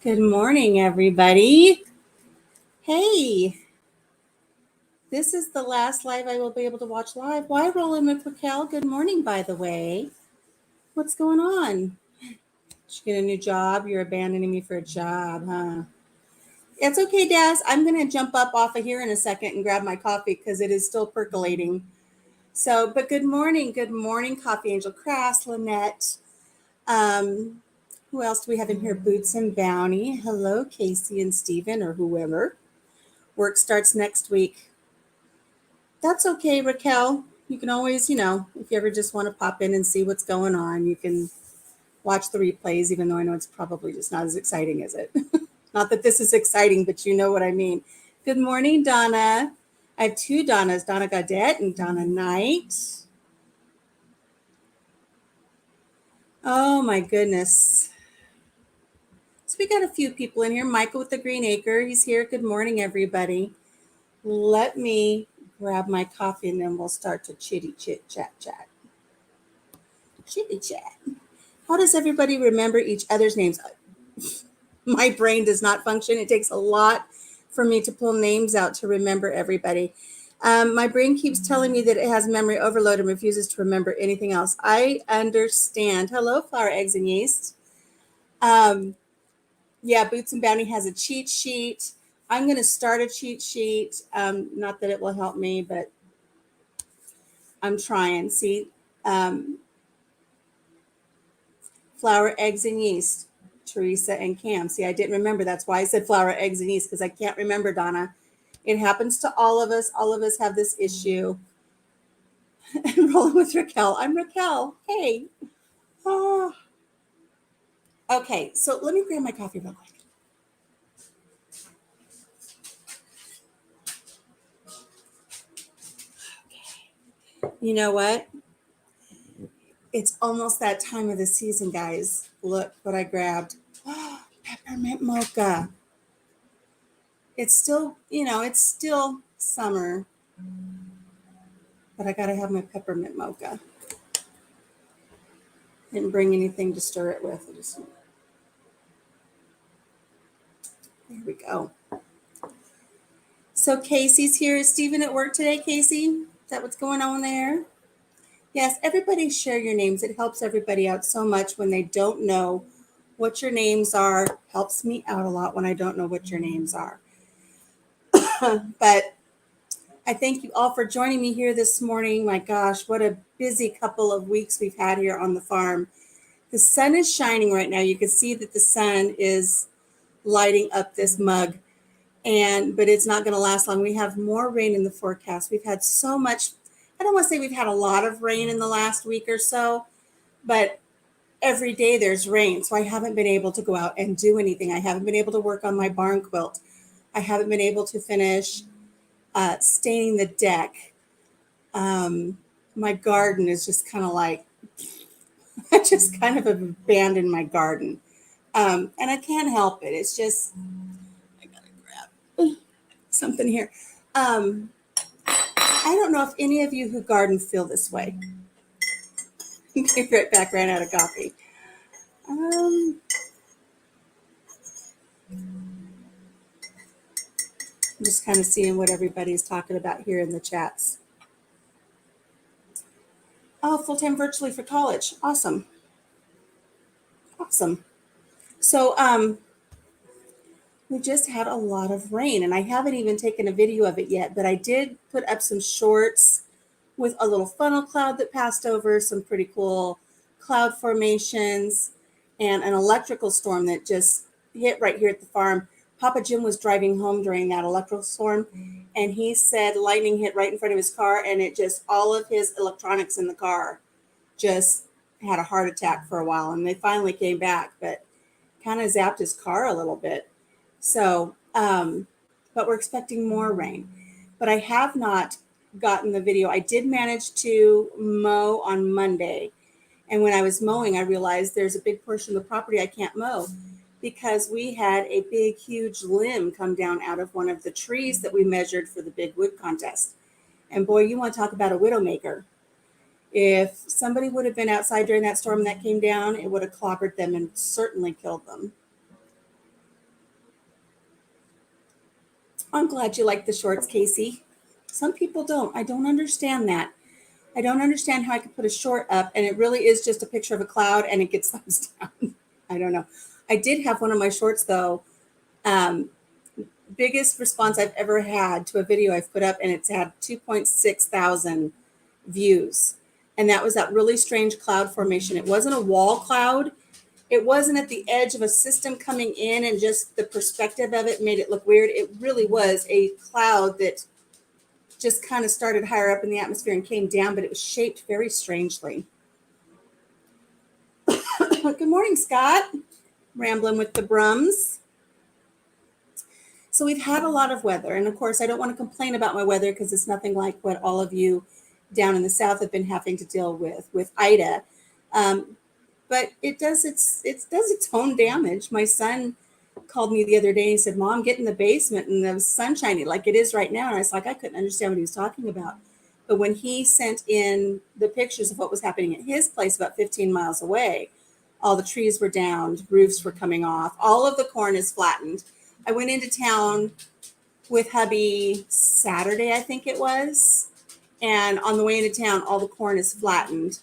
Good morning, everybody. Hey, this is the last live I will be able to watch live. Why Rolling with Raquel? Good morning, by the way. What's going on? Did you get a new job? You're abandoning me for a job, huh? It's okay, Daz. I'm going to jump up off of here in a second and grab my coffee because it is still percolating. But good morning. Good morning, Coffee Angel Crass, Lynette. Um, who else do we have in here? Boots and Bounty. Hello, Casey and Steven or whoever. Work starts next week. That's okay, Raquel. You can always, if you ever just want to pop in and see what's going on, you can watch the replays, even though I know it's probably just not as exciting as it. Not that this is exciting, but you know what I mean. Good morning, Donna. I have two Donnas, Donna Gaudette and Donna Knight. Oh, my goodness. So we got a few people in here. Michael with the Green Acre, he's here. Good morning, everybody. Let me grab my coffee and then we'll start to chitty chat. Chitty chat. How does everybody remember each other's names? My brain does not function. It takes a lot for me to pull names out to remember everybody. My brain keeps telling me that it has memory overload and refuses to remember anything else. I understand. Hello, Flour, Eggs, and Yeast. Yeah, Boots and Bounty has a cheat sheet. I'm going to start a cheat sheet. Not that it will help me, but I'm trying. See, Flour, Eggs, and Yeast. Teresa and Cam. See, I didn't remember. That's why I said flour, eggs, and yeast, because I can't remember, Donna. It happens to all of us. All of us have this issue. And rolling with Raquel. I'm Raquel. Hey. Oh. Okay, so let me grab my coffee real quick. Okay. You know what? It's almost that time of the season, guys. Look what I grabbed. Oh, peppermint mocha. It's still, it's still summer, but I got to have my peppermint mocha. Didn't bring anything to stir it with. There we go. So Casey's here. Is Stephen at work today, Casey? Is that what's going on there? Yes, everybody share your names. It helps everybody out so much when they don't know what your names are. Helps me out a lot when I don't know what your names are. But I thank you all for joining me here this morning. My gosh, what a busy couple of weeks we've had here on the farm. The sun is shining right now. You can see that the sun is lighting up this mug. But it's not going to last long. We have more rain in the forecast. We've had so much. I don't want to say we've had a lot of rain in the last week or so, but every day there's rain. So I haven't been able to go out and do anything. I haven't been able to work on my barn quilt. I haven't been able to finish staining the deck. My garden is just kind of like, I just kind of abandoned my garden. And I can't help it. It's just, I got to grab something here. I don't know if any of you who garden feel this way. Be right back, ran out of coffee. I'm just kind of seeing what everybody's talking about here in the chats. Oh, full-time virtually for college. Awesome. Awesome. So we just had a lot of rain, and I haven't even taken a video of it yet, but I did put up some shorts with a little funnel cloud that passed over, some pretty cool cloud formations, and an electrical storm that just hit right here at the farm. Papa Jim was driving home during that electrical storm, and he said lightning hit right in front of his car, and it just, all of his electronics in the car just had a heart attack for a while, and they finally came back, but kind of zapped his car a little bit. So, but we're expecting more rain. But I have not gotten the video. I did manage to mow on Monday. And when I was mowing, I realized there's a big portion of the property I can't mow because we had a big, huge limb come down out of one of the trees that we measured for the big wood contest. And boy, you want to talk about a widowmaker. If somebody would have been outside during that storm that came down, it would have clobbered them and certainly killed them. I'm glad you like the shorts, Casey. Some people don't. I don't understand that. I don't understand how I could put a short up and it really is just a picture of a cloud and it gets thumbs down. I don't know. I did have one of my shorts though. Um, Biggest response I've ever had to a video I've put up, and it's had 2.6 thousand views. And that was that really strange cloud formation. It wasn't a wall cloud. It wasn't at the edge of a system coming in, and just the perspective of it made it look weird. It really was a cloud that just kind of started higher up in the atmosphere and came down, but it was shaped very strangely. Good morning, Scott. Rambling with the Brums. So we've had a lot of weather. And of course, I don't want to complain about my weather because it's nothing like what all of you down in the South have been having to deal with Ida. But it does its own damage. My son called me the other day and said, Mom, get in the basement and the sun's shining like it is right now. And I was like, I couldn't understand what he was talking about. But when he sent in the pictures of what was happening at his place about 15 miles away, all the trees were down, roofs were coming off, all of the corn is flattened. I went into town with hubby Saturday, I think it was. And on the way into town, all the corn is flattened.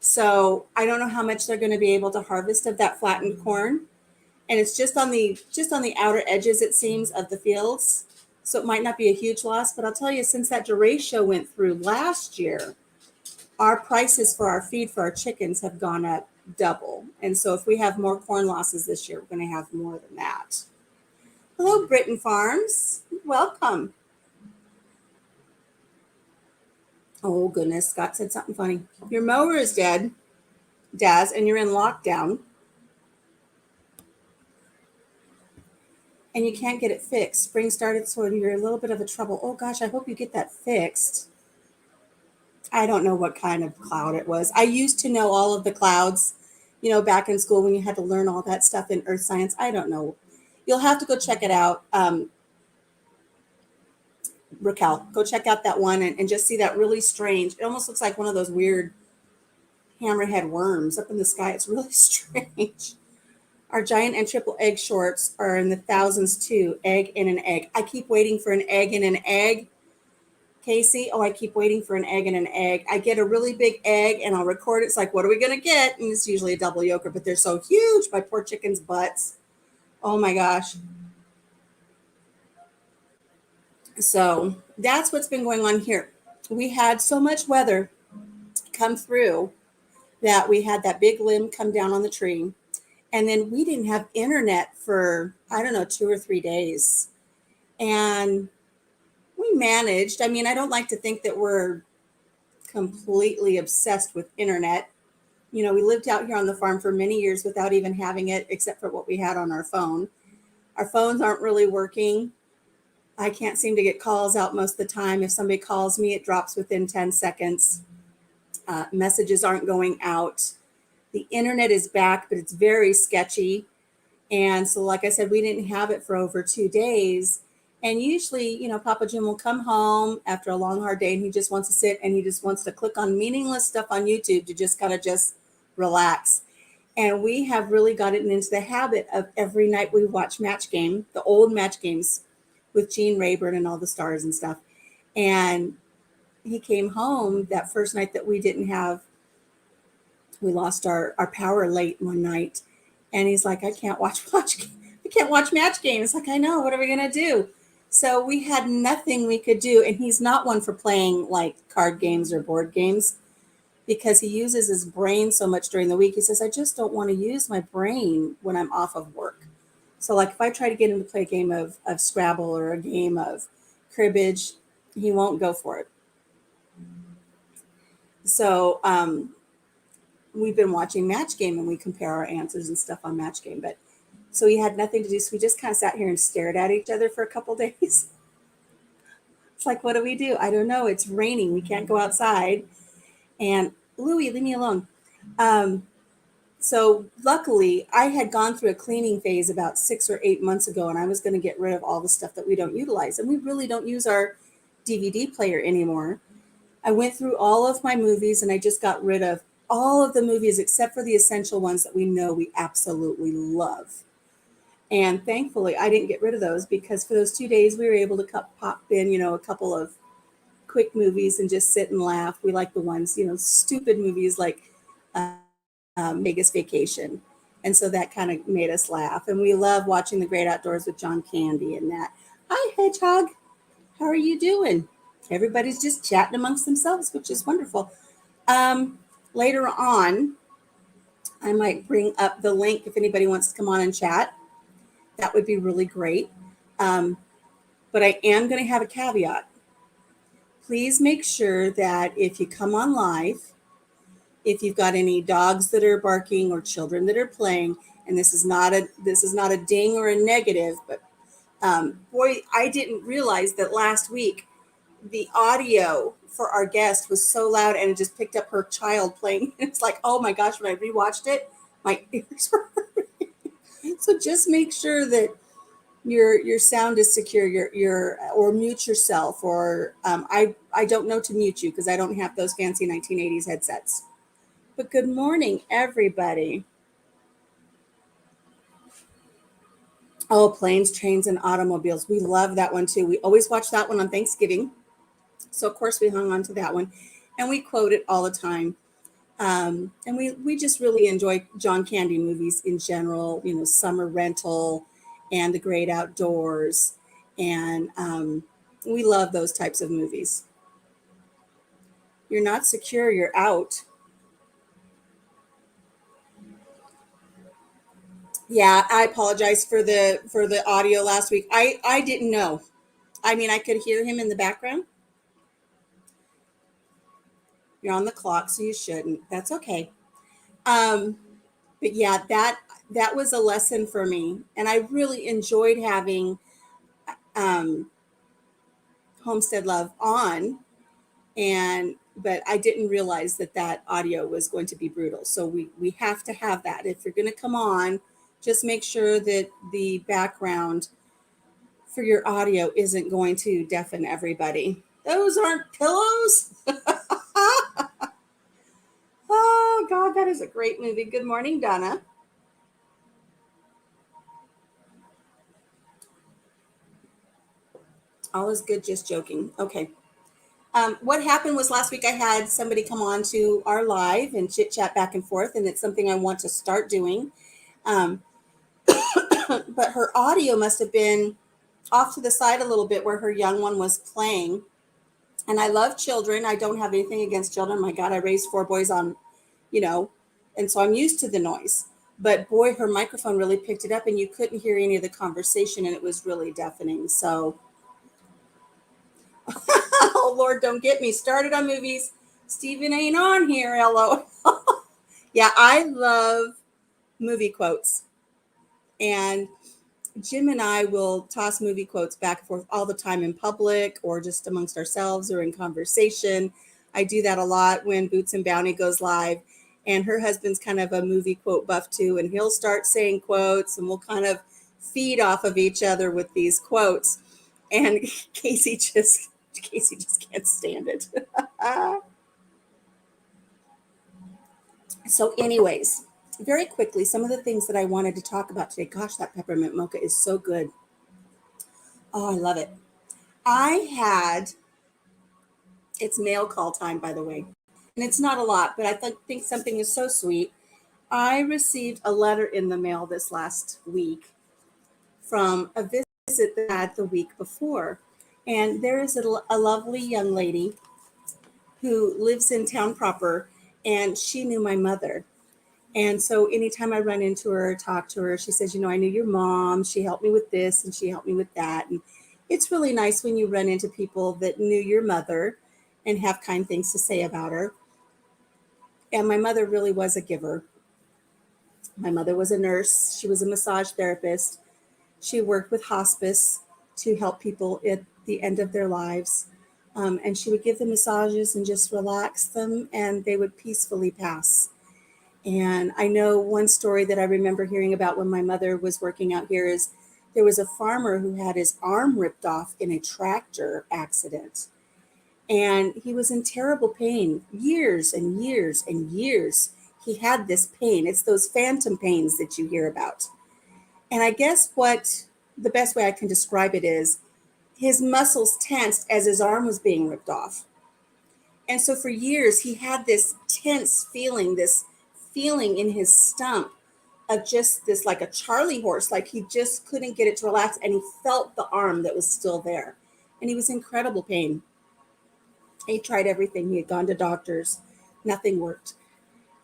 So I don't know how much they're going to be able to harvest of that flattened corn. And it's just on the outer edges, it seems, of the fields. So it might not be a huge loss. But I'll tell you, since that derecho went through last year, our prices for our feed for our chickens have gone up double. And so if we have more corn losses this year, we're going to have more than that. Hello, Britton Farms. Welcome. Oh, goodness. Scott said something funny. Your mower is dead, Daz, and you're in lockdown. And you can't get it fixed. Spring started, so you're a little bit of a trouble. Oh, gosh, I hope you get that fixed. I don't know what kind of cloud it was. I used to know all of the clouds, back in school when you had to learn all that stuff in earth science. I don't know. You'll have to go check it out. Raquel, go check out that one and just see that really strange. It almost looks like one of those weird hammerhead worms up in the sky. It's really strange. Our giant and triple egg shorts are in the thousands too. Egg in an egg. I keep waiting for an egg in an egg. Casey, I keep waiting for an egg in an egg. I get a really big egg and I'll record it. It's like, what are we going to get? And it's usually a double yolker, but they're so huge. My poor chicken's butts. Oh my gosh. So that's what's been going on here. We had so much weather come through that we had that big limb come down on the tree. And then we didn't have internet for, 2 or 3 days. And we managed. I mean, I don't like to think that we're completely obsessed with internet. We lived out here on the farm for many years without even having it, except for what we had on our phone. Our phones aren't really working. I can't seem to get calls out most of the time. If somebody calls me, it drops within 10 seconds. Messages aren't going out. The internet is back, but it's very sketchy. And so, like I said, we didn't have it for over 2 days. And usually, Papa Jim will come home after a long, hard day and he just wants to sit and he just wants to click on meaningless stuff on YouTube to just kind of just relax. And we have really gotten into the habit of every night we watch Match Game, the old Match Games with Gene Rayburn and all the stars and stuff. And he came home that first night that we lost our power late one night. And he's like, I can't watch Match Game. It's like, I know, what are we going to do? So we had nothing we could do. And he's not one for playing like card games or board games because he uses his brain so much during the week. He says, I just don't want to use my brain when I'm off of work. So like if I try to get him to play a game of Scrabble or a game of cribbage, he won't go for it. So we've been watching Match Game and we compare our answers and stuff on Match Game. But so we had nothing to do. So we just kind of sat here and stared at each other for a couple days. It's like, what do we do? I don't know. It's raining. We can't go outside. And Louie, leave me alone. So luckily, I had gone through a cleaning phase about 6 or 8 months ago, and I was going to get rid of all the stuff that we don't utilize. And we really don't use our DVD player anymore. I went through all of my movies, and I just got rid of all of the movies except for the essential ones that we know we absolutely love. And thankfully, I didn't get rid of those because for those 2 days, we were able to pop in, a couple of quick movies and just sit and laugh. We like the ones, stupid movies like Vegas Vacation. And so that kind of made us laugh. And we love watching The Great Outdoors with John Candy and that. Hi, Hedgehog. How are you doing? Everybody's just chatting amongst themselves, which is wonderful. Um, Later on, I might bring up the link if anybody wants to come on and chat. That would be really great. Um, but I am going to have a caveat. Please make sure that if you come on live, if you've got any dogs that are barking or children that are playing, and this is not a ding or a negative, but boy, I didn't realize that last week the audio for our guest was so loud and it just picked up her child playing. It's like, oh my gosh, when I rewatched it, my ears were hurting. So just make sure that your sound is secure, your or mute yourself, or I don't know to mute you because I don't have those fancy 1980s headsets. But good morning, everybody. Oh, planes, trains, and automobiles. We love that one too. We always watch that one on Thanksgiving. So of course we hung on to that one, and we quote it all the time. And we just really enjoy John Candy movies in general. Summer Rental, and The Great Outdoors, and we love those types of movies. You're not secure. You're out. Yeah, I apologize for the audio last week. I didn't know. I mean, I could hear him in the background. You're on the clock, so you shouldn't. That's okay. Um, but yeah, that was a lesson for me, and I really enjoyed having um, Homestead Love on, and but I didn't realize that audio was going to be brutal. So we have to have that. If you're going to come on, just make sure that the background for your audio isn't going to deafen everybody. Those aren't pillows. Oh God, that is a great movie. Good morning, Donna. All is good, just joking. Okay. What happened was last week I had somebody come on to our live and chit chat back and forth, and it's something I want to start doing. Um, but her audio must have been off to the side a little bit where her young one was playing. And I love children. I don't have anything against children. My God, I raised 4 boys on, you know, and so I'm used to the noise. But boy, her microphone really picked it up, and you couldn't hear any of the conversation, and it was really deafening. So, oh Lord, don't get me started on movies. Steven ain't on here. Hello. Yeah, I love movie quotes. And Jim and I will toss movie quotes back and forth all the time in public or just amongst ourselves or in conversation. I do that a lot when Boots and Bounty goes live. And her husband's kind of a movie quote buff too. And he'll start saying quotes and we'll kind of feed off of each other with these quotes. And Casey just can't stand it. So, anyways, very quickly, some of the things that I wanted to talk about today. Gosh, that peppermint mocha is so good. Oh, I love it. I had, it's mail call time, by the way, and it's not a lot, but I think something is so sweet. I received a letter in the mail this last week from a visit that I had the week before. And there is a lovely young lady who lives in town proper, and she knew my mother. And so anytime I run into her, talk to her, she says, I knew your mom. She helped me with this and she helped me with that. And it's really nice when you run into people that knew your mother and have kind things to say about her. And my mother really was a giver. My mother was a nurse. She was a massage therapist. She worked with hospice to help people at the end of their lives. And she would give them massages and just relax them, and they would peacefully pass. And I know one story that I remember hearing about when my mother was working out here is there was a farmer who had his arm ripped off in a tractor accident. And he was in terrible pain, years and years and years. He had this pain. It's those phantom pains that you hear about. And I guess what the best way I can describe it is his muscles tensed as his arm was being ripped off. And so for years, he had this tense feeling, this feeling in his stump of just this, like a Charlie horse, like he just couldn't get it to relax. And he felt the arm that was still there. And he was in incredible pain. He tried everything. He had gone to doctors. Nothing worked.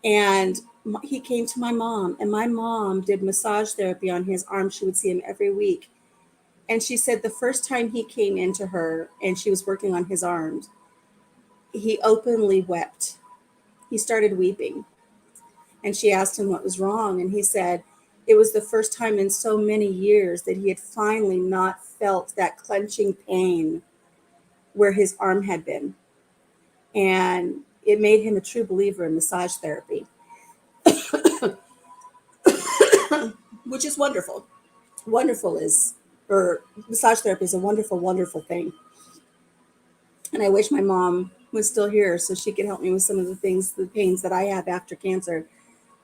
And he came to my mom, and my mom did massage therapy on his arm. She would see him every week. And she said the first time he came into her and she was working on his arms, he openly wept. He started weeping. And she asked him what was wrong. And he said it was the first time in so many years that he had finally not felt that clenching pain where his arm had been. And it made him a true believer in massage therapy, which is wonderful. Wonderful is, or massage therapy is a wonderful, wonderful thing. And I wish my mom was still here so she could help me with some of the things, the pains that I have after cancer,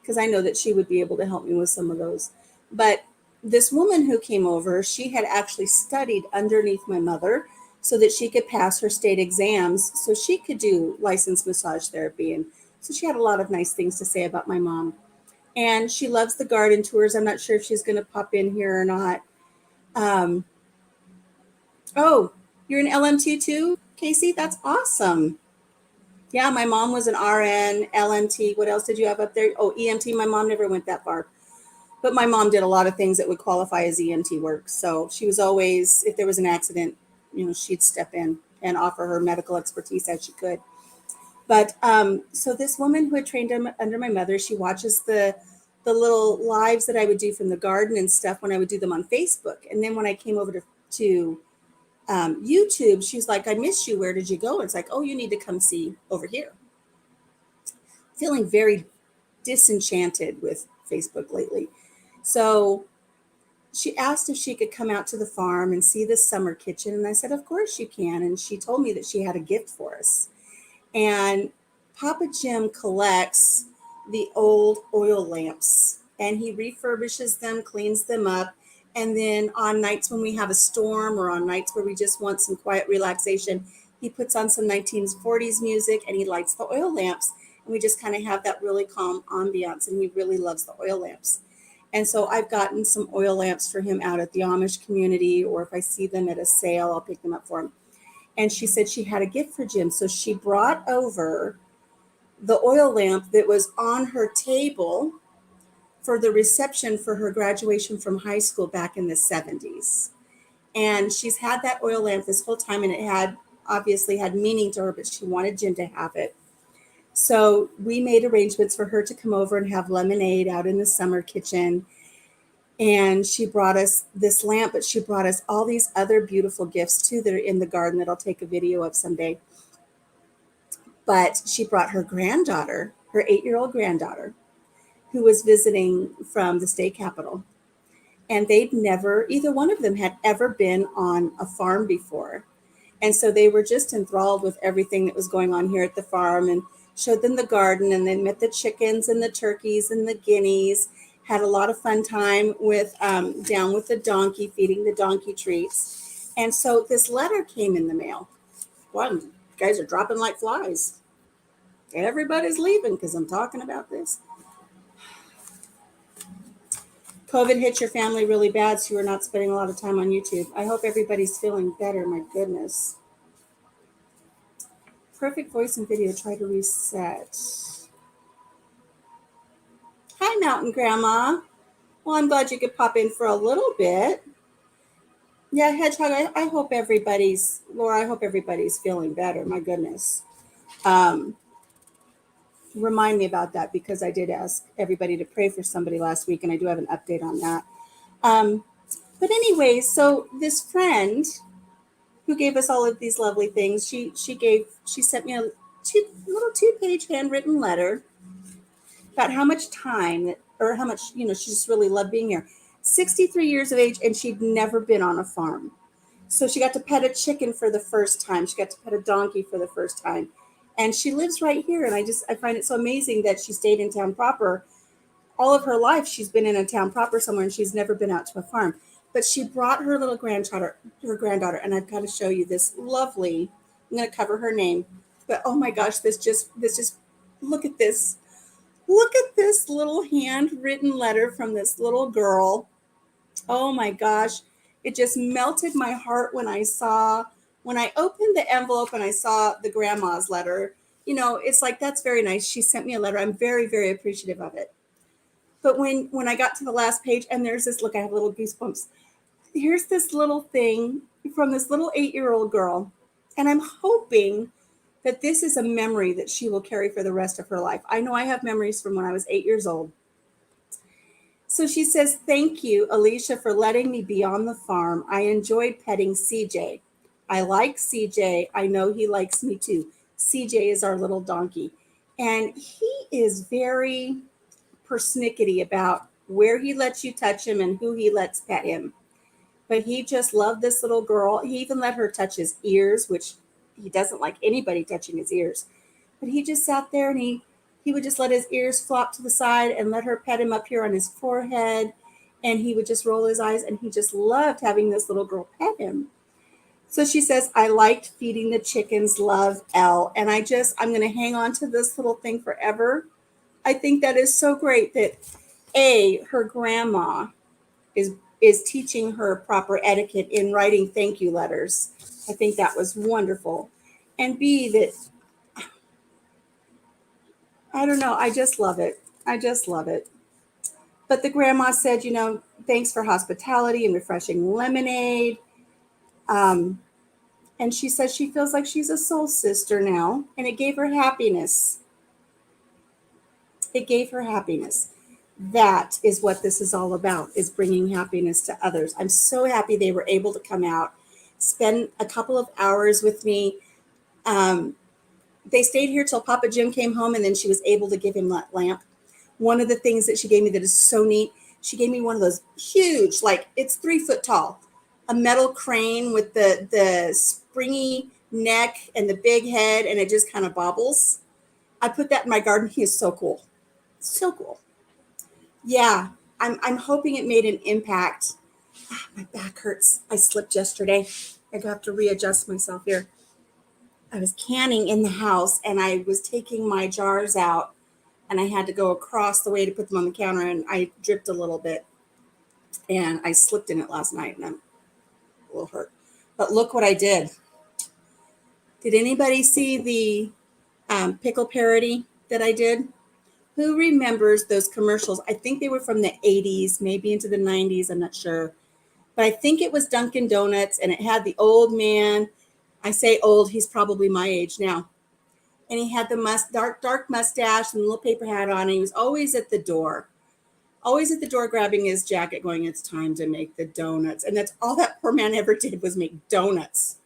because I know that she would be able to help me with some of those. But this woman who came over, she had actually studied underneath my mother so that she could pass her state exams so she could do licensed massage therapy. And so she had a lot of nice things to say about my mom. And she loves the garden tours. I'm not sure if she's going to pop in here or not. Um, oh, you're an LMT too, Casey? That's awesome. Yeah, my mom was an RN, LMT. What else did you have up there? Oh, EMT. My mom never went that far. But my mom did a lot of things that would qualify as EMT work. So she was always, if there was an accident, she'd step in and offer her medical expertise as she could. But so this woman who had trained under my mother, she watches the little lives that I would do from the garden and stuff when I would do them on Facebook. And then when I came over to YouTube, she's like, I missed you. Where did you go? It's like, oh, you need to come see over here. Feeling very disenchanted with Facebook lately. So she asked if she could come out to the farm and see the summer kitchen. And I said, of course you can. And she told me that she had a gift for us. And Papa Jim collects the old oil lamps and he refurbishes them, cleans them up. And then on nights when we have a storm or on nights where we just want some quiet relaxation, he puts on some 1940s music and he lights the oil lamps. And we just kind of have that really calm ambiance. And he really loves the oil lamps. And so I've gotten some oil lamps for him out at the Amish community, or if I see them at a sale, I'll pick them up for him. And she said she had a gift for Jim. So she brought over the oil lamp that was on her table for the reception for her graduation from high school back in the 70s. And she's had that oil lamp this whole time, and it had obviously had meaning to her, but she wanted Jim to have it. So we made arrangements for her to come over and have lemonade out in the summer kitchen. And she brought us this lamp, but she brought us all these other beautiful gifts too that are in the garden that I'll take a video of someday. But she brought her granddaughter, her 8-year-old granddaughter, who was visiting from the state capitol. And they'd never, either one of them had ever been on a farm before. And so they were just enthralled with everything that was going on here at the farm, and showed them the garden, and then met the chickens and the turkeys and the guineas, had a lot of fun time with down with the donkey, feeding the donkey treats. And so this letter came in the mail. Well, you guys are dropping like flies. Everybody's leaving because I'm talking about this. COVID hit your family really bad, so you were not spending a lot of time on YouTube. I hope everybody's feeling better. My goodness. Perfect voice and video. Try to reset. Hi, Mountain Grandma. Well, I'm glad you could pop in for a little bit. Yeah, Hedgehog, I hope everybody's, Laura, I hope everybody's feeling better. My goodness. Remind me about that, because I did ask everybody to pray for somebody last week, and I do have an update on that. But anyway, so this friend who gave us all of these lovely things, she sent me a little 2-page handwritten letter about how much time, or how much, she just really loved being here. 63 years of age, and she'd never been on a farm. So she got to pet a chicken for the first time. She got to pet a donkey for the first time. And she lives right here. And I find it so amazing that she stayed in town proper. all of her life she's been in a town proper somewhere and she's never been out to a farm. But she brought her little granddaughter, and I've got to show you this lovely. I'm going to cover her name, but oh my gosh, this just look at this. Look at this little handwritten letter from this little girl. Oh my gosh, it just melted my heart when I opened the envelope and I saw the grandma's letter. You know, it's like, that's very nice. She sent me a letter. I'm very, very appreciative of it. But when I got to the last page and there's this, look, I have little goosebumps. Here's this little thing from this little 8-year-old girl. And I'm hoping that this is a memory that she will carry for the rest of her life. I know I have memories from when I was 8 years old. So she says, "Thank you, Alicia, for letting me be on the farm. I enjoyed petting CJ. I like CJ. I know he likes me too. CJ is our little donkey. And he is very persnickety about where he lets you touch him and who he lets pet him. But he just loved this little girl. He even let her touch his ears, which he doesn't like anybody touching his ears. But he just sat there and he would just let his ears flop to the side and let her pet him up here on his forehead. And he would just roll his eyes, and he just loved having this little girl pet him. So she says, "I liked feeding the chickens, love, Elle." And I'm going to hang on to this little thing forever. I think that is so great that her grandma is teaching her proper etiquette in writing thank you letters. I think that was wonderful. And B, that I don't know, I just love it. I just love it. But the grandma said, "Thanks for hospitality and refreshing lemonade." Um, and she says she feels like she's a soul sister now, and it gave her happiness. It gave her happiness. That is what this is all about, is bringing happiness to others. I'm so happy they were able to come out, spend a couple of hours with me. They stayed here till Papa Jim came home, and then she was able to give him that lamp. One of the things that she gave me that is so neat, she gave me one of those huge, like it's 3 foot tall, a metal crane with the springy neck and the big head, and it just kind of bobbles. I put that in my garden. He is so cool. So cool. Yeah, I'm hoping it made an impact. My back hurts. I slipped yesterday. I have to readjust myself here. I was canning in the house and I was taking my jars out and I had to go across the way to put them on the counter, and I dripped a little bit and I slipped in it last night and I'm a little hurt. But look what I did. Did anybody see the pickle parody that I did? Who remembers those commercials? I think they were from the 80s, maybe into the 90s. I'm not sure. But I think it was Dunkin' Donuts, and it had the old man. I say old, he's probably my age now. And he had the dark mustache and a little paper hat on. And he was always at the door grabbing his jacket going, "It's time to make the donuts." And that's all that poor man ever did, was make donuts.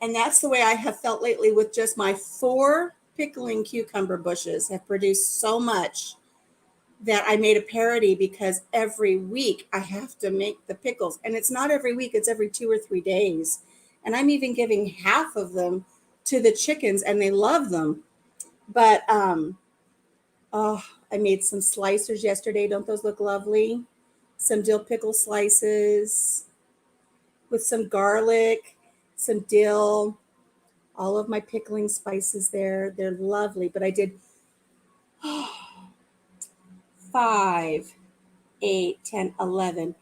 And that's the way I have felt lately with just my 4 pickling cucumber bushes have produced so much that I made a parody, because every week I have to make the pickles. And it's not every week, it's every 2 or 3 days. And I'm even giving half of them to the chickens and they love them. But I made some slicers yesterday. Don't those look lovely? Some dill pickle slices with some garlic, some dill, all of my pickling spices there. They're lovely. But I did 5, 8, 10, 11.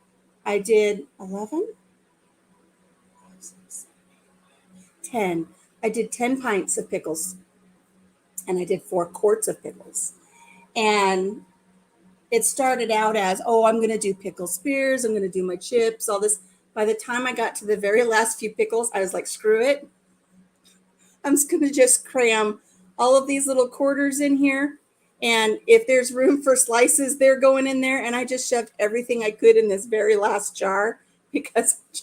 I did 11? 10. I did 10 pints of pickles. And I did 4 quarts of pickles. And it started out as, I'm going to do pickle spears. I'm going to do my chips, all this. By the time I got to the very last few pickles, I was like, screw it. I'm just going to just cram all of these little quarters in here. And if there's room for slices, they're going in there. And I just shoved everything I could in this very last jar because I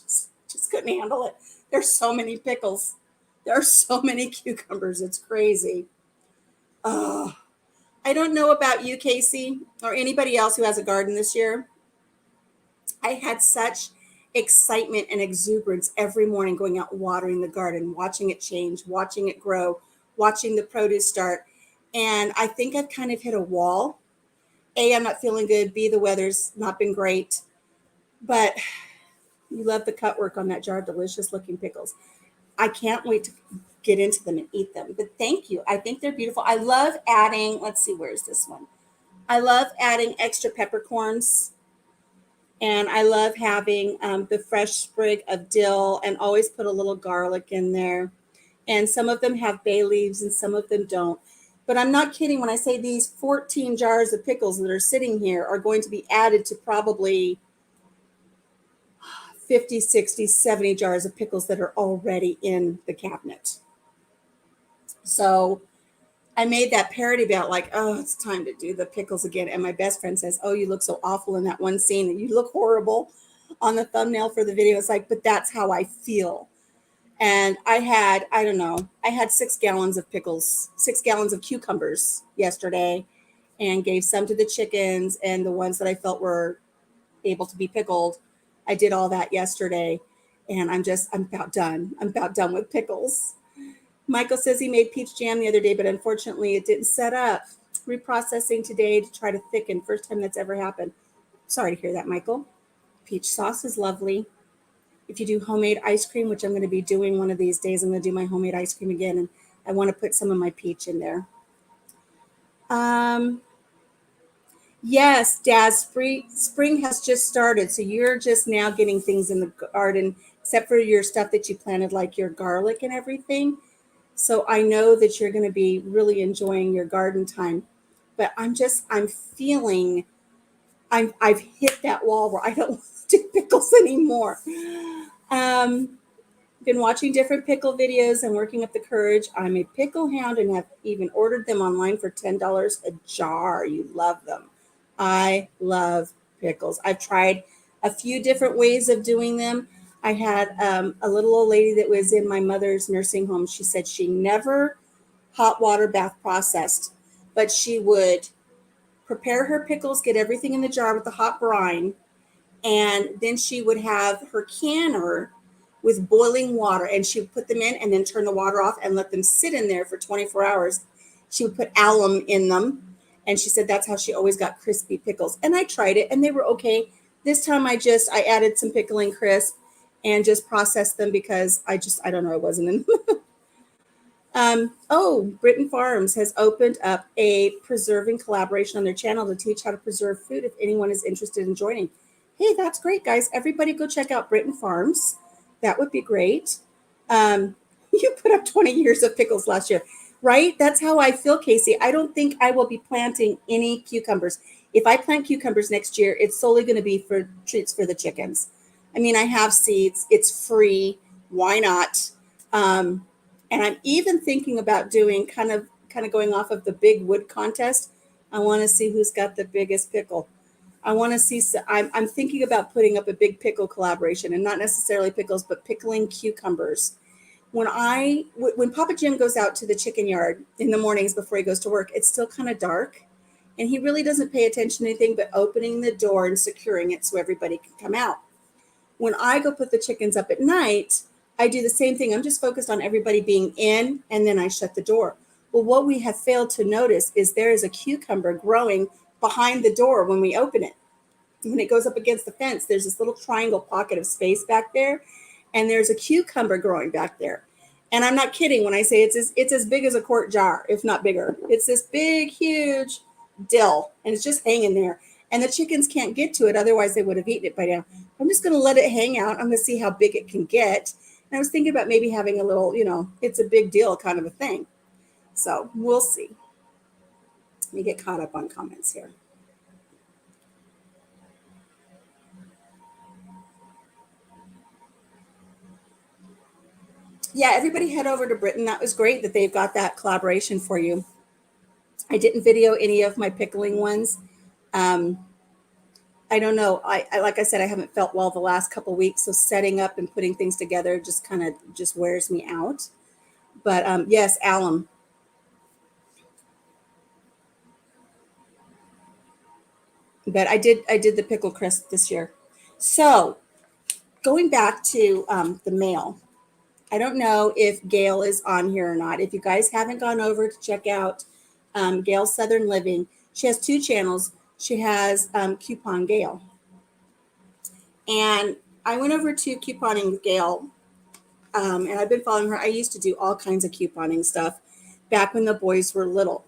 just couldn't handle it. There's so many pickles. There are so many cucumbers. It's crazy. Oh, I don't know about you, Casey, or anybody else who has a garden this year. I had such excitement and exuberance every morning going out watering the garden, watching it change, watching it grow, watching the produce start. And I think I've kind of hit a wall A, I'm not feeling good. B, the weather's not been great. But you love the cut work on that jar of delicious looking pickles. I can't wait to get into them and eat them. But thank you. I think they're beautiful. I love adding, let's see, where's this one? I love adding extra peppercorns. And I love having the fresh sprig of dill and always put a little garlic in there. And some of them have bay leaves and some of them don't. But I'm not kidding when I say these 14 jars of pickles that are sitting here are going to be added to probably 50, 60, 70 jars of pickles that are already in the cabinet. So I made that parody about like, oh, it's time to do the pickles again. And my best friend says, oh, you look so awful in that one scene and you look horrible on the thumbnail for the video. It's like, but that's how I feel. And I had, I don't know, I had 6 gallons of pickles, 6 gallons of cucumbers yesterday and gave some to the chickens, and the ones that I felt were able to be pickled, I did all that yesterday. And I'm about done. I'm about done with pickles. Michael says he made peach jam the other day, but unfortunately it didn't set up. Reprocessing today to try to thicken. First time that's ever happened. Sorry to hear that, Michael. Peach sauce is lovely. If you do homemade ice cream, which I'm going to be doing one of these days, I'm going to do my homemade ice cream again, and I want to put some of my peach in there. Yes, Daz, spring has just started, so you're just now getting things in the garden, except for your stuff that you planted, like your garlic and everything. So I know that you're going to be really enjoying your garden time, but I'm feeling I've hit that wall where I don't want to do pickles anymore. Been watching different pickle videos and working up the courage. I'm a pickle hound and have even ordered them online for $10 a jar. You love them. I love pickles. I've tried a few different ways of doing them. I had a little old lady that was in my mother's nursing home. She said she never hot water bath processed, but she would prepare her pickles, get everything in the jar with the hot brine, and then she would have her canner with boiling water, and she would put them in and then turn the water off and let them sit in there for 24 hours. She would put alum in them, and she said that's how she always got crispy pickles. And I tried it and they were okay. This time I added some pickling crisp and just processed them because I don't know, I wasn't in. Britain Farms has opened up a preserving collaboration on their channel to teach how to preserve food if anyone is interested in joining. Hey, that's great, guys. Everybody go check out Britain Farms. That would be great. You put up 20 years of pickles last year, right? That's how I feel, Casey. I don't think I will be planting any cucumbers. If I plant cucumbers next year, it's solely going to be for treats for the chickens. I mean, I have seeds. It's free. Why not? And I'm even thinking about doing kind of going off of the big wood contest. I want to see who's got the biggest pickle. I want to see. I'm thinking about putting up a big pickle collaboration, and not necessarily pickles, but pickling cucumbers. When Papa Jim goes out to the chicken yard in the mornings before he goes to work, it's still kind of dark, and he really doesn't pay attention to anything but opening the door and securing it so everybody can come out. When I go put the chickens up at night, I do the same thing. I'm just focused on everybody being in, and then I shut the door. Well, what we have failed to notice is there is a cucumber growing behind the door when we open it. When it goes up against the fence, there's this little triangle pocket of space back there, and there's a cucumber growing back there. And I'm not kidding when I say it's as big as a quart jar, if not bigger. It's this big, huge dill, and it's just hanging there. And the chickens can't get to it, otherwise they would have eaten it by now. I'm just going to let it hang out. I'm going to see how big it can get. And I was thinking about maybe having a little, it's a big deal kind of a thing. So we'll see. Let me get caught up on comments here. Yeah, everybody head over to Britain. That was great that they've got that collaboration for you. I didn't video any of my pickling ones. I don't know. I like I said, I haven't felt well the last couple of weeks, so setting up and putting things together just kind of just wears me out. But yes, alum. But I did the pickle crisp this year. So going back to the mail, I don't know if Gail is on here or not. If you guys haven't gone over to check out Gail's Southern Living, she has 2 channels. She has Coupon Gale. And I went over to Couponing Gale, and I've been following her. I used to do all kinds of couponing stuff back when the boys were little.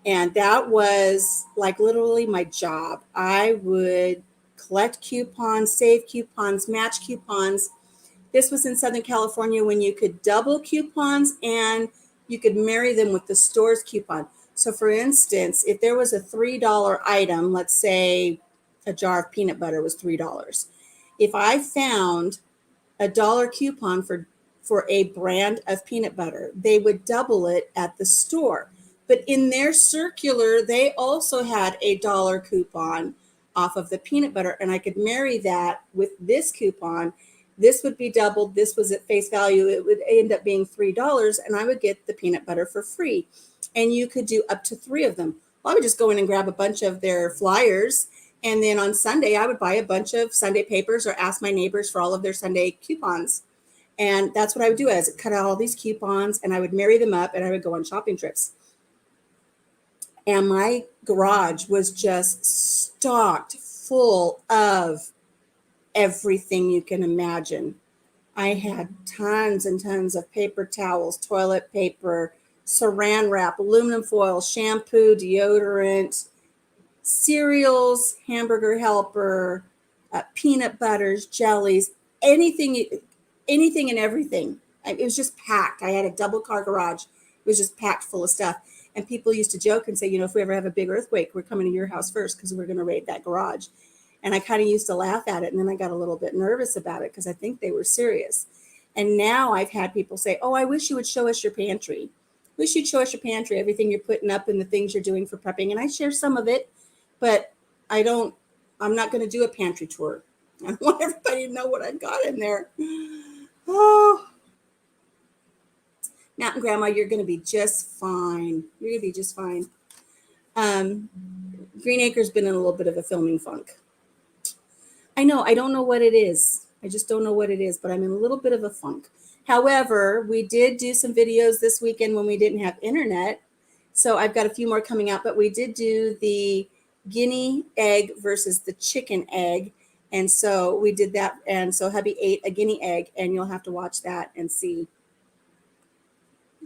And that was like literally my job. I would collect coupons, save coupons, match coupons. This was in Southern California when you could double coupons and you could marry them with the store's coupon. So for instance, if there was a $3 item, let's say a jar of peanut butter was $3. If I found a dollar coupon for a brand of peanut butter, they would double it at the store. But in their circular, they also had a dollar coupon off of the peanut butter, and I could marry that with this coupon. This would be doubled. This was at face value. It would end up being $3, and I would get the peanut butter for free. And you could do up to 3 of them. Well, I would just go in and grab a bunch of their flyers, and then on Sunday, I would buy a bunch of Sunday papers or ask my neighbors for all of their Sunday coupons. And that's what I would do, is cut out all these coupons, and I would marry them up, and I would go on shopping trips. And my garage was just stocked full of everything you can imagine. I had tons and tons of paper towels, toilet paper, saran wrap, aluminum foil, shampoo, deodorant, cereals, hamburger helper, peanut butters, jellies, anything and everything. It was just packed. I had a double car garage. It was just packed full of stuff. And people used to joke and say, if we ever have a big earthquake, we're coming to your house first because we're going to raid that garage. And I kind of used to laugh at it. And then I got a little bit nervous about it because I think they were serious. And now I've had people say, oh, I wish you would show us your pantry. Wish you'd show us your pantry, everything you're putting up and the things you're doing for prepping. And I share some of it, but I'm not going to do a pantry tour. I want everybody to know what I've got in there. Oh, Matt and Grandma, you're going to be just fine. You're going to be just fine. Green Acre's been in a little bit of a filming funk. I know. I don't know what it is. I just don't know what it is, but I'm in a little bit of a funk. However, we did do some videos this weekend when we didn't have internet. So I've got a few more coming out, but we did do the guinea egg versus the chicken egg. And so we did that. And so hubby ate a guinea egg, and you'll have to watch that and see.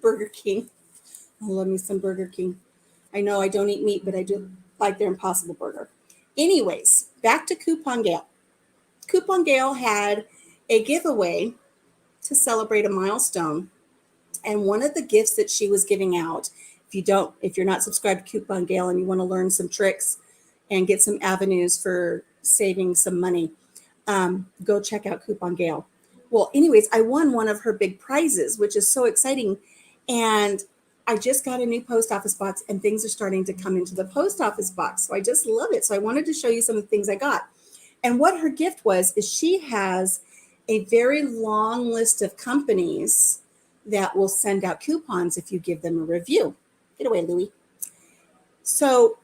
Burger King. I love me some Burger King. I know I don't eat meat, but I do like their Impossible Burger. Anyways, back to Coupon Gale. Coupon Gale had a giveaway to celebrate a milestone. And one of the gifts that she was giving out, if you're not subscribed to Coupon Gale and you want to learn some tricks and get some avenues for saving some money, go check out Coupon Gale. Well, anyways, I won one of her big prizes, which is so exciting. And I just got a new post office box, and things are starting to come into the post office box. So I just love it. So I wanted to show you some of the things I got. And what her gift was is she has a very long list of companies that will send out coupons if you give them a review. Get away, Louie. So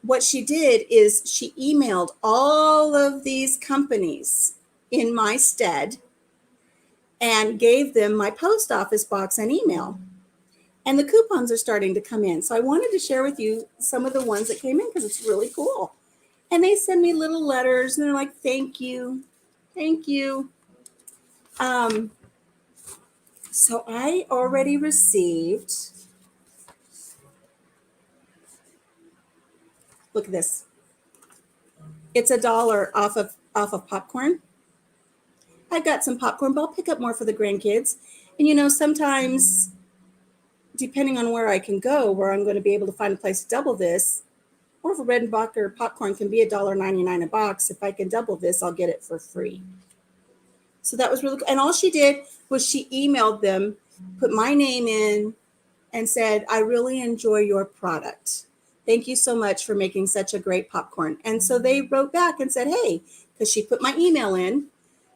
what she did is she emailed all of these companies in my stead and gave them my post office box and email. And the coupons are starting to come in. So I wanted to share with you some of the ones that came in because it's really cool. And they send me little letters and they're like, thank you. Thank you. So I already received, look at this. It's $1 off of popcorn. I've got some popcorn, but I'll pick up more for the grandkids. And sometimes, depending on where I can go, where I'm going to be able to find a place to double this, or if a Redenbacher popcorn can be $1.99 a box, if I can double this, I'll get it for free. So that was really cool. And all she did was she emailed them, put my name in, and said, I really enjoy your product. Thank you so much for making such a great popcorn. And so they wrote back and said, hey, because she put my email in,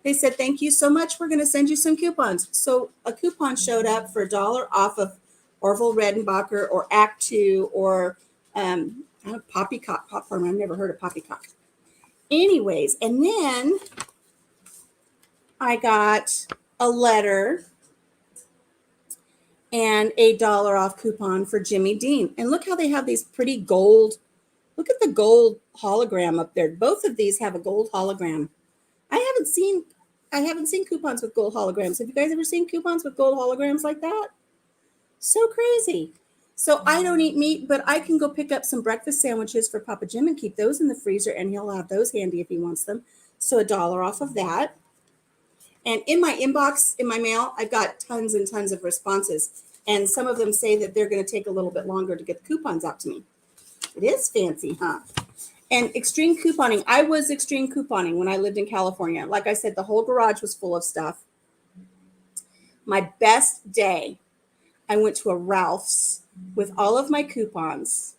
they said, thank you so much. We're going to send you some coupons. So a coupon showed up for $1 off of Orville Redenbacher or Act 2 or Poppycock popcorn. I've never heard of Poppycock. Anyways, and then I got a letter and $1 off coupon for Jimmy Dean. And look how they have these pretty gold Look at the gold hologram up there. Both of these have a gold hologram. I haven't seen coupons with gold holograms. Have you guys ever seen coupons with gold holograms like that? So crazy. So I don't eat meat, but I can go pick up some breakfast sandwiches for Papa Jim and keep those in the freezer, and he'll have those handy if he wants them. So $1 off of that. And in my inbox, in my mail, I've got tons and tons of responses. And some of them say that they're going to take a little bit longer to get the coupons out to me. It is fancy, huh? And extreme couponing. I was extreme couponing when I lived in California. Like I said, the whole garage was full of stuff. My best day, I went to a Ralph's with all of my coupons.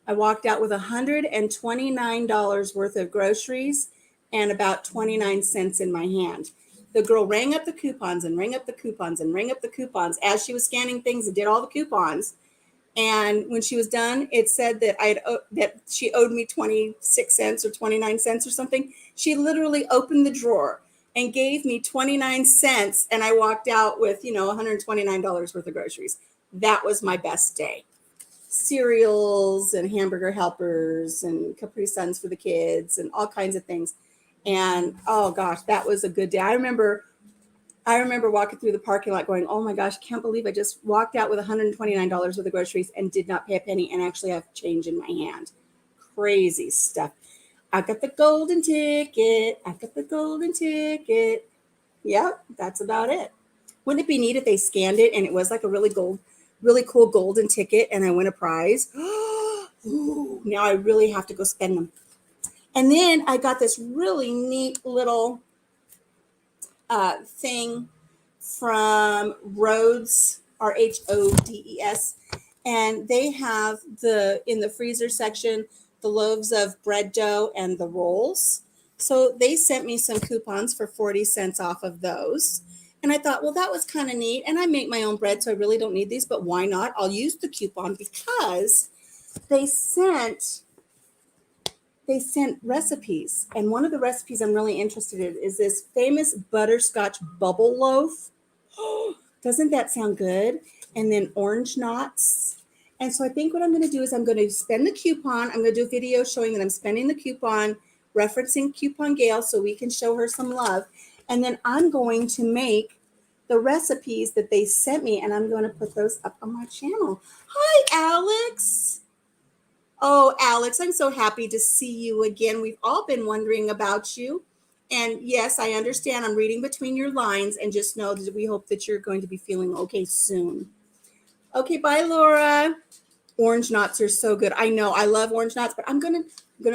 I walked out with $129 worth of groceries and about 29 cents in my hand. The girl rang up the coupons and rang up the coupons and rang up the coupons as she was scanning things and did all the coupons. And when she was done, it said that that she owed me 26 cents or 29 cents or something. She literally opened the drawer and gave me 29 cents. And I walked out with, $129 worth of groceries. That was my best day. Cereals and hamburger helpers and Capri Suns for the kids and all kinds of things. And oh gosh, that was a good day. I remember walking through the parking lot going, oh my gosh, I can't believe I just walked out with $129 worth of groceries and did not pay a penny and actually have change in my hand. Crazy stuff. I got the golden ticket. Yep, that's about it. Wouldn't it be neat if they scanned it and it was like a really cool golden ticket and I win a prize? Ooh, now I really have to go spend them. And then I got this really neat little thing from Rhodes, RHODES, and they have in the freezer section the loaves of bread dough and the rolls. So they sent me some coupons for 40 cents off of those. And I thought, well, that was kind of neat. And I make my own bread, so I really don't need these, but why not? I'll use the coupon because they sent recipes. And one of the recipes I'm really interested in is this famous butterscotch bubble loaf. Doesn't that sound good? And then orange knots. And so I think what I'm going to do is I'm going to spend the coupon. I'm going to do a video showing that I'm spending the coupon, referencing Coupon Gale so we can show her some love. And then I'm going to make the recipes that they sent me, and I'm going to put those up on my channel. Hi, Alex. Oh, Alex, I'm so happy to see you again. We've all been wondering about you. And yes, I understand. I'm reading between your lines, and just know that we hope that you're going to be feeling okay soon. Okay, bye, Laura. Orange knots are so good. I know I love orange knots, but I'm gonna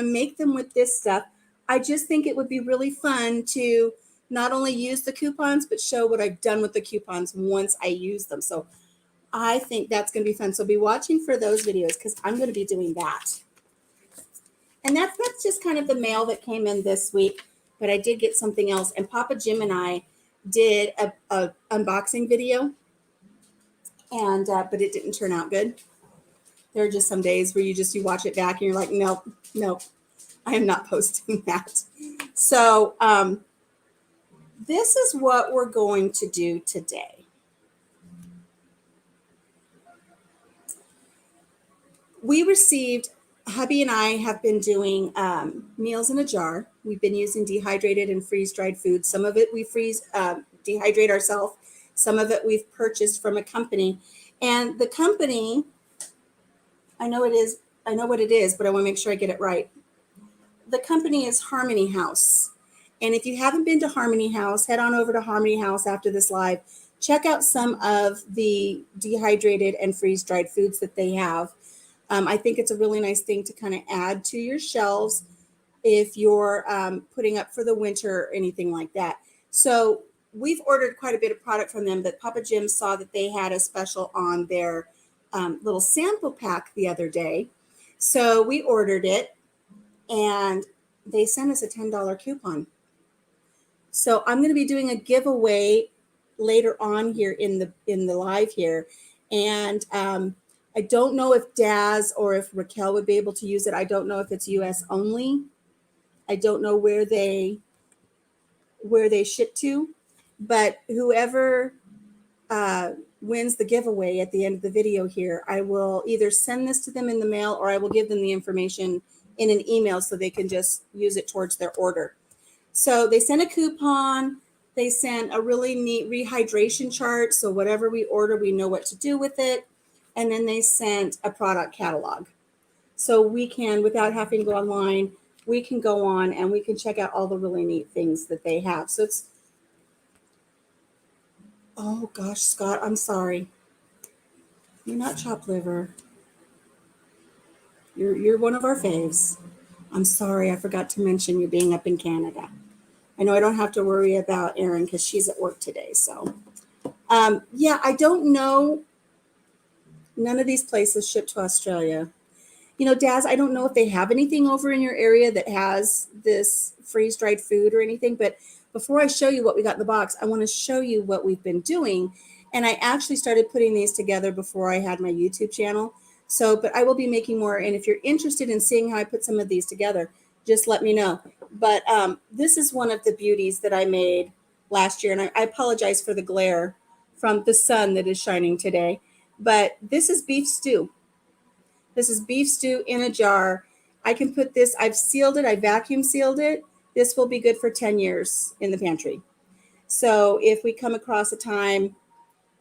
make them with this stuff. I just think it would be really fun to not only use the coupons, but show what I've done with the coupons once I use them. So I think that's going to be fun. So be watching for those videos because I'm going to be doing that. And that's just kind of the mail that came in this week. But I did get something else. And Papa Jim and I did a unboxing video. And but it didn't turn out good. There are just some days where you watch it back and you're like, nope, I am not posting that. So this is what we're going to do today. We received, hubby and I have been doing meals in a jar. We've been using dehydrated and freeze-dried food. Some of it we dehydrate ourselves. Some of it we've purchased from a company. And the company, I know what it is, but I want to make sure I get it right. The company is Harmony House. And if you haven't been to Harmony House, head on over to Harmony House after this live. Check out some of the dehydrated and freeze-dried foods that they have. I think it's a really nice thing to kind of add to your shelves if you're putting up for the winter or anything like that. So we've ordered quite a bit of product from them, but Papa Jim saw that they had a special on their little sample pack the other day. So we ordered it and they sent us a $10 coupon. So I'm going to be doing a giveaway later on here in the live here. And I don't know if Daz or if Raquel would be able to use it. I don't know if it's US only. I don't know where they ship to, but whoever wins the giveaway at the end of the video here, I will either send this to them in the mail or I will give them the information in an email so they can just use it towards their order. So they sent a coupon. They sent a really neat rehydration chart. So whatever we order, we know what to do with it. And then they sent a product catalog. So we can, without having to go online, we can go on and we can check out all the really neat things that they have. So it's, oh gosh, Scott, I'm sorry. You're not chopped liver. You're one of our faves. I'm sorry, I forgot to mention you being up in Canada. I know I don't have to worry about Erin because she's at work today. So, yeah, I don't know. None of these places ship to Australia. You know, Daz, I don't know if they have anything over in your area that has this freeze-dried food or anything, but before I show you what we got in the box, I want to show you what we've been doing. And I actually started putting these together before I had my YouTube channel. So, but I will be making more. And if you're interested in seeing how I put some of these together, just let me know. But this is one of the beauties that I made last year. And I apologize for the glare from the sun that is shining today. But this is beef stew. This is beef stew in a jar. I can put this, I've sealed it, I vacuum sealed it. This will be good for 10 years in the pantry. So if we come across a time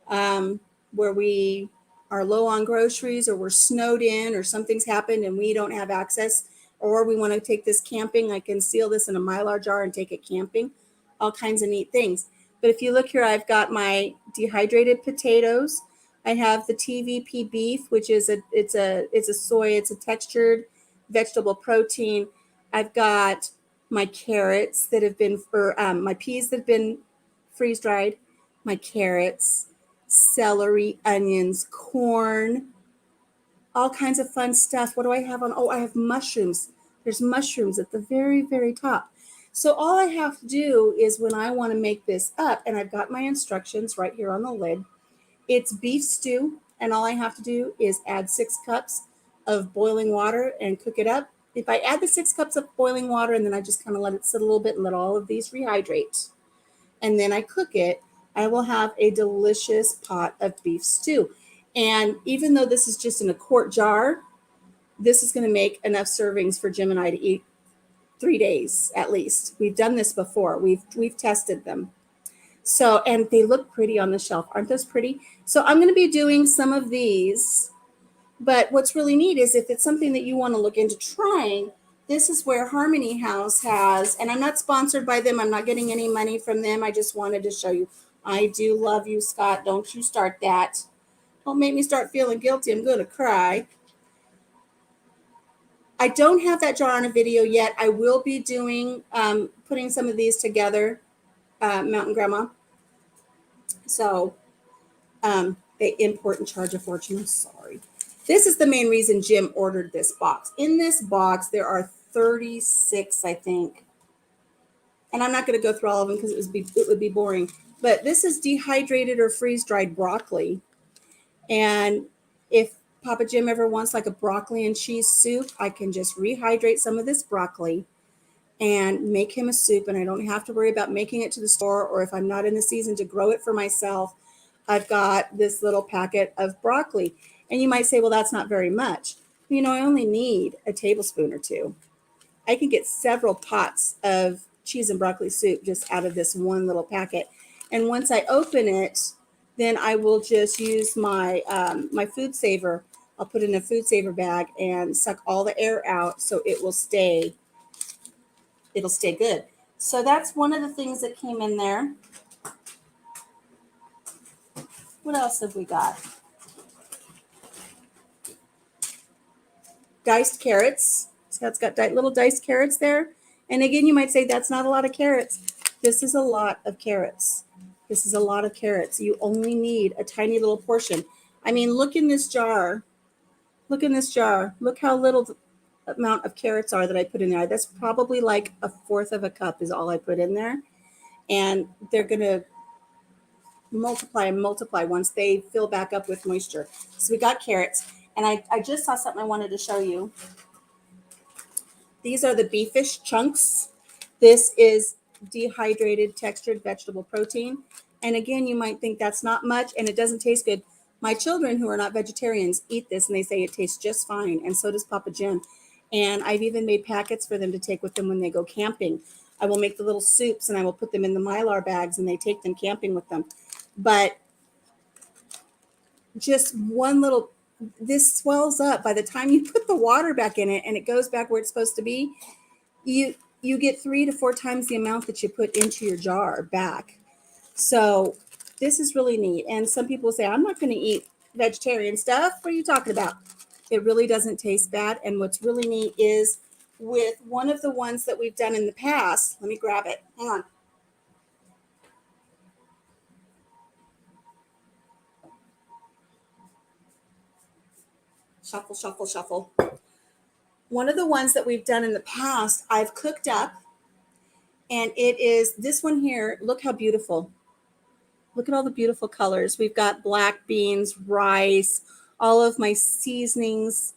where we are low on groceries or we're snowed in or something's happened and we don't have access, or we want to take this camping, I can seal this in a Mylar jar and take it camping. All kinds of neat things. But if you look here, I've got my dehydrated potatoes. I have the TVP beef, which is it's a soy, it's a textured vegetable protein. I've got my carrots that have been, or my peas that have been freeze dried, my carrots, celery, onions, corn, all kinds of fun stuff. What do I have on? Oh, I have mushrooms. There's mushrooms at the very, very top. So all I have to do is when I want to make this up, and I've got my instructions right here on the lid, it's beef stew, and all I have to do is add 6 cups of boiling water and cook it up. If I add the 6 cups of boiling water and then I just kind of let it sit a little bit and let all of these rehydrate, and then I cook it, I will have a delicious pot of beef stew. And even though this is just in a quart jar, this is going to make enough servings for Jim and I to eat 3 days at least. We've done this before. We've tested them. So, and they look pretty on the shelf. Aren't those pretty? So I'm going to be doing some of these, but what's really neat is if it's something that you want to look into trying, this is where Harmony House has, and I'm not sponsored by them. I'm not getting any money from them. I just wanted to show you. I do love you, Scott. Don't you start that. Don't make me start feeling guilty. I'm going to cry. I don't have that jar on a video yet. I will be doing, putting some of these together, Mountain Grandma. So they import and charge a fortune. I'm sorry. This is the main reason Jim ordered this box. In this box, there are 36, I think. And I'm not going to go through all of them because it would be boring. But this is dehydrated or freeze-dried broccoli. And if Papa Jim ever wants like a broccoli and cheese soup, I can just rehydrate some of this broccoli and make him a soup. And I don't have to worry about making it to the store, or if I'm not in the season to grow it for myself, I've got this little packet of broccoli. And you might say, well, that's not very much. You know, I only need a tablespoon or 2. I can get several pots of cheese and broccoli soup just out of this one little packet. And once I open it, then I will just use my my food saver. I'll put it in a food saver bag and suck all the air out so it'll stay good. So that's one of the things that came in there. What else have we got? Diced carrots. So it's got little diced carrots there. And again, you might say that's not a lot of carrots. This is a lot of carrots. This is a lot of carrots. You only need a tiny little portion. I mean, look in this jar. Look in this jar. Look how little amount of carrots are that I put in there. That's probably like 1/4 of a cup is all I put in there. And they're going to multiply and multiply once they fill back up with moisture. So we got carrots. And I just saw something I wanted to show you. These are the beefish chunks. This is dehydrated textured vegetable protein. And again, you might think that's not much and it doesn't taste good. My children who are not vegetarians eat this and they say it tastes just fine. And so does Papa Jim. And I've even made packets for them to take with them when they go camping. I will make the little soups and I will put them in the Mylar bags and they take them camping with them. But just one little, this swells up by the time you put the water back in it and it goes back where it's supposed to be. You get 3 to 4 times the amount that you put into your jar back. So this is really neat. And some people say, I'm not going to eat vegetarian stuff. What are you talking about? It really doesn't taste bad. And what's really neat is with one of the ones that we've done in the past, let me grab it. Hang on. Shuffle, shuffle, shuffle. One of the ones that we've done in the past, I've cooked up, and it is this one here. Look how beautiful. Look at all the beautiful colors. We've got black beans, rice, all of my seasonings,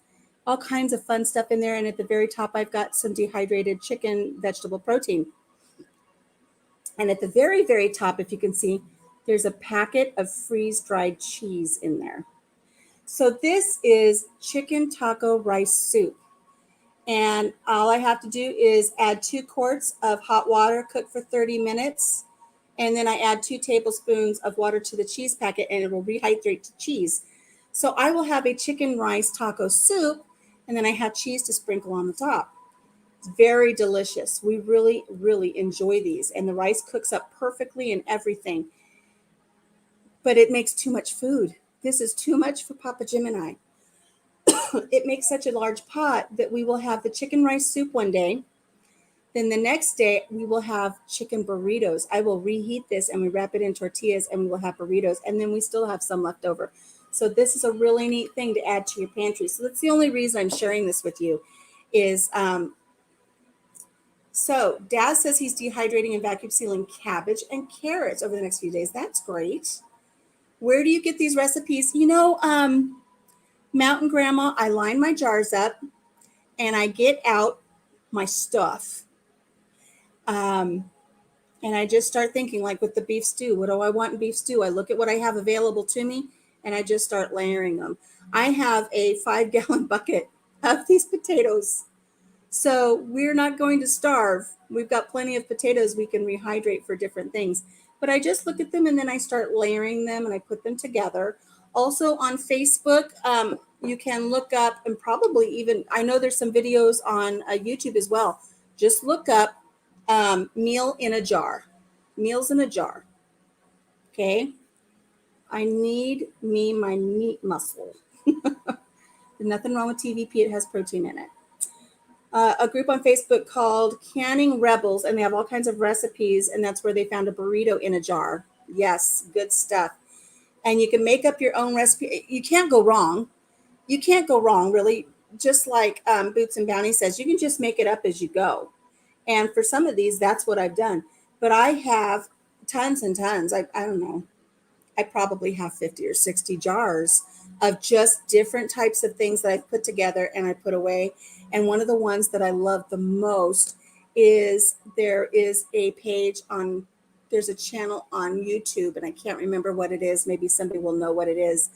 all kinds of fun stuff in there. And at the very top, I've got some dehydrated chicken vegetable protein. And at the very, very top, if you can see, there's a packet of freeze-dried cheese in there. So this is chicken taco rice soup. And all I have to do is add 2 quarts of hot water, cook for 30 minutes. And then I add 2 tablespoons of water to the cheese packet and it will rehydrate the cheese. So I will have a chicken rice taco soup and then I have cheese to sprinkle on the top. It's very delicious. We really, really enjoy these. And the rice cooks up perfectly and everything. But it makes too much food. This is too much for Papa Jim and I. It makes such a large pot that we will have the chicken rice soup one day. Then the next day we will have chicken burritos. I will reheat this and we wrap it in tortillas and we will have burritos. And then we still have some left over. So this is a really neat thing to add to your pantry. So that's the only reason I'm sharing this with you is, so Dad says he's dehydrating and vacuum sealing cabbage and carrots over the next few days. That's great. Where do you get these recipes? Mountain Grandma, I line my jars up and I get out my stuff. And I just start thinking, like with the beef stew, what do I want in beef stew? I look at what I have available to me and I just start layering them. I have a 5-gallon bucket of these potatoes. So we're not going to starve. We've got plenty of potatoes we can rehydrate for different things. But I just look at them and then I start layering them and I put them together. Also on Facebook, you can look up and probably even, I know there's some videos on YouTube as well. Just look up meal in a jar. Meals in a jar. Okay. I need my meat muscle. There's nothing wrong with TVP. It has protein in it. A group on Facebook called Canning Rebels, and they have all kinds of recipes, and that's where they found a burrito in a jar. Yes, good stuff. And you can make up your own recipe. You can't go wrong. You can't go wrong, really. Just like Boots and Bounty says, you can just make it up as you go. And for some of these, that's what I've done. But I have tons and tons. I don't know. I probably have 50 or 60 jars of just different types of things that I've put together and I put away. And one of the ones that I love the most is there is a page on, there's a channel on YouTube, and I can't remember what it is. Maybe somebody will know what it is.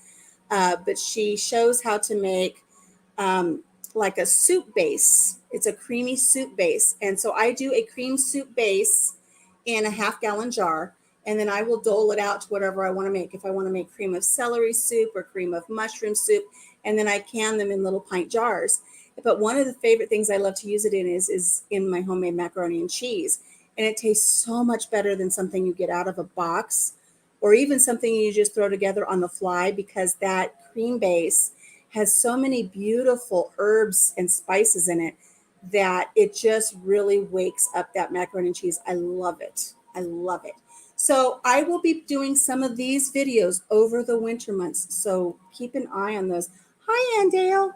But she shows how to make like a soup base. It's a creamy soup base. And so I do a cream soup base in a 1/2-gallon jar. And then I will dole it out to whatever I want to make. If I want to make cream of celery soup or cream of mushroom soup, and then I can them in little pint jars. But one of the favorite things I love to use it in is in my homemade macaroni and cheese. And it tastes so much better than something you get out of a box or even something you just throw together on the fly, because that cream base has so many beautiful herbs and spices in it that it just really wakes up that macaroni and cheese. I love it. I love it. So I will be doing some of these videos over the winter months. So keep an eye on those. Hi, Andale.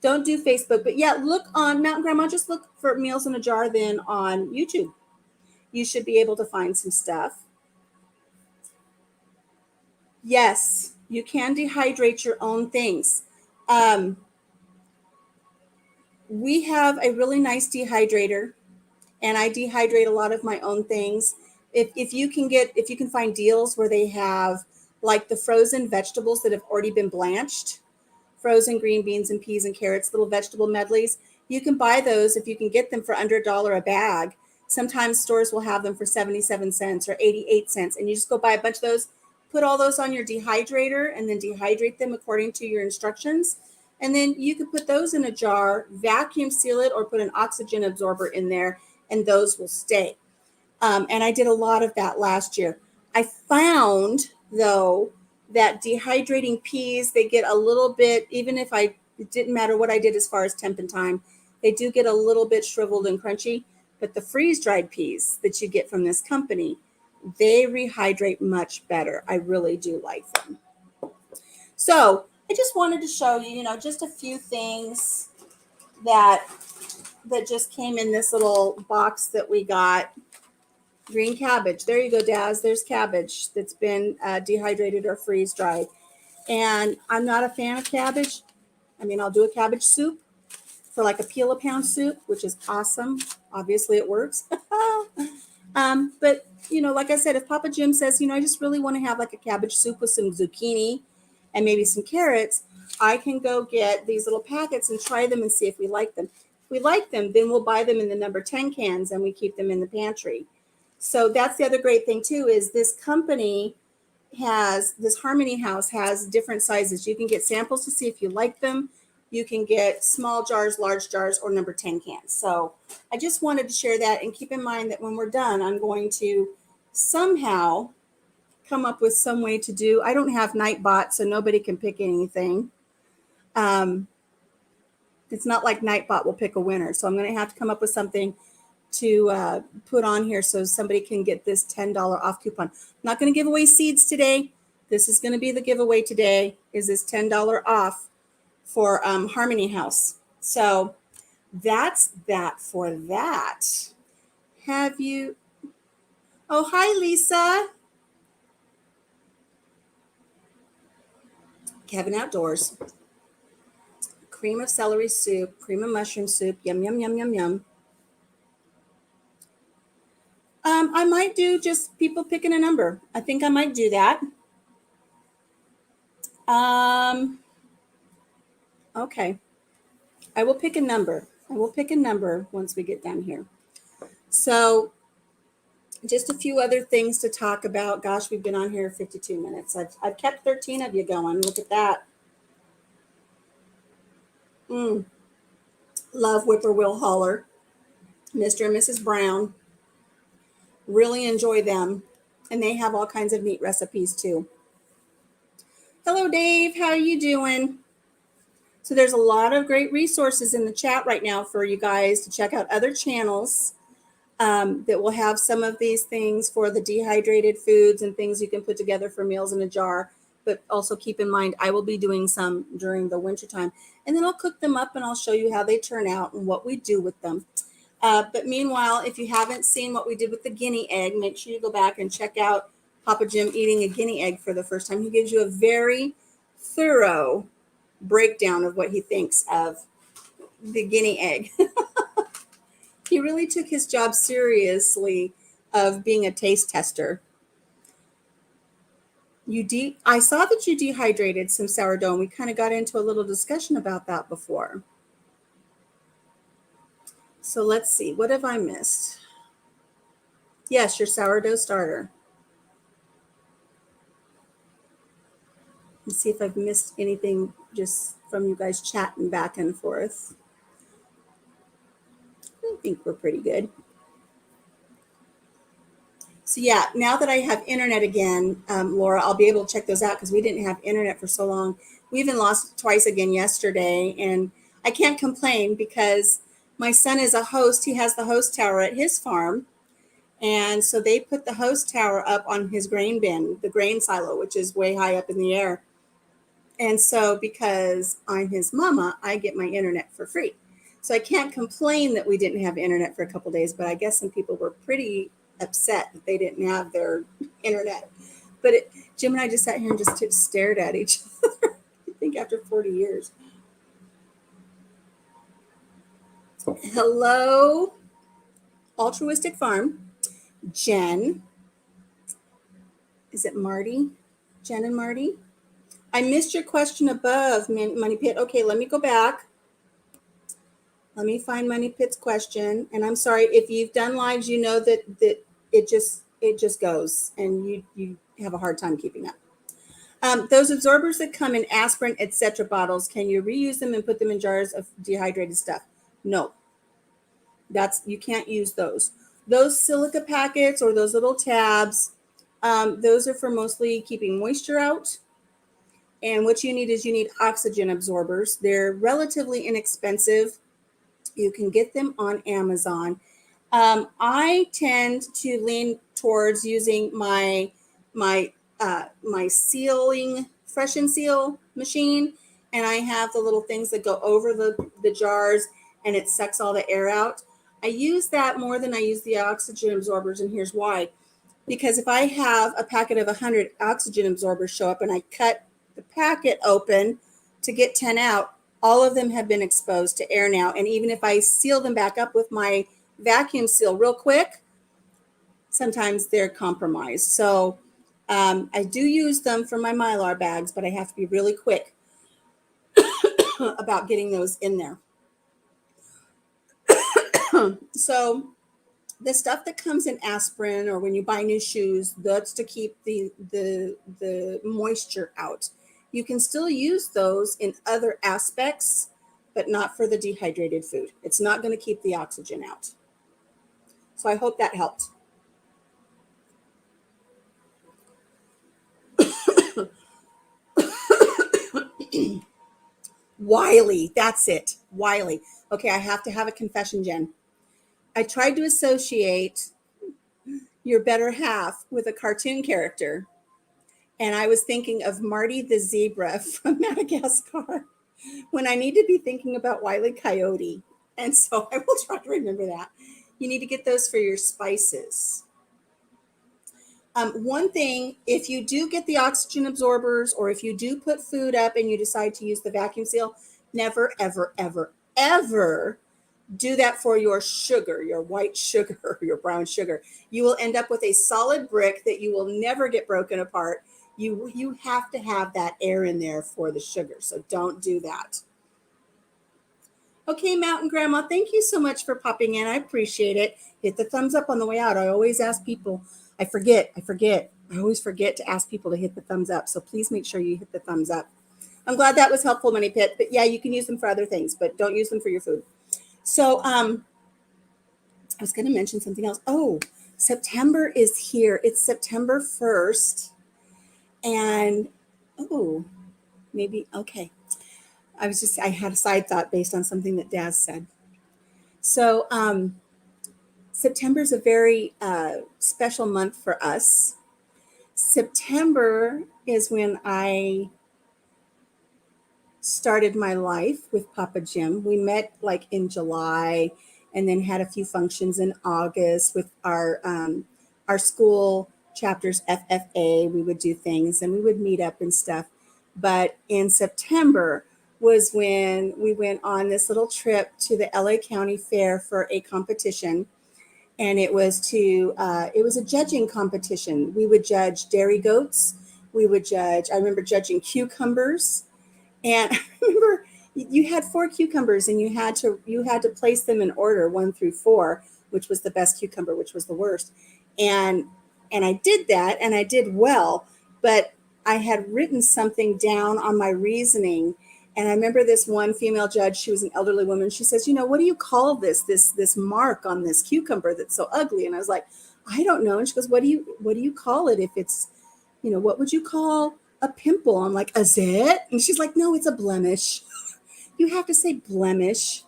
Don't do Facebook, but yeah, look on Mountain Grandma. Just look for Meals in a Jar then on YouTube. You should be able to find some stuff. Yes, you can dehydrate your own things. We have a really nice dehydrator, and I dehydrate a lot of my own things. If you can find deals where they have like the frozen vegetables that have already been blanched, frozen green beans and peas and carrots, little vegetable medleys. You can buy those if you can get them for under $1 a bag. Sometimes stores will have them for 77 cents or 88 cents. And you just go buy a bunch of those, put all those on your dehydrator, and then dehydrate them according to your instructions. And then you could put those in a jar, vacuum seal it, or put an oxygen absorber in there, and those will stay. And I did a lot of that last year. I found, though, that dehydrating peas, they get a little bit, even if it didn't matter what I did as far as temp and time, they do get a little bit shriveled and crunchy. But the freeze-dried peas that you get from this company, they rehydrate much better. I really do like them. So I just wanted to show you, just a few things that just came in this little box that we got. Green cabbage. There you go, Daz. There's cabbage that's been dehydrated or freeze dried. And I'm not a fan of cabbage. I mean, I'll do a cabbage soup for like a peel a pound soup, which is awesome. Obviously, it works. But, like I said, if Papa Jim says, I just really want to have like a cabbage soup with some zucchini and maybe some carrots, I can go get these little packets and try them and see if we like them. If we like them, then we'll buy them in the number 10 cans and we keep them in the pantry. So that's the other great thing too, is this company this Harmony House has different sizes. You can get samples to see if you like them. You can get small jars, large jars, or number 10 cans. So I just wanted to share that, and keep in mind that when we're done, I'm going to somehow come up with some way to do. I don't have Nightbot, so nobody can pick anything. It's not like Nightbot will pick a winner. So I'm going to have to come up with something to put on here so somebody can get this $10 off coupon. I'm not going to give away seeds today. This is going to be the giveaway today, is this $10 off for Harmony House. So that's that for that. Oh, hi, Lisa. Kevin Outdoors. Cream of celery soup, cream of mushroom soup. Yum, yum, yum, yum, yum. I might do just people picking a number. I think I might do that. Okay. I will pick a number. Once we get done here. So just a few other things to talk about. Gosh, we've been on here 52 minutes. I've kept 13 of you going. Look at that. Love Whippoorwill Holler. Mr. and Mrs. Brown. Really enjoy them. And they have all kinds of neat recipes too. Hello, Dave. How are you doing? So there's a lot of great resources in the chat right now for you guys to check out other channels that will have some of these things for the dehydrated foods and things you can put together for meals in a jar. But also keep in mind, I will be doing some during the wintertime. And then I'll cook them up and I'll show you how they turn out and what we do with them. But meanwhile, if you haven't seen what we did with the guinea egg, make sure you go back and check out Papa Jim eating a guinea egg for the first time. He gives you a very thorough breakdown of what he thinks of the guinea egg. He really took his job seriously of being a taste tester. I saw that you dehydrated some sourdough, and we kind of got into a little discussion about that before. So let's see, what have I missed? Yes, your sourdough starter. Let's see if I've missed anything just from you guys chatting back and forth. I think we're pretty good. So yeah, now that I have internet again, Laura, I'll be able to check those out because we didn't have internet for so long. We even lost it twice again yesterday, and I can't complain because my son is a host. He has the host tower at his farm, and so they put the host tower up on his grain bin, the grain silo, which is way high up in the air. And so because I'm his mama, I get my internet for free. So I can't complain that we didn't have internet for a couple of days, but I guess some people were pretty upset that they didn't have their internet. But Jim and I just sat here and just stared at each other, I think after 40 years. Hello, Altruistic Farm. Jen, Is it Marty? Jen and Marty? I missed your question above, Money Pit. Okay, let me go back. Let me find Money Pit's question. And I'm sorry, if you've done lives, you know that it just goes and you have a hard time keeping up. Those absorbers that come in aspirin, etc. bottles, can you reuse them and put them in jars of dehydrated stuff? No, you can't use those. Those silica packets or those little tabs, those are for mostly keeping moisture out. And what you need oxygen absorbers. They're relatively inexpensive. You can get them on Amazon. I tend to lean towards using my sealing Fresh and Seal machine, and I have the little things that go over the jars, and it sucks all the air out. I use that more than I use the oxygen absorbers, and here's why. Because if I have a packet of 100 oxygen absorbers show up and I cut the packet open to get 10 out, all of them have been exposed to air now. And even if I seal them back up with my vacuum seal real quick, sometimes they're compromised. So I do use them for my Mylar bags, but I have to be really quick about getting those in there. So the stuff that comes in aspirin or when you buy new shoes, that's to keep the moisture out. You can still use those in other aspects, but not for the dehydrated food. It's not going to keep the oxygen out. So I hope that helped. Wiley, that's it. Wiley. Okay, I have to have a confession, Jen. I tried to associate your better half with a cartoon character, and I was thinking of Marty the zebra from Madagascar when I need to be thinking about Wile E. Coyote. And so I will try to remember that. You need to get those for your spices. One thing, if you do get the oxygen absorbers or if you do put food up and you decide to use the vacuum seal, never, ever, ever, ever do that for your sugar, your white sugar, your brown sugar. You will end up with a solid brick that you will never get broken apart. You have to have that air in there for the sugar, so don't do that. Okay, Mountain Grandma, thank you so much for popping in. I appreciate it. Hit the thumbs up on the way out. I always ask people. I forget. I always forget to ask people to hit the thumbs up. So please make sure you hit the thumbs up. I'm glad that was helpful, Money Pit. But yeah, you can use them for other things, but don't use them for your food. So I was going to mention something else. Oh, September is here. It's September 1st. And maybe, okay. I had a side thought based on something that Daz said. So September is a very special month for us. September is when I started my life with Papa Jim. We met like in July and then had a few functions in August with our school chapters, FFA. We would do things and we would meet up and stuff. But in September was when we went on this little trip to the LA County Fair for a competition. And it was a judging competition. We would judge dairy goats. I remember judging cucumbers. And I remember you had 4 cucumbers and you had to place them in order 1 through 4, which was the best cucumber, which was the worst. And I did that and I did well, but I had written something down on my reasoning. And I remember this one female judge, she was an elderly woman. She says, what do you call this mark on this cucumber that's so ugly? And I was like, I don't know. And she goes, what do you call it if it's, what would you call a pimple? I'm like, a zit? And she's like, no, it's a blemish. You have to say blemish.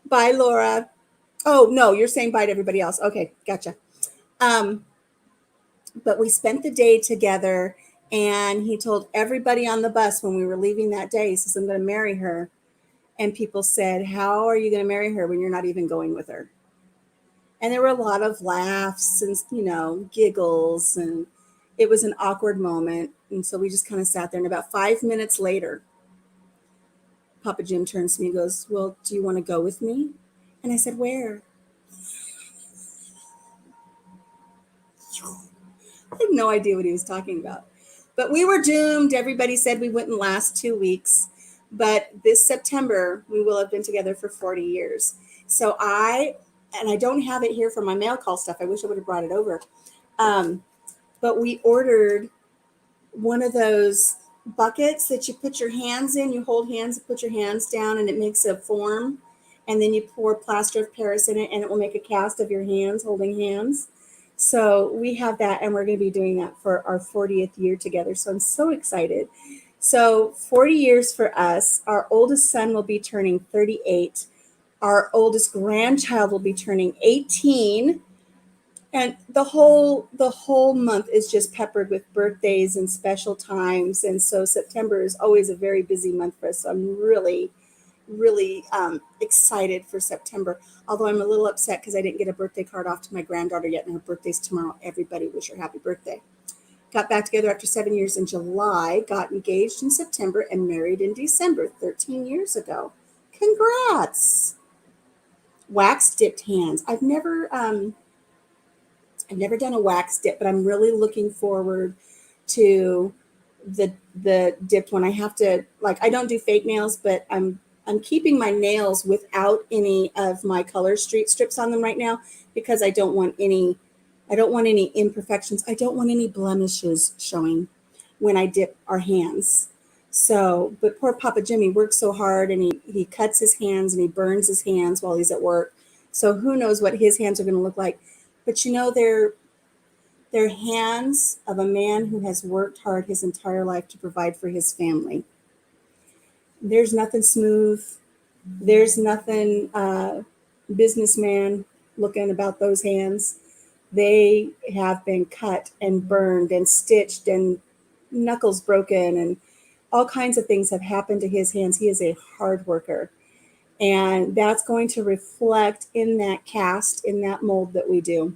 Bye, Laura. Oh, no, you're saying bye to everybody else. Okay, gotcha. But we spent the day together, and he told everybody on the bus when we were leaving that day, he says, I'm going to marry her. And people said, how are you going to marry her when you're not even going with her? And there were a lot of laughs and, giggles, and it was an awkward moment. And so we just kind of sat there. And about 5 minutes later, Papa Jim turns to me and goes, well, do you want to go with me? And I said, where? I had no idea what he was talking about. But we were doomed. Everybody said we wouldn't last 2 weeks. But this September, we will have been together for 40 years. So and I don't have it here for my mail call stuff. I wish I would have brought it over. But we ordered one of those buckets that you put your hands in. You hold hands, put your hands down, and it makes a form. And then you pour plaster of Paris in it, and it will make a cast of your hands holding hands. So we have that, and we're going to be doing that for our 40th year together. So I'm so excited. So 40 years for us. Our oldest son will be turning 38. Our oldest grandchild will be turning 18. And the whole month is just peppered with birthdays and special times. And so September is always a very busy month for us. So I'm really, really excited for September. Although I'm a little upset because I didn't get a birthday card off to my granddaughter yet, and her birthday's tomorrow. Everybody wish her happy birthday. Got back together after 7 years in July, got engaged in September, and married in December, 13 years ago. Congrats! Wax dipped hands. I've never done a wax dip, but I'm really looking forward to the dipped one. I have to, like, I don't do fake nails, but I'm keeping my nails without any of my color street strips on them right now because I don't want any imperfections. I don't want any blemishes showing when I dip our hands. So, but poor Papa Jimmy works so hard, and he cuts his hands and he burns his hands while he's at work. So who knows what his hands are going to look like. But you know, they're hands of a man who has worked hard his entire life to provide for his family. There's nothing smooth. There's nothing businessman looking about those hands. They have been cut and burned and stitched and knuckles broken, and all kinds of things have happened to his hands. He is a hard worker. And that's going to reflect in that cast, in that mold that we do.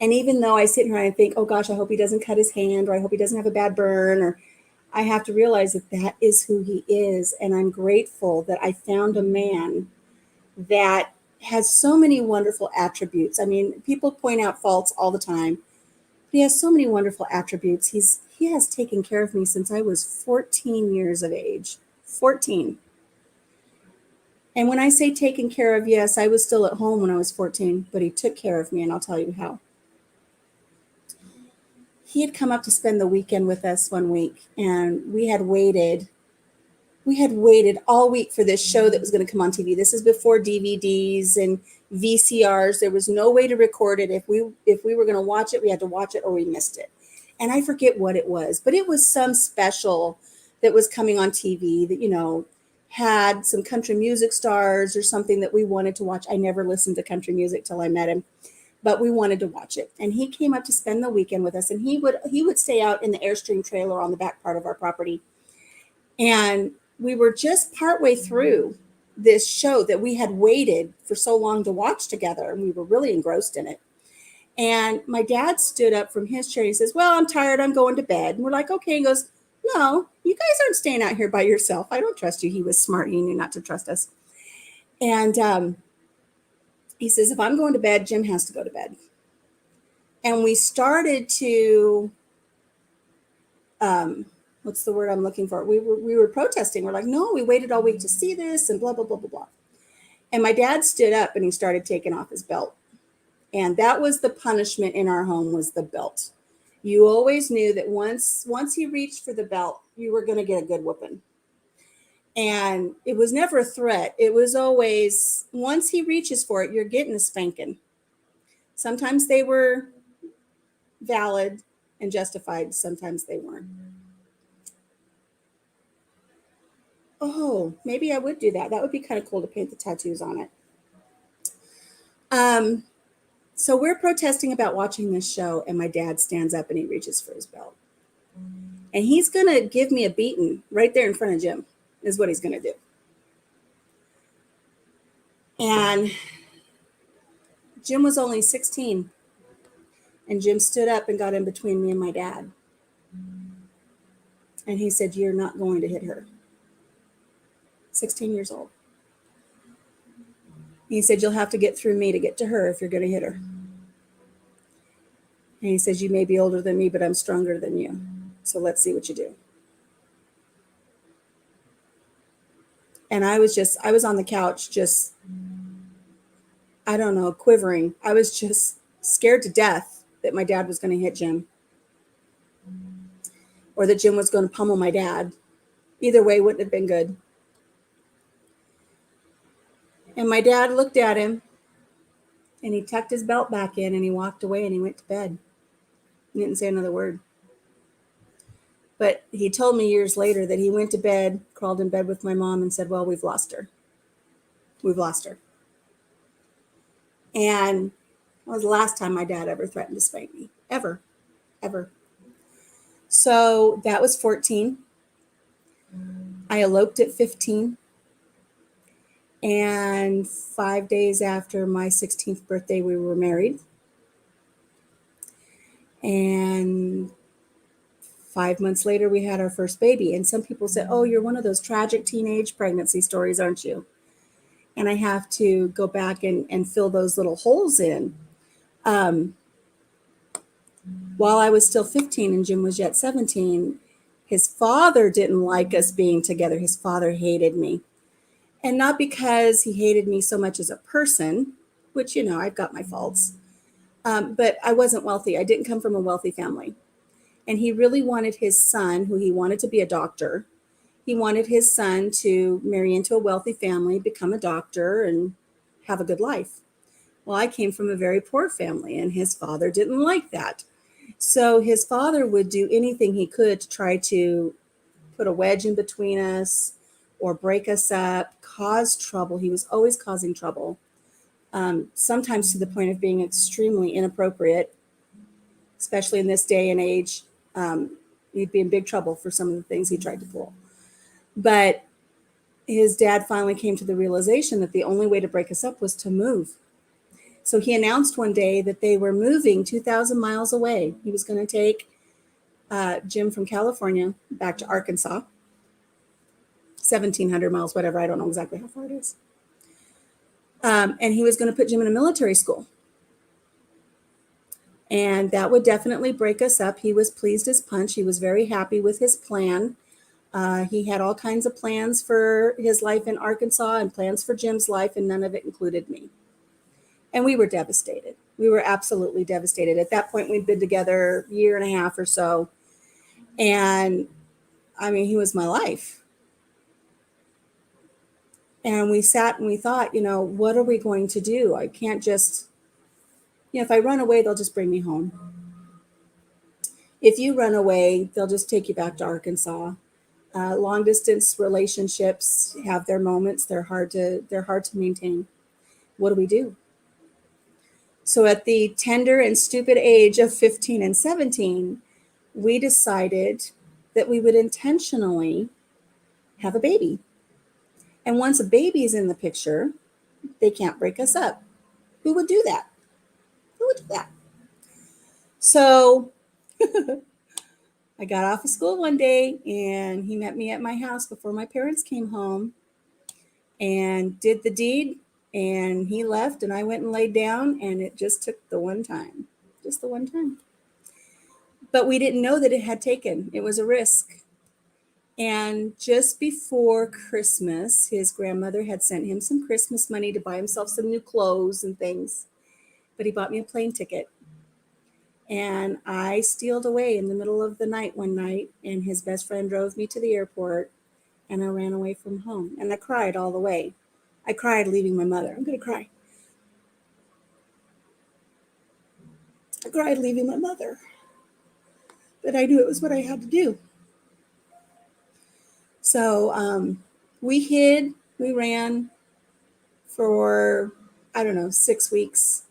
And even though I sit here and I think, oh gosh, I hope he doesn't cut his hand, or I hope he doesn't have a bad burn, or I have to realize that that is who he is. And I'm grateful that I found a man that has so many wonderful attributes. I mean, people point out faults all the time, but he has so many wonderful attributes. He has taken care of me since I was 14 years of age. 14. And when I say taken care of, yes, I was still at home when I was 14, but he took care of me, and I'll tell you how. He had come up to spend the weekend with us one week, and we had waited all week for this show that was going to come on TV. This is before DVDs and VCRs. There was no way to record it. If we were going to watch it, we had to watch it or we missed it. And I forget what it was, but it was some special that was coming on TV that, had some country music stars or something that we wanted to watch. I never listened to country music till I met him, but we wanted to watch it. And he came up to spend the weekend with us, and he would stay out in the Airstream trailer on the back part of our property. And we were just partway through this show that we had waited for so long to watch together, and we were really engrossed in it. And my dad stood up from his chair. He says, well, I'm tired. I'm going to bed. And we're like, okay. He goes, no, you guys aren't staying out here by yourself. I don't trust you. He was smart. He knew not to trust us. And he says, if I'm going to bed, Jim has to go to bed. And we started to, what's the word I'm looking for? We were protesting. We're like, no, we waited all week to see this, and blah, blah, blah, blah, blah. And my dad stood up and he started taking off his belt. And that was the punishment in our home, was the belt. You always knew that once he reached for the belt, you were going to get a good whooping. And it was never a threat. It was always, once he reaches for it, you're getting a spanking. Sometimes they were valid and justified. Sometimes they weren't. Oh, maybe I would do that. That would be kind of cool to paint the tattoos on it. So we're protesting about watching this show, and my dad stands up and he reaches for his belt. And he's going to give me a beating right there in front of Jim, is what he's going to do. And Jim was only 16. And Jim stood up and got in between me and my dad. And he said, you're not going to hit her. 16 years old. He said, you'll have to get through me to get to her if you're going to hit her. And he says, you may be older than me, but I'm stronger than you. So let's see what you do. And I was on the couch, just, I don't know, quivering. I was just scared to death that my dad was going to hit Jim, or that Jim was going to pummel my dad. Either way wouldn't have been good. And my dad looked at him, and he tucked his belt back in, and he walked away, and he went to bed. He didn't say another word. But he told me years later that he went to bed, crawled in bed with my mom, and said, well, we've lost her. We've lost her. And that was the last time my dad ever threatened to spank me. Ever. Ever. So that was 14. I eloped at 15. And 5 days after my 16th birthday, we were married. And 5 months later, we had our first baby. And some people say, oh, you're one of those tragic teenage pregnancy stories, aren't you? And I have to go back and fill those little holes in. While I was still 15 and Jim was yet 17, his father didn't like us being together. His father hated me. And not because he hated me so much as a person, which, I've got my faults. But I wasn't wealthy. I didn't come from a wealthy family. And he really wanted his son, who he wanted to be a doctor. He wanted his son to marry into a wealthy family, become a doctor, and have a good life. Well, I came from a very poor family, and his father didn't like that. So his father would do anything he could to try to put a wedge in between us or break us up, cause trouble. He was always causing trouble, sometimes to the point of being extremely inappropriate, especially in this day and age. He'd be in big trouble for some of the things he tried to pull. But his dad finally came to the realization that the only way to break us up was to move. So he announced one day that they were moving 2,000 miles away. He was going to take Jim from California back to Arkansas, 1,700 miles, whatever. I don't know exactly how far it is. And he was going to put Jim in a military school. And that would definitely break us up. He was pleased as punch. He was very happy with his plan. He had all kinds of plans for his life in Arkansas and plans for Jim's life, and none of it included me. And we were devastated. We were absolutely devastated. At that point, we'd been together a year and a half or so. And I mean, he was my life. And we sat and we thought, what are we going to do? I can't just, if I run away, they'll just bring me home. If you run away, they'll just take you back to Arkansas. Long distance relationships have their moments. They're hard to maintain. What do we do? So at the tender and stupid age of 15 and 17, we decided that we would intentionally have a baby. And once a baby is in the picture, they can't break us up. Who would do that? Who would do that? So I got off of school one day, and he met me at my house before my parents came home and did the deed. And he left, and I went and laid down, and it just took the one time. Just the one time. But we didn't know that it had taken. It was a risk. And just before Christmas, his grandmother had sent him some Christmas money to buy himself some new clothes and things. But he bought me a plane ticket. And I stealed away in the middle of the night one night, and his best friend drove me to the airport, and I ran away from home. And I cried all the way. I cried leaving my mother. I'm going to cry. I cried leaving my mother. But I knew it was what I had to do. So we hid, we ran for, 6 weeks.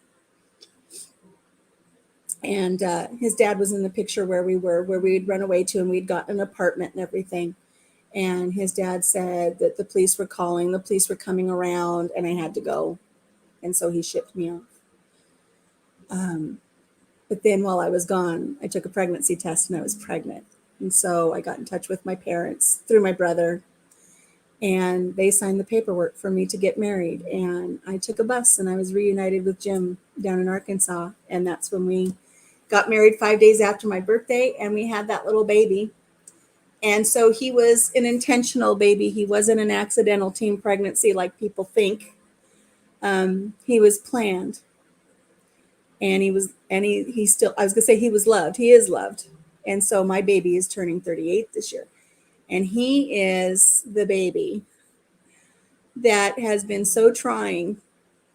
And his dad was in the picture where we'd run away to, and we'd gotten an apartment and everything. And his dad said that the police were calling, the police were coming around, and I had to go. And so he shipped me off. But then while I was gone, I took a pregnancy test, and I was pregnant. And so I got in touch with my parents through my brother, and they signed the paperwork for me to get married. And I took a bus, and I was reunited with Jim down in Arkansas. And that's when we got married 5 days after my birthday, and we had that little baby. And so he was an intentional baby. He wasn't an accidental teen pregnancy like people think. He was planned, and he still, I was gonna say he was loved. He is loved. And so my baby is turning 38 this year. And he is the baby that has been so trying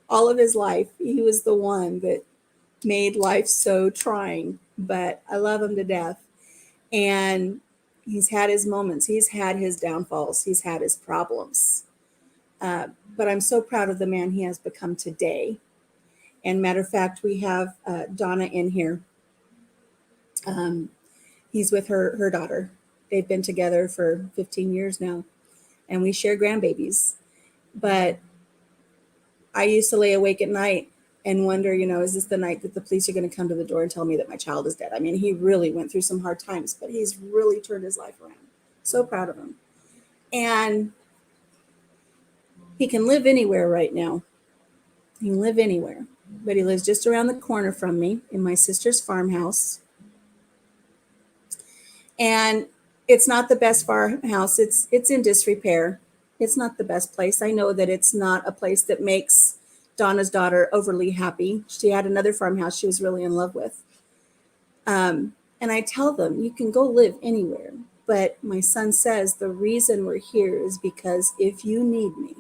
all of his life. He was the one that made life so trying, but I love him to death. And he's had his moments, he's had his downfalls, he's had his problems. But I'm so proud of the man he has become today. And matter of fact, we have Donna in here. He's with her daughter. They've been together for 15 years now, and we share grandbabies. But I used to lay awake at night and wonder, is this the night that the police are going to come to the door and tell me that my child is dead? I mean, he really went through some hard times, but he's really turned his life around. So proud of him. And he can live anywhere right now. He can live anywhere, but he lives just around the corner from me in my sister's farmhouse. And it's not the best farmhouse. It's in disrepair. It's not the best place. I know that it's not a place that makes Donna's daughter overly happy. She had another farmhouse she was really in love with. And I tell them, you can go live anywhere. But my son says the reason we're here is because if you need me,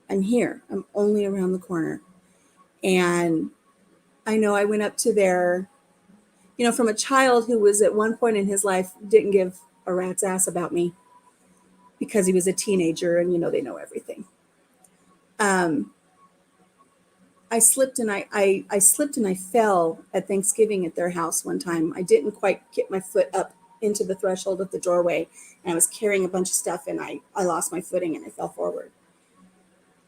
I'm here. I'm only around the corner. And I know I went up to their, from a child who was at one point in his life, didn't give a rat's ass about me because he was a teenager and, they know everything. I slipped and I slipped and I fell at Thanksgiving at their house one time. I didn't quite get my foot up into the threshold of the doorway, and I was carrying a bunch of stuff, and I lost my footing and I fell forward.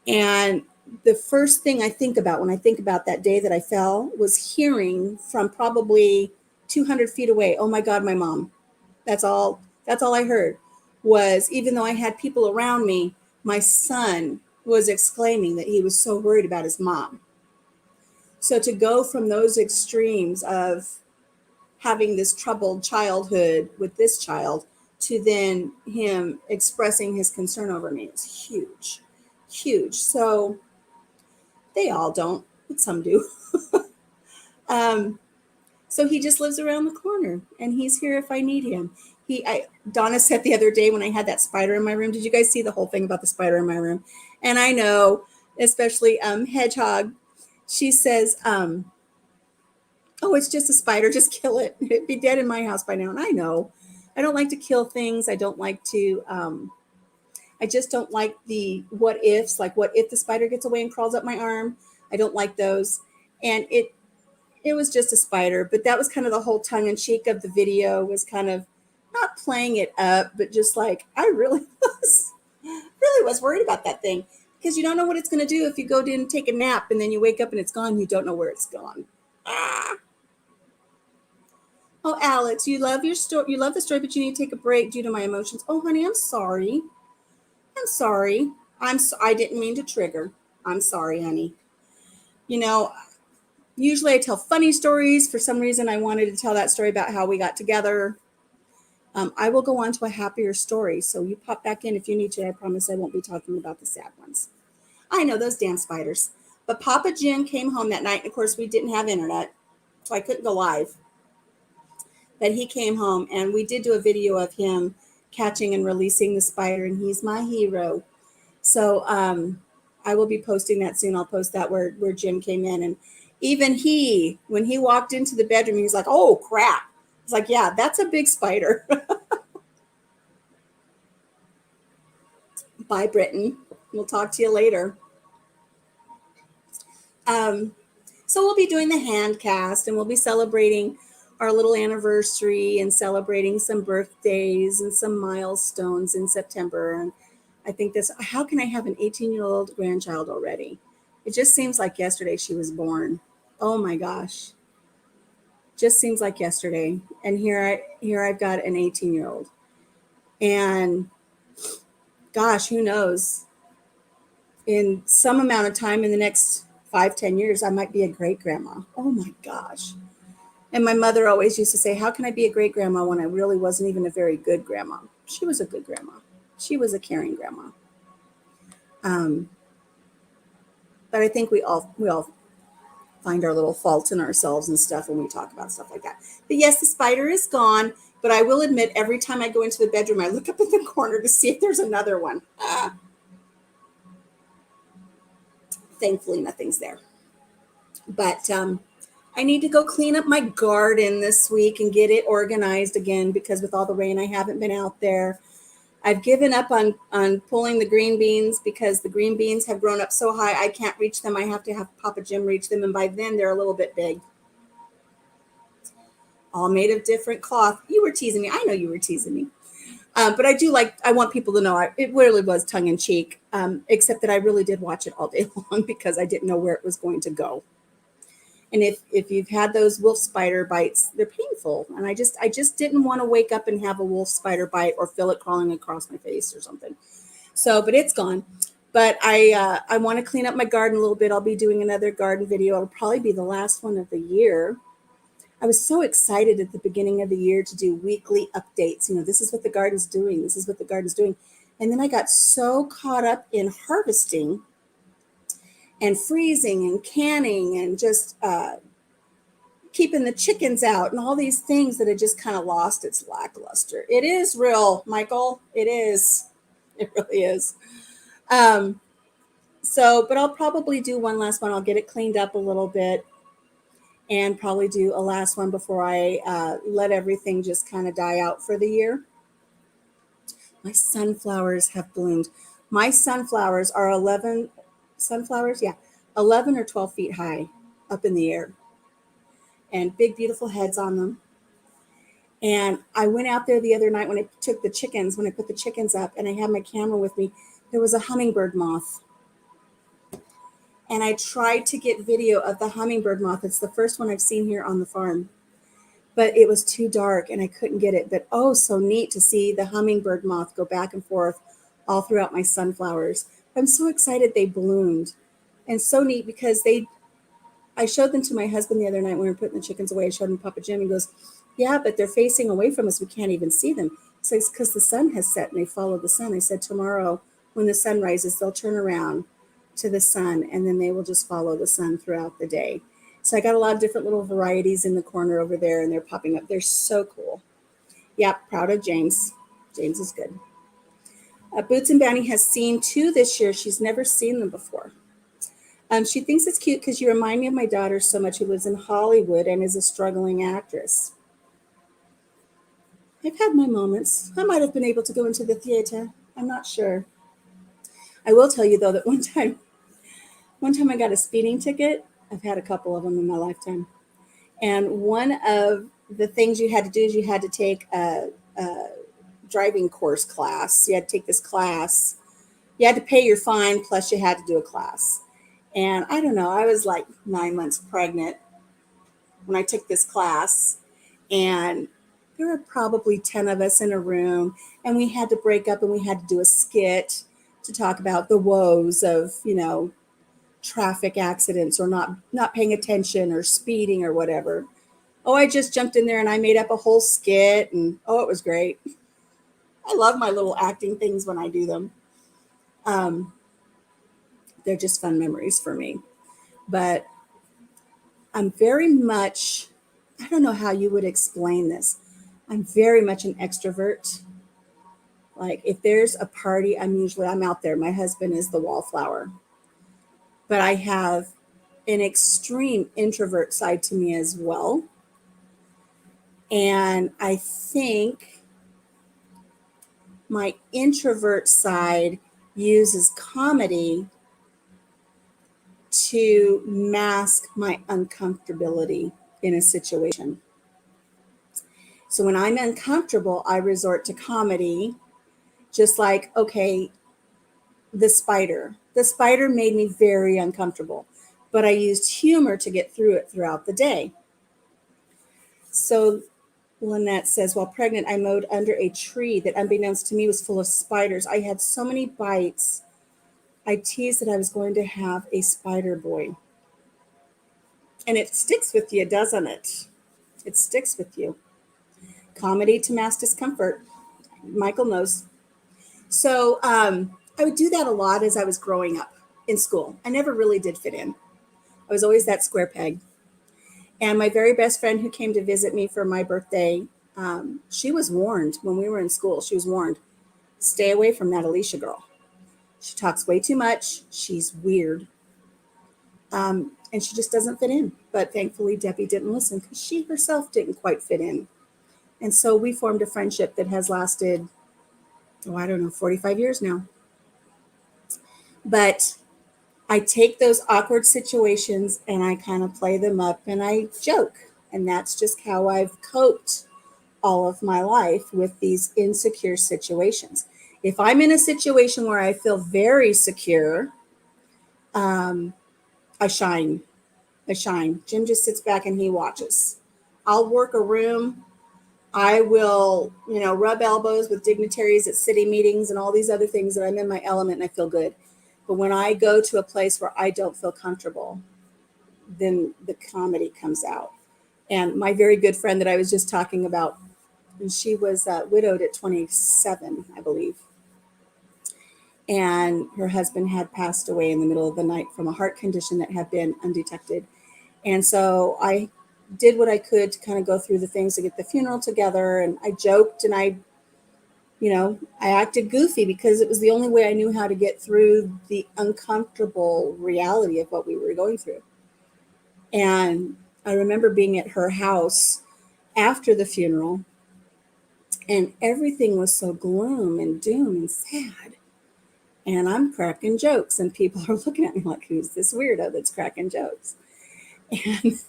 And the first thing I think about when I think about that day that I fell was hearing from probably 200 feet away, "Oh my God, my mom." That's all I heard was, even though I had people around me, my son was exclaiming that he was so worried about his mom. So to go from those extremes of having this troubled childhood with this child to then him expressing his concern over me is huge, huge. So they all don't, but some do. So he just lives around the corner, and he's here if I need him. Donna said the other day when I had that spider in my room, did you guys see the whole thing about the spider in my room? And I know, especially Hedgehog, she says, "Oh, it's just a spider, just kill it. It'd be dead in my house by now." And I know, I don't like to kill things. I don't like to, I just don't like the what ifs, like what if the spider gets away and crawls up my arm? I don't like those. And it was just a spider, but that was kind of the whole tongue in cheek of the video, was kind of not playing it up, but just like, I really was worried about that thing, because you don't know what it's going to do if you go in and take a nap and then you wake up and it's gone. You don't know where it's gone. Oh, Alex, you love your story. You love the story, but you need to take a break due to my emotions. Oh, honey, I'm sorry. I'm sorry. I didn't mean to trigger. I'm sorry, honey. Usually I tell funny stories. For some reason, I wanted to tell that story about how we got together. I will go on to a happier story. So you pop back in if you need to. I promise I won't be talking about the sad ones. I know, those damn spiders. But Papa Jim came home that night. And of course, we didn't have internet, so I couldn't go live. But he came home, and we did do a video of him catching and releasing the spider, and he's my hero. So I will be posting that soon. I'll post that where Jim came in. And even when he walked into the bedroom, he was like, "Oh, crap." It's like, yeah, that's a big spider. Bye, Brittany. We'll talk to you later. So we'll be doing the hand cast, and we'll be celebrating our little anniversary and celebrating some birthdays and some milestones in September. And I think how can I have an 18-year-old grandchild already? It just seems like yesterday she was born. Oh my gosh. Just seems like yesterday. And here I've got an 18-year-old. And gosh, who knows? In some amount of time, in the next 5-10 years, I might be a great grandma. Oh my gosh. And my mother always used to say, how can I be a great grandma when I really wasn't even a very good grandma? She was a good grandma. She was a caring grandma. But I think we all find our little faults in ourselves and stuff when we talk about stuff like that. But yes, the spider is gone. But I will admit, every time I go into the bedroom, I look up in the corner to see if there's another one. Thankfully, nothing's there. But I need to go clean up my garden this week and get it organized again, because with all the rain, I haven't been out there. I've given up on pulling the green beans because the green beans have grown up so high I can't reach them. I have to have Papa Jim reach them, and by then they're a little bit big. All made of different cloth. You were teasing me. I know you were teasing me. But I want people to know it really was tongue in cheek, except that I really did watch it all day long because I didn't know where it was going to go. And if you've had those wolf spider bites, they're painful. And I just didn't want to wake up and have a wolf spider bite or feel it crawling across my face or something. So, but it's gone. But I want to clean up my garden a little bit. I'll be doing another garden video. It'll probably be the last one of the year. I was so excited at the beginning of the year to do weekly updates. This is what the garden's doing. This is what the garden's doing. And then I got so caught up in harvesting and freezing and canning and just keeping the chickens out and all these things that it just kind of lost its lackluster. It is real, Michael. It is. It really is. But I'll probably do one last one. I'll get it cleaned up a little bit and probably do a last one before I let everything just kind of die out for the year. My sunflowers have bloomed. My sunflowers are 11 or 12 feet high up in the air and big, beautiful heads on them. And I went out there the other night when I put the chickens up and I had my camera with me, there was a hummingbird moth. And I tried to get video of the hummingbird moth. It's the first one I've seen here on the farm, but it was too dark and I couldn't get it. But oh, so neat to see the hummingbird moth go back and forth all throughout my sunflowers. I'm so excited they bloomed, and so neat because I showed them to my husband the other night when we were putting the chickens away. I showed him Papa Jim. He goes, yeah, but they're facing away from us. We can't even see them. So it's because the sun has set and they follow the sun. I said, tomorrow when the sun rises, they'll turn around to the sun and then they will just follow the sun throughout the day. So I got a lot of different little varieties in the corner over there and they're popping up. They're so cool. Yeah, proud of James. James is good. Boots and Bounty has seen 2 this year. She's never seen them before. She thinks it's cute because you remind me of my daughter so much, who lives in Hollywood and is a struggling actress. I've had my moments. I might have been able to go into the theater. I'm not sure. I will tell you, though, that one time I got a speeding ticket. I've had a couple of them in my lifetime. And one of the things you had to do is you had to take a driving course class. You had to take this class. You had to pay your fine, plus you had to do a class. And I don't know, I was like 9 months pregnant when I took this class. And there were probably 10 of us in a room. And we had to break up and we had to do a skit to talk about the woes of, traffic accidents or not paying attention or speeding or whatever. Oh, I just jumped in there and I made up a whole skit and it was great. I love my little acting things when I do them. They're just fun memories for me. But I'm very much, I don't know how you would explain this. I'm very much an extrovert. Like if there's a party, I'm out there. My husband is the wallflower. But I have an extreme introvert side to me as well. And I think my introvert side uses comedy to mask my uncomfortability in a situation. So when I'm uncomfortable, I resort to comedy, just like, okay, the spider made me very uncomfortable, but I used humor to get through it throughout the day. So Lynette says, while pregnant, I mowed under a tree that unbeknownst to me was full of spiders. I had so many bites. I teased that I was going to have a spider boy. And it sticks with you, doesn't it? It sticks with you. Comedy to mass discomfort. Michael knows. So I would do that a lot as I was growing up in school. I never really did fit in. I was always that square peg. And my very best friend who came to visit me for my birthday, she was warned when we were in school. She was warned, stay away from that Alicia girl. She talks way too much. She's weird. And she just doesn't fit in. But thankfully, Debbie didn't listen because she herself didn't quite fit in. And so we formed a friendship that has lasted, I don't know, 45 years now. But I take those awkward situations and I kind of play them up and I joke. And that's just how I've coped all of my life with these insecure situations. If I'm in a situation where I feel very secure, I shine. I shine. Jim just sits back and he watches. I'll work a room. I will, rub elbows with dignitaries at city meetings and all these other things that I'm in my element and I feel good. But when I go to a place where I don't feel comfortable, then the comedy comes out. And my very good friend that I was just talking about, and she was widowed at 27, I believe. And her husband had passed away in the middle of the night from a heart condition that had been undetected. And so I did what I could to kind of go through the things to get the funeral together. And I joked and I acted goofy because it was the only way I knew how to get through the uncomfortable reality of what we were going through. And I remember being at her house after the funeral, and everything was so gloom and doom and sad. And I'm cracking jokes, and people are looking at me like, who's this weirdo that's cracking jokes? And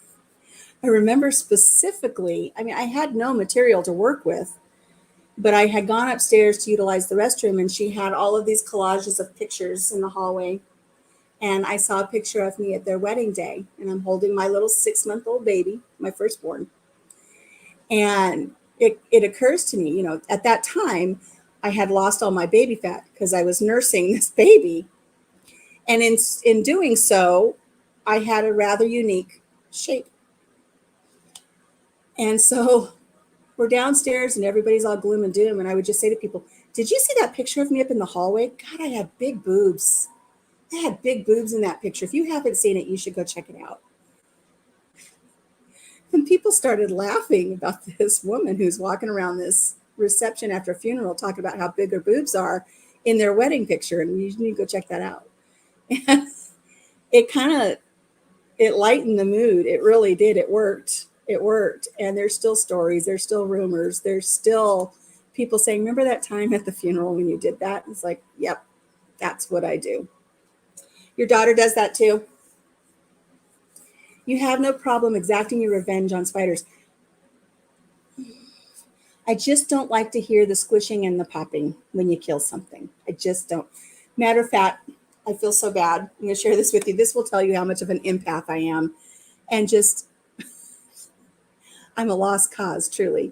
I remember specifically, I had no material to work with, but I had gone upstairs to utilize the restroom, and she had all of these collages of pictures in the hallway. And I saw a picture of me at their wedding day, and I'm holding my little 6-month-old baby, my firstborn. And it occurs to me, at that time, I had lost all my baby fat because I was nursing this baby. And in doing so, I had a rather unique shape. And so we're downstairs and everybody's all gloom and doom. And I would just say to people, did you see that picture of me up in the hallway? God, I had big boobs. I had big boobs in that picture. If you haven't seen it, you should go check it out. And people started laughing about this woman who's walking around this reception after a funeral talking about how big her boobs are in their wedding picture. And you need to go check that out. And it lightened the mood. It really did. It worked. And there's still stories. There's still rumors. There's still people saying, remember that time at the funeral when you did that? It's like, yep, that's what I do. Your daughter does that too. You have no problem exacting your revenge on spiders. I just don't like to hear the squishing and the popping when you kill something. I just don't. Matter of fact, I feel so bad. I'm going to share this with you. This will tell you how much of an empath I am. And just, I'm a lost cause, truly.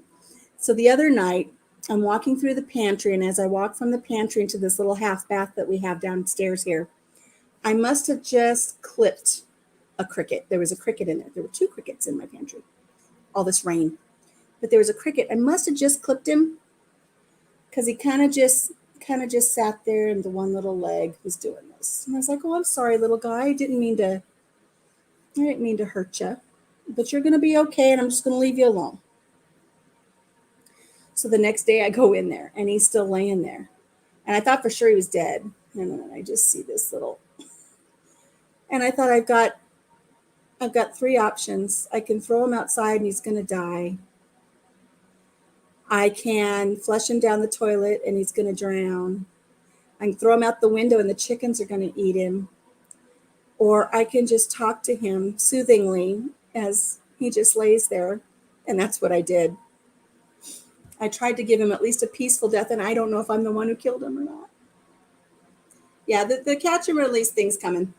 So the other night, I'm walking through the pantry. And as I walk from the pantry into this little half bath that we have downstairs here, I must have just clipped a cricket. There was a cricket in there. There were 2 crickets in my pantry. All this rain. But there was a cricket. I must have just clipped him because he kind of just sat there and the one little leg was doing this. And I was like, oh, I'm sorry, little guy. I didn't mean to hurt you, but you're going to be okay. And I'm just going to leave you alone. So the next day I go in there and he's still laying there. And I thought for sure he was dead. And then I just see this little, and I thought I've got 3 options. I can throw him outside and he's going to die. I can flush him down the toilet and he's going to drown. I can throw him out the window and the chickens are going to eat him. Or I can just talk to him soothingly as he just lays there. And that's what I did. I tried to give him at least a peaceful death, and I don't know if I'm the one who killed him or not. Yeah, the catch and release thing's coming.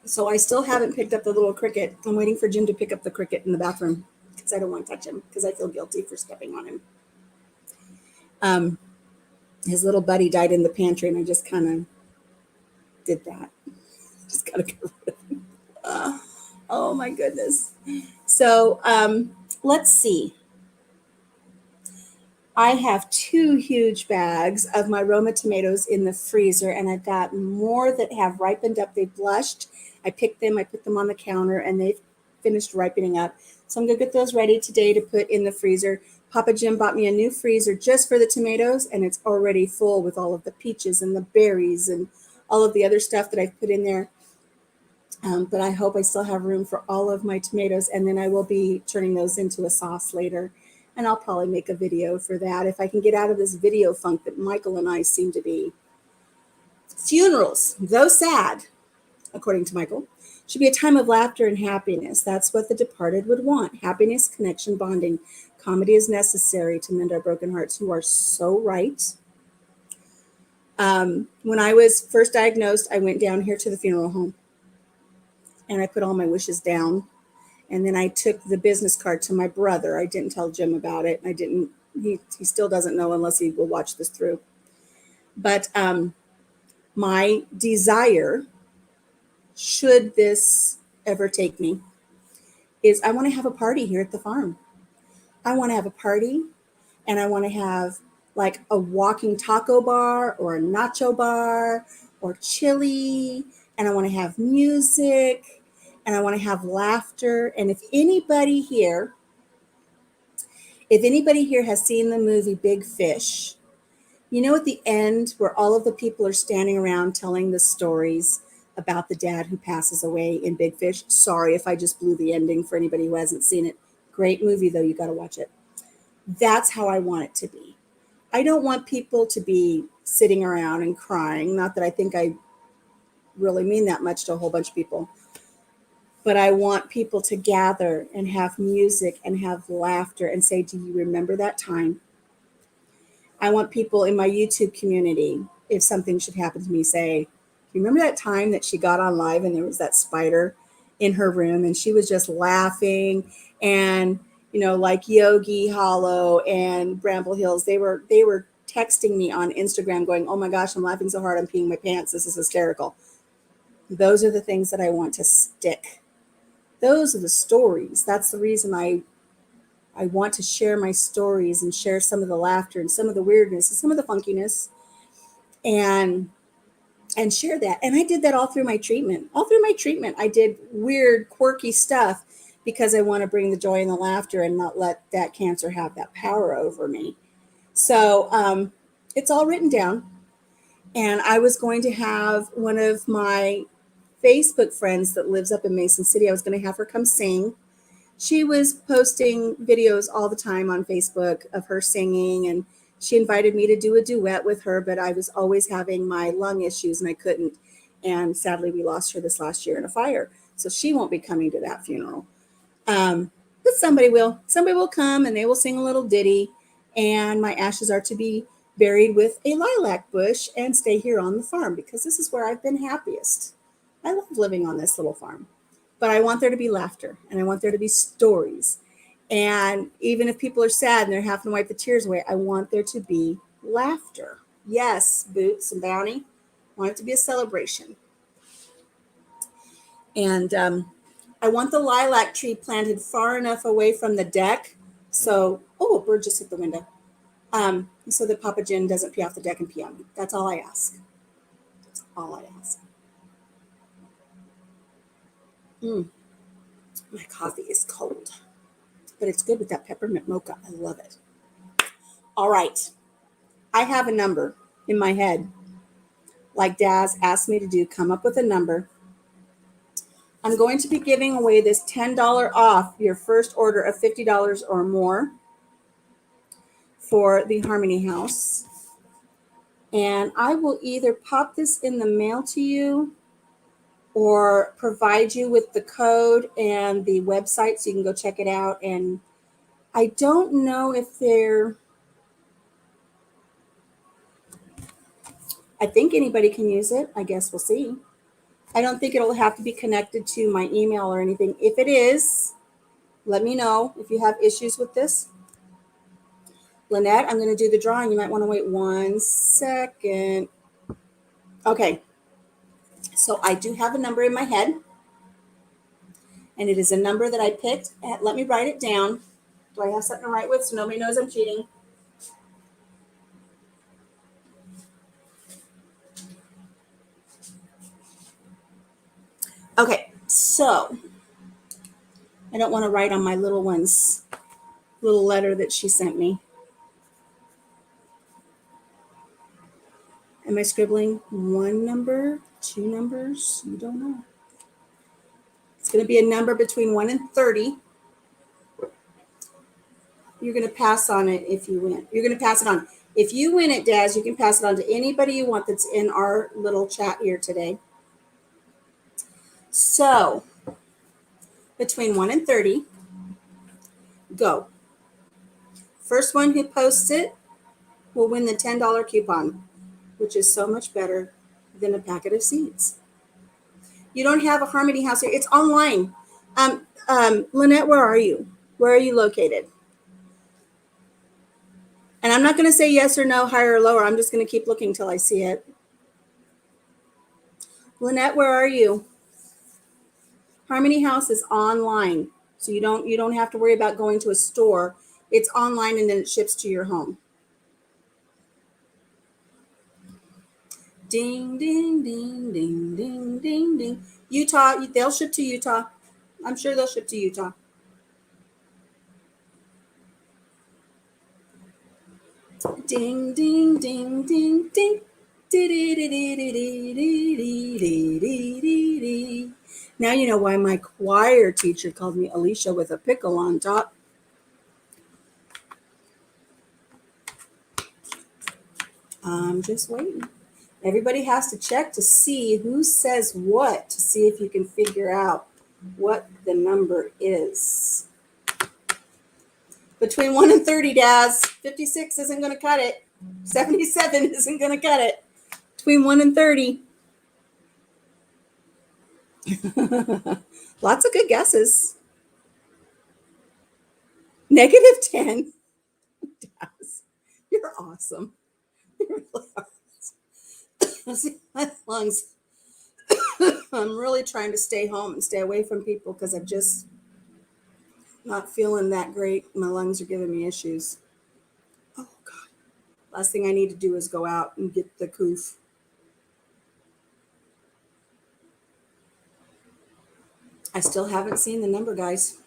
So I still haven't picked up the little cricket. I'm waiting for Jim to pick up the cricket in the bathroom because I don't want to touch him because I feel guilty for stepping on him. His little buddy died in the pantry, and I just kind of did that. Just got to get rid of him. Oh my goodness. So let's see. I have 2 huge bags of my Roma tomatoes in the freezer, and I've got more that have ripened up. They blushed. I picked them, I put them on the counter, and they've finished ripening up. So I'm going to get those ready today to put in the freezer. Papa Jim bought me a new freezer just for the tomatoes, and it's already full with all of the peaches and the berries and all of the other stuff that I've put in there. But I hope I still have room for all of my tomatoes, and then I will be turning those into a sauce later. And I'll probably make a video for that if I can get out of this video funk that Michael and I seem to be. Funerals, though sad, according to Michael, should be a time of laughter and happiness. That's what the departed would want. Happiness, connection, bonding. Comedy is necessary to mend our broken hearts. You are so right. When I was first diagnosed, I went down here to the funeral home and I put all my wishes down. And then I took the business card to my brother. I didn't tell Jim about it. He still doesn't know unless he will watch this through. But my desire, should this ever take me, is I want to have a party here at the farm. I want to have a party, and I want to have like a walking taco bar or a nacho bar or chili, and I want to have music, and I want to have laughter. And if anybody here has seen the movie Big Fish, you know, at the end where all of the people are standing around telling the stories about the dad who passes away in Big Fish. Sorry if I just blew the ending for anybody who hasn't seen it. Great movie, though. You got to watch it. That's how I want it to be. I don't want people to be sitting around and crying. Not that I think I really mean that much to a whole bunch of people. But I want people to gather and have music and have laughter and say, do you remember that time? I want people in my YouTube community, if something should happen to me, say, you remember that time that she got on live and there was that spider in her room and she was just laughing, and, you know, like Yogi Hollow and Bramble Hills, they were texting me on Instagram going, oh my gosh, I'm laughing so hard I'm peeing my pants. This is hysterical. Those are the things that I want to stick. Those are the stories. That's the reason I want to share my stories and share some of the laughter and some of the weirdness and some of the funkiness and share that. And I did that all through my treatment. All through my treatment, I did weird, quirky stuff because I want to bring the joy and the laughter and not let that cancer have that power over me. So it's all written down. And I was going to have one of my Facebook friends that lives up in Mason City, I was going to have her come sing. She was posting videos all the time on Facebook of her singing, and she invited me to do a duet with her, but I was always having my lung issues and I couldn't. And sadly, we lost her this last year in a fire. So she won't be coming to that funeral. But somebody will. Somebody will come and they will sing a little ditty, and my ashes are to be buried with a lilac bush and stay here on the farm because this is where I've been happiest. I love living on this little farm. But I want there to be laughter and I want there to be stories. And even if people are sad and they're having to wipe the tears away, I want there to be laughter. Yes, Boots and Bounty. I want it to be a celebration. And I want the lilac tree planted far enough away from the deck. So, oh, a bird just hit the window. So that Papa Jim doesn't pee off the deck and pee on me. That's all I ask. That's all I ask. My coffee is cold, but it's good with that peppermint mocha. I love it. All right. I have a number in my head. Like Daz asked me to do, come up with a number. I'm going to be giving away this $10 off your first order of $50 or more for the Harmony House. And I will either pop this in the mail to you or provide you with the code and the website so you can go check it out. And I don't know if I think anybody can use it. I guess we'll see. I don't think it'll have to be connected to my email or anything. If it is, let me know if you have issues with this. Lynette, I'm going to do the drawing. You might want to wait 1 second. Okay. So I do have a number in my head. And it is a number that I picked. Let me write it down. Do I have something to write with so nobody knows I'm cheating? Okay, so I don't want to write on my little one's little letter that she sent me. Am I scribbling one number, two numbers? You don't know. It's going to be a number between 1 and 30. You're going to pass on it if you win. You're going to pass it on. If you win it, Daz, you can pass it on to anybody you want that's in our little chat here today. So, between 1 and 30, go. First one who posts it will win the $10 coupon, which is so much better than a packet of seeds. You don't have a Harmony House here. It's online. Lynette, where are you? Where are you located? And I'm not going to say yes or no, higher or lower. I'm just going to keep looking until I see it. Lynette, where are you? Harmony House is online, so you don't have to worry about going to a store. It's online and then it ships to your home. Ding, ding, ding, ding, ding, ding, ding. Utah, they'll ship to Utah. I'm sure they'll ship to Utah. Ding, ding, ding, ding, ding. Now you know why my choir teacher called me Alicia with a pickle on top. I'm just waiting. Everybody has to check to see who says what, to see if you can figure out what the number is. Between 1 and 30, Daz. 56 isn't going to cut it. 77 isn't going to cut it. Between 1 and 30. Lots of good guesses. -10. Daz, you're awesome. You really are. See, my lungs. I'm really trying to stay home and stay away from people because I'm just not feeling that great. My lungs are giving me issues. Oh, God. Last thing I need to do is go out and get the coof. I still haven't seen the number, guys.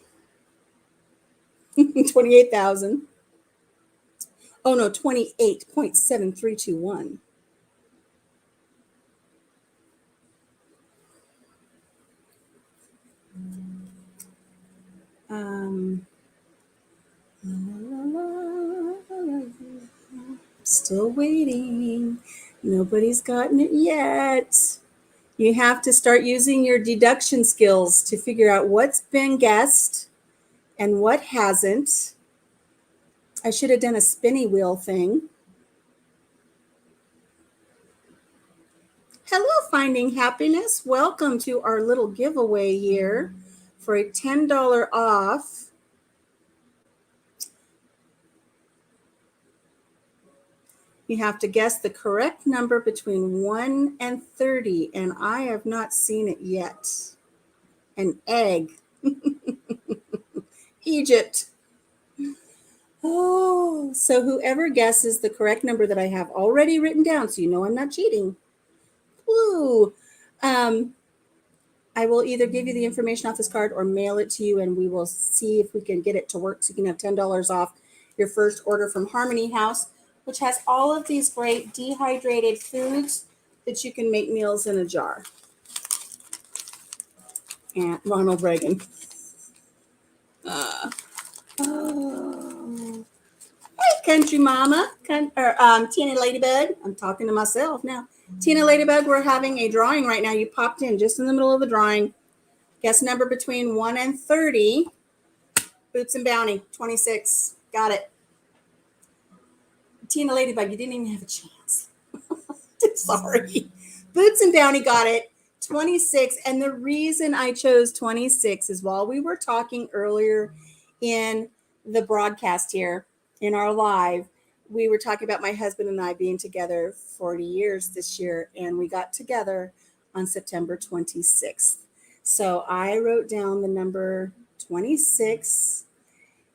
28,000. Oh, no, 28.7321. Still waiting. Nobody's gotten it yet. You have to start using your deduction skills to figure out what's been guessed and what hasn't. I should have done a spinny wheel thing. Hello, Finding Happiness. Welcome to our little giveaway here for a $10 off. You have to guess the correct number between 1 and 30, and I have not seen it yet. An egg. Egypt. Oh, so whoever guesses the correct number that I have already written down, so you know I'm not cheating. Woo. I will either give you the information off this card or mail it to you, and we will see if we can get it to work so you can have $10 off your first order from Harmony House, which has all of these great dehydrated foods that you can make meals in a jar. And Ronald Reagan. Oh. Hey, Country Mama. Tina Ladybug. I'm talking to myself now. Tina Ladybug, we're having a drawing right now. You popped in just in the middle of the drawing. Guess number between 1 and 30. Boots and Bounty, 26. Got it. Tina Ladybug, you didn't even have a chance. Sorry. Boots and Bounty got it. 26. And the reason I chose 26 is while we were talking earlier in the broadcast here in our live, we were talking about my husband and I being together 40 years this year, and we got together on September 26th. So I wrote down the number 26,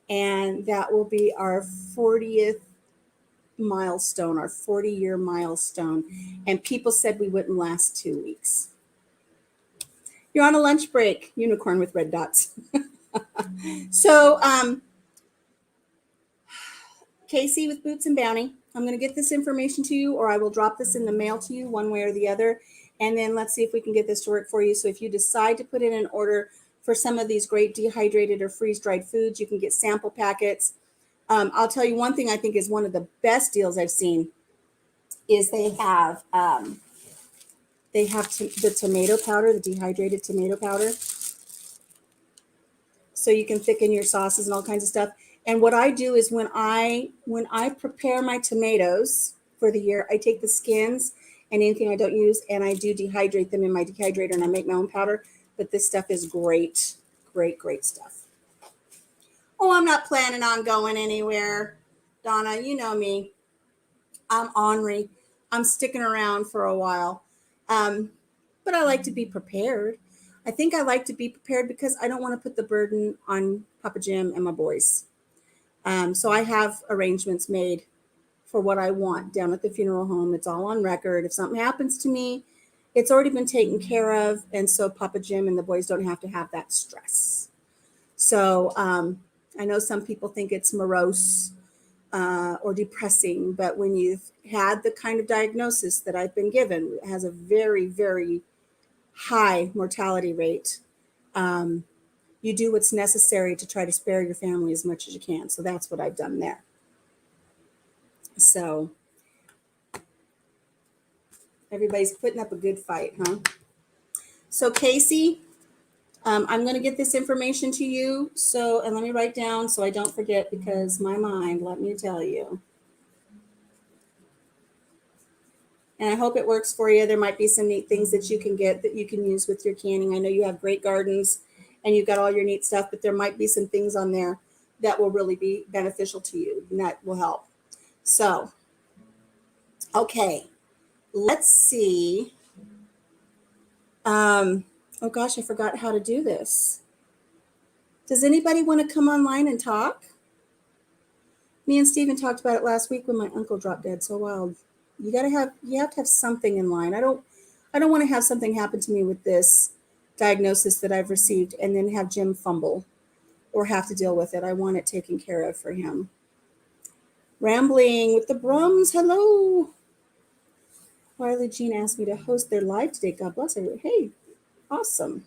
and that will be our 40th milestone, our 40-year milestone. And people said we wouldn't last 2 weeks. You're on a lunch break, unicorn with red dots. So, Casey with Boots and Bounty, I'm going to get this information to you, or I will drop this in the mail to you one way or the other. And then let's see if we can get this to work for you. So if you decide to put in an order for some of these great dehydrated or freeze-dried foods, you can get sample packets. I'll tell you one thing I think is one of the best deals I've seen is they have the tomato powder, the dehydrated tomato powder. So you can thicken your sauces and all kinds of stuff. And what I do is when I prepare my tomatoes for the year, I take the skins and anything I don't use and I do dehydrate them in my dehydrator and I make my own powder. But this stuff is great, great, great stuff. Oh, I'm not planning on going anywhere. Donna, you know me. I'm ornery. I'm sticking around for a while. But I like to be prepared. I think I like to be prepared because I don't want to put the burden on Papa Jim and my boys. So I have arrangements made for what I want down at the funeral home. It's all on record. If something happens to me, it's already been taken care of. And so Papa Jim and the boys don't have to have that stress. So I know some people think it's morose or depressing, but when you've had the kind of diagnosis that I've been given, it has a very, very high mortality rate. You do what's necessary to try to spare your family as much as you can. So that's what I've done there. So everybody's putting up a good fight, huh? So Casey, I'm going to get this information to you. So, and let me write down so I don't forget because my mind, let me tell you. And I hope it works for you. There might be some neat things that you can get that you can use with your canning. I know you have great gardens and you've got all your neat stuff, but there might be some things on there that will really be beneficial to you and that will help. So, okay, let's see. Oh gosh, I forgot how to do this. Does anybody want to come online and talk? Me and Stephen talked about it last week when my uncle dropped dead. So wild. You have to have something in line. I don't want to have something happen to me with this diagnosis that I've received and then have Jim fumble or have to deal with it. I want it taken care of for him. Rambling with the Brums. Hello. Wiley Jean asked me to host their live today. God bless her. Hey, awesome.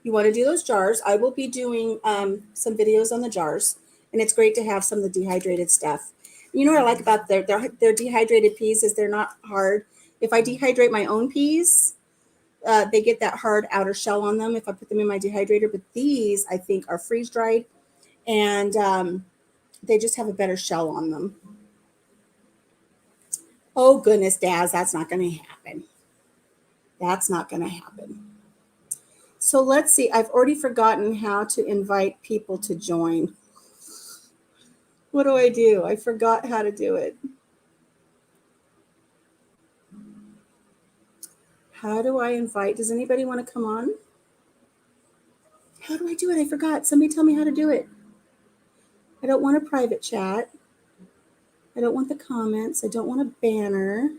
You want to do those jars. I will be doing some videos on the jars. And it's great to have some of the dehydrated stuff. You know what I like about their dehydrated peas is they're not hard. If I dehydrate my own peas, they get that hard outer shell on them if I put them in my dehydrator. But these, I think, are freeze-dried. And they just have a better shell on them. Oh, goodness, Daz, that's not going to happen. That's not going to happen. So let's see. I've already forgotten how to invite people to join. What do? I forgot how to do it. How do I invite? Does anybody want to come on? How do I do it? I forgot. Somebody tell me how to do it. I don't want a private chat. I don't want the comments. I don't want a banner.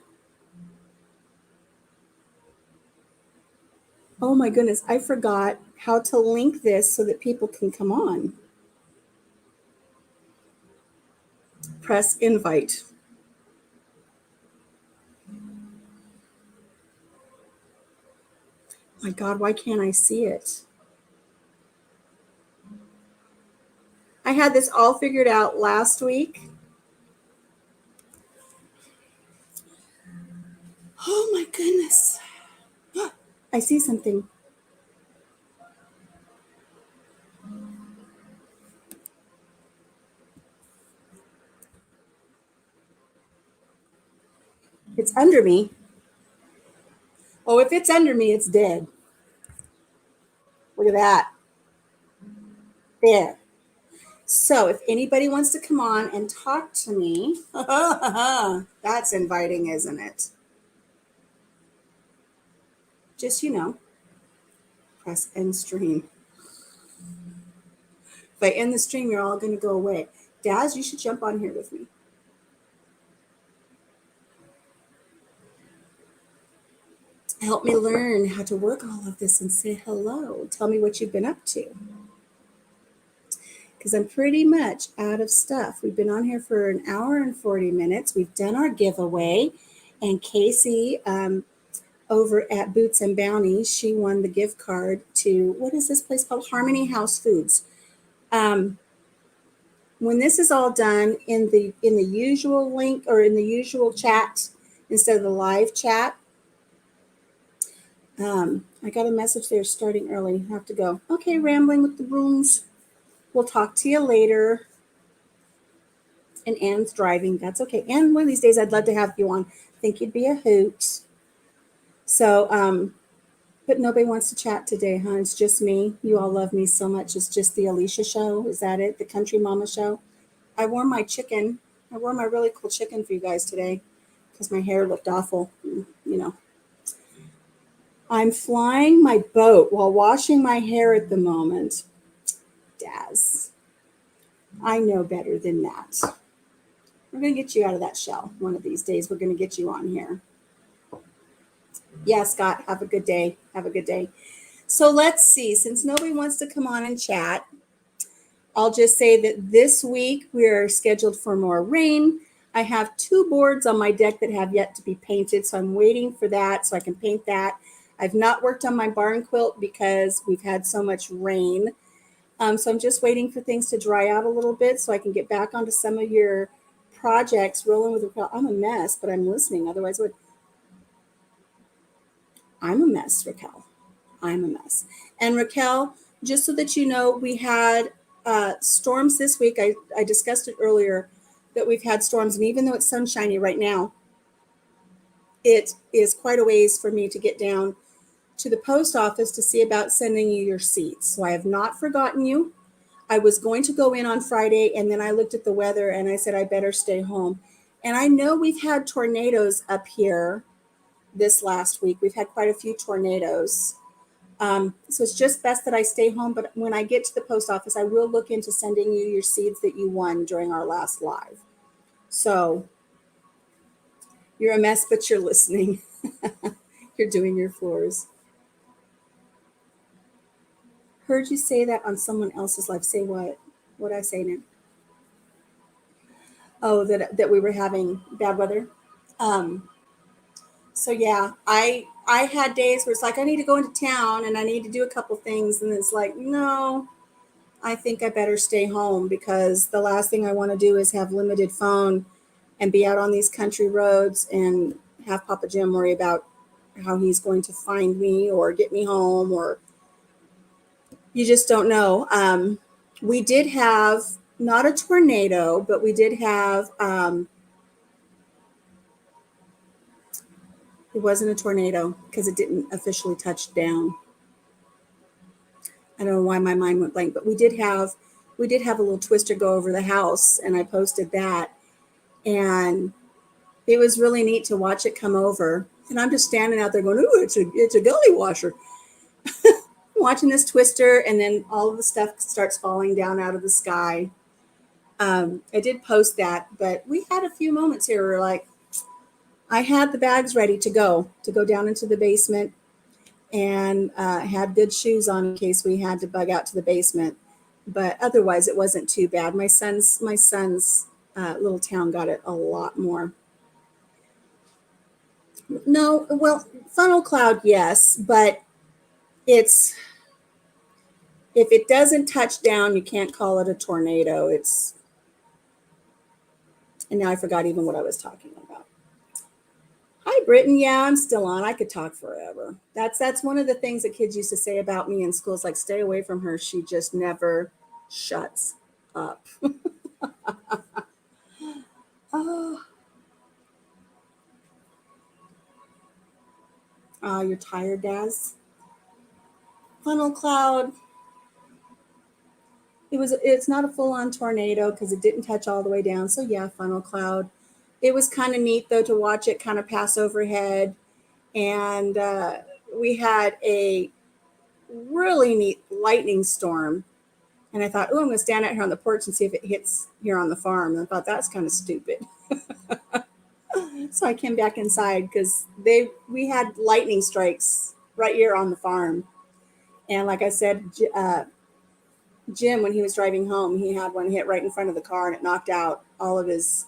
Oh my goodness. I forgot how to link this so that people can come on. Press invite. My God, why can't I see it? I had this all figured out last week. Oh my goodness. I see something. It's under me. Oh, if it's under me, it's dead. Look at that. There. So if anybody wants to come on and talk to me, that's inviting, isn't it? Just, Press end stream. If I end the stream, you're all going to go away. Daz, you should jump on here with me. Help me learn how to work all of this and say hello. Tell me what you've been up to. Because I'm pretty much out of stuff. We've been on here for an hour and 40 minutes. We've done our giveaway. And Casey over at Boots and Bounty, she won the gift card to, what is this place called? Harmony House Foods. When this is all done in the usual link or in the usual chat instead of the live chat, I got a message there starting early. I have to go. Okay, rambling with the brooms. We'll talk to you later. And Anne's driving. That's okay. Anne, one of these days I'd love to have you on. I think you'd be a hoot. So, but nobody wants to chat today, huh? It's just me. You all love me so much. It's just the Alicia show. Is that it? The Country Mama show? I wore my chicken. I wore my really cool chicken for you guys today because my hair looked awful, you know. I'm flying my boat while washing my hair at the moment. Daz, I know better than that. We're going to get you out of that shell one of these days. We're going to get you on here. Yeah, Scott, have a good day. Have a good day. So let's see. Since nobody wants to come on and chat, I'll just say that this week we're scheduled for more rain. I have 2 boards on my deck that have yet to be painted, so I'm waiting for that so I can paint that. I've not worked on my barn quilt because we've had so much rain. So I'm just waiting for things to dry out a little bit so I can get back onto some of your projects. Rolling with Raquel. I'm a mess, but I'm listening. Otherwise, I'm a mess, Raquel. I'm a mess. And Raquel, just so that you know, we had storms this week. I discussed it earlier that we've had storms, and even though it's sunshiny right now, it is quite a ways for me to get down to the post office to see about sending you your seeds. So I have not forgotten you. I was going to go in on Friday, and then I looked at the weather and I said I better stay home. And I know we've had tornadoes up here this last week. We've had quite a few tornadoes. So it's just best that I stay home. But when I get to the post office, I will look into sending you your seeds that you won during our last live. So you're a mess, but you're listening. You're doing your floors. Heard you say that on someone else's live. Say what? What'd I say now? Oh, that we were having bad weather. So yeah, I had days where it's like I need to go into town and I need to do a couple things, and it's like, no, I think I better stay home because the last thing I want to do is have limited phone and be out on these country roads and have Papa Jim worry about how he's going to find me or get me home, or you just don't know. We did have not a tornado, but we did have it wasn't a tornado because it didn't officially touch down. I don't know why my mind went blank, but we did have a little twister go over the house, and I posted that, and it was really neat to watch it come over. And I'm just standing out there going, "Ooh, it's a gully washer," watching this twister, and then all of the stuff starts falling down out of the sky. I did post that, but we had a few moments here where like I had the bags ready to go down into the basement, and had good shoes on in case we had to bug out to the basement. But otherwise, it wasn't too bad. My son's little town got it a lot more. No, well, funnel cloud, yes, but it's if it doesn't touch down, you can't call it a tornado. And now I forgot even what I was talking about. Hi, Britton. Yeah, I'm still on. I could talk forever. That's one of the things that kids used to say about me in schools, like, stay away from her. She just never shuts up. Oh, you're tired, Daz? Funnel cloud. It's not a full-on tornado because it didn't touch all the way down. So yeah, funnel cloud. It was kind of neat though to watch it kind of pass overhead. And we had a really neat lightning storm. And I thought, oh, I'm going to stand out here on the porch and see if it hits here on the farm. And I thought, that's kind of stupid. So I came back inside because we had lightning strikes right here on the farm. And like I said, Jim, when he was driving home, he had one hit right in front of the car, and it knocked out all of his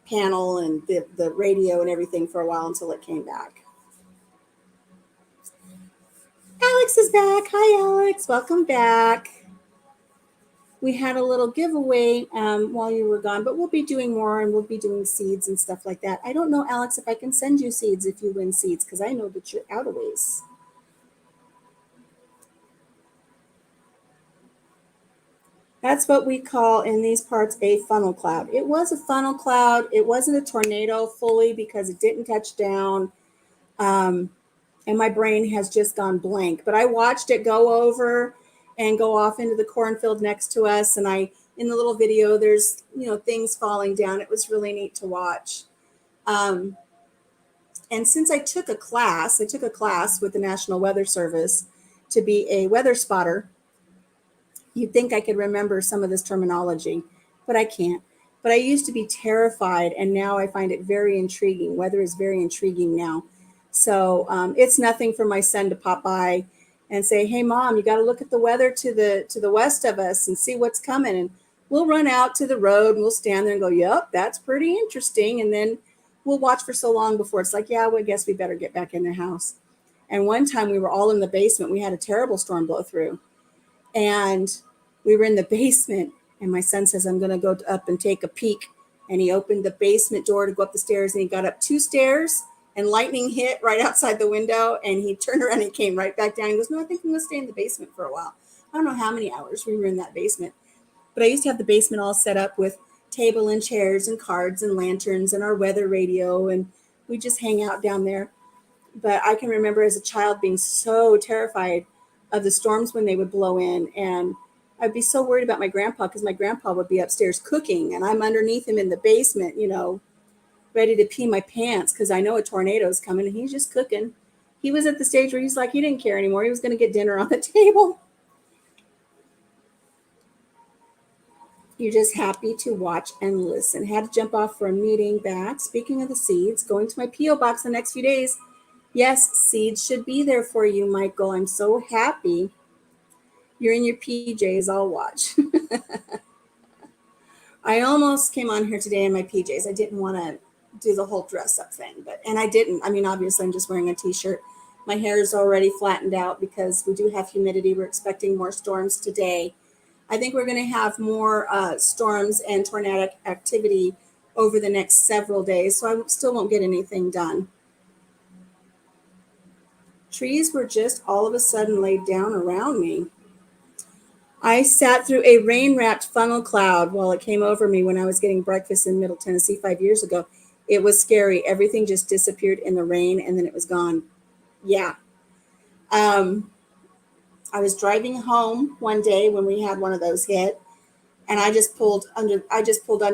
panel and the radio and everything for a while until it came back. Alex is back. Hi, Alex. Welcome back. We had a little giveaway while you were gone, but we'll be doing more, and we'll be doing seeds and stuff like that. I don't know, Alex, if I can send you seeds if you win seeds, because I know that you're out of ways. That's what we call in these parts a funnel cloud. It was a funnel cloud. It wasn't a tornado fully because it didn't touch down. And my brain has just gone blank. But I watched it go over and go off into the cornfield next to us. And in the little video, there's, things falling down. It was really neat to watch. And since I took a class with the National Weather Service to be a weather spotter. You'd think I could remember some of this terminology, but I can't. But I used to be terrified, and now I find it very intriguing. Weather is very intriguing now. So it's nothing for my son to pop by and say, "Hey, Mom, you got to look at the weather to the west of us and see what's coming." And we'll run out to the road and we'll stand there and go, "Yep, that's pretty interesting." And then we'll watch for so long before it's like, "Yeah, well, I guess we better get back in the house." And one time we were all in the basement. We had a terrible storm blow through. And we were in the basement, and my son says, "I'm going to go up and take a peek." And he opened the basement door to go up the stairs, and he got up 2 stairs, and lightning hit right outside the window. And he turned around and came right back down. He goes, "No, I think I'm going to stay in the basement for a while." I don't know how many hours we were in that basement. But I used to have the basement all set up with table and chairs and cards and lanterns and our weather radio, and we just hang out down there. But I can remember as a child being so terrified of the storms when they would blow in. And I'd be so worried about my grandpa because my grandpa would be upstairs cooking and I'm underneath him in the basement, ready to pee my pants because I know a tornado is coming and he's just cooking. He was at the stage where he's like, he didn't care anymore. He was going to get dinner on the table. You're just happy to watch and listen. Had to jump off for a meeting back. Speaking of the seeds, going to my P.O. box the next few days. Yes, seeds should be there for you, Michael. I'm so happy. You're in your PJs. I'll watch. I almost came on here today in my PJs. I didn't want to do the whole dress up thing, and I didn't. I mean, obviously, I'm just wearing a t-shirt. My hair is already flattened out because we do have humidity. We're expecting more storms today. I think we're going to have more storms and tornadic activity over the next several days, so I still won't get anything done. Trees were just all of a sudden laid down around me. I sat through a rain-wrapped funnel cloud while it came over me when I was getting breakfast in Middle Tennessee 5 years ago. It was scary. Everything just disappeared in the rain, and then it was gone. Yeah. I was driving home one day when we had one of those hit, and I just pulled under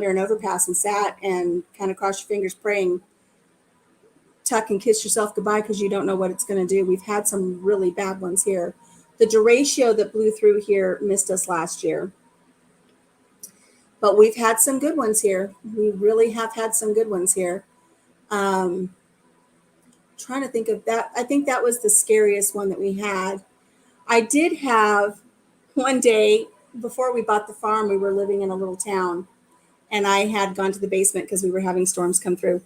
an overpass and sat and kind of crossed your fingers, praying, tuck and kiss yourself goodbye because you don't know what it's going to do. We've had some really bad ones here. The derecho that blew through here missed us last year. But we've had some good ones here. We really have had some good ones here. Trying to think of that. I think that was the scariest one that we had. I did have one day before we bought the farm, we were living in a little town. And I had gone to the basement because we were having storms come through.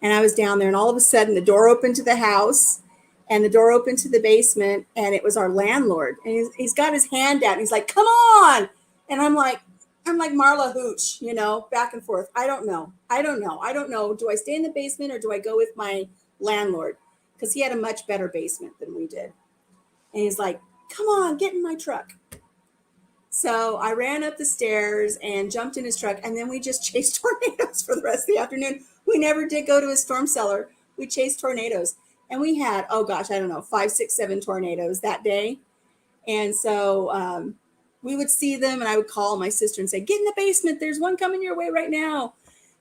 And I was down there, and all of a sudden the door opened to the house. And the door opened to the basement, and it was our landlord. And he's got his hand out, and he's like, "Come on!" And I'm like Marla Hooch, back and forth. I don't know. Do I stay in the basement or do I go with my landlord? Because he had a much better basement than we did. And he's like, "Come on, get in my truck." So I ran up the stairs and jumped in his truck, and then we just chased tornadoes for the rest of the afternoon. We never did go to his storm cellar. We chased tornadoes. And we had, 5, 6, 7 tornadoes that day. And so we would see them, and I would call my sister and say, "Get in the basement. There's one coming your way right now."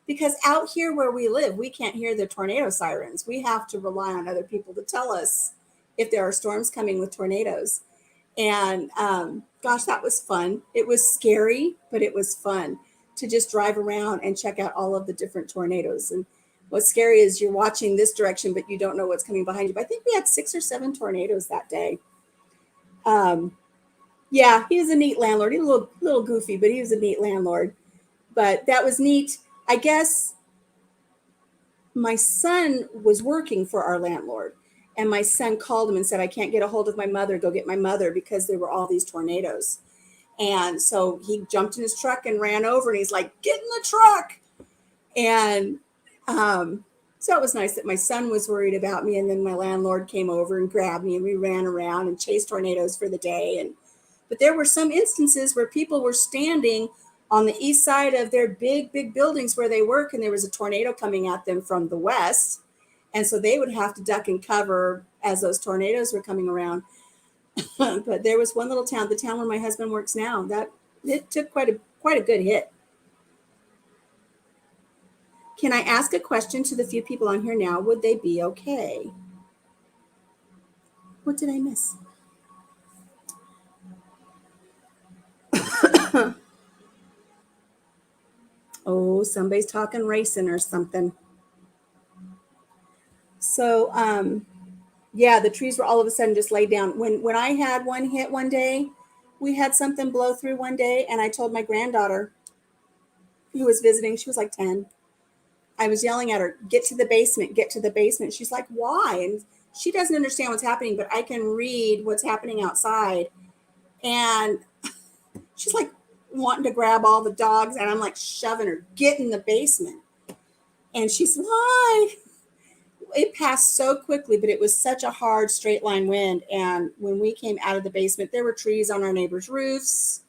Because out here where we live, we can't hear the tornado sirens. We have to rely on other people to tell us, if there are storms coming with tornadoes. And gosh, that was fun. It was scary, but it was fun to just drive around and check out all of the different tornadoes. And what's scary is you're watching this direction, but you don't know what's coming behind you. But I think we had 6 or 7 tornadoes that day. Um, yeah, he was a neat landlord. He was a little goofy, but he was a neat landlord. But that was neat. I guess my son was working for our landlord, and my son called him and said, I can't get a hold of my mother. Go get my mother, because there were all these tornadoes. And so he jumped in his truck and ran over, and he's like, get in the truck. And so it was nice that my son was worried about me. And then my landlord came over and grabbed me, and we ran around and chased tornadoes for the day. But there were some instances where people were standing on the east side of their big buildings where they work, and there was a tornado coming at them from the west. And so they would have to duck and cover as those tornadoes were coming around. But there was one little town, the town where my husband works now, that it took quite a good hit. Can I ask a question to the few people on here now? Would they be okay? What did I miss? Oh, somebody's talking racing or something. So, yeah, the trees were all of a sudden just laid down. When I had one hit one day, we had something blow through one day, and I told my granddaughter who was visiting, she was like 10. I was yelling at her, get to the basement, get to the basement. She's like, why? And she doesn't understand what's happening, but I can read what's happening outside. And she's like wanting to grab all the dogs, and I'm like shoving her, get in the basement. And she's, why? It passed so quickly, but it was such a hard straight line wind. And when we came out of the basement, there were trees on our neighbors' roofs.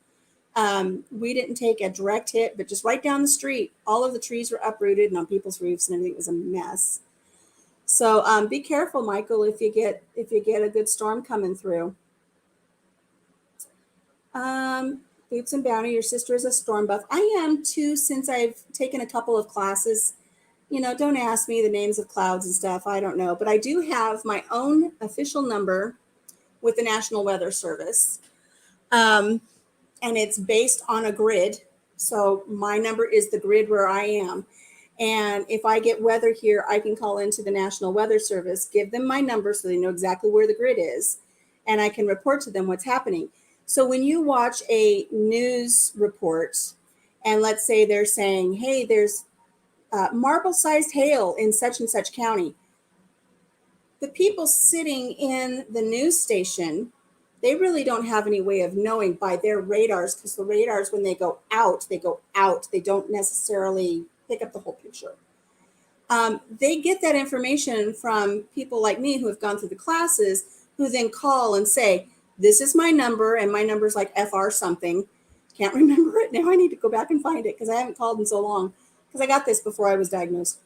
We didn't take a direct hit, but just right down the street, all of the trees were uprooted and on people's roofs, and everything. It was a mess. So be careful, Michael, if you get a good storm coming through. Boots and Bounty, your sister is a storm buff. I am too, since I've taken a couple of classes. Don't ask me the names of clouds and stuff. I don't know. But I do have my own official number with the National Weather Service. And it's based on a grid. So my number is the grid where I am. And if I get weather here, I can call into the National Weather Service, give them my number so they know exactly where the grid is, and I can report to them what's happening. So when you watch a news report, and let's say they're saying, hey, there's marble-sized hail in such and such county, the people sitting in the news station, they really don't have any way of knowing by their radars, because the radars, when they go out. They don't necessarily pick up the whole picture. They get that information from people like me who have gone through the classes, who then call and say, this is my number, and my number is like FR something. Can't remember it now. I need to go back and find it because I haven't called in so long, because I got this before I was diagnosed.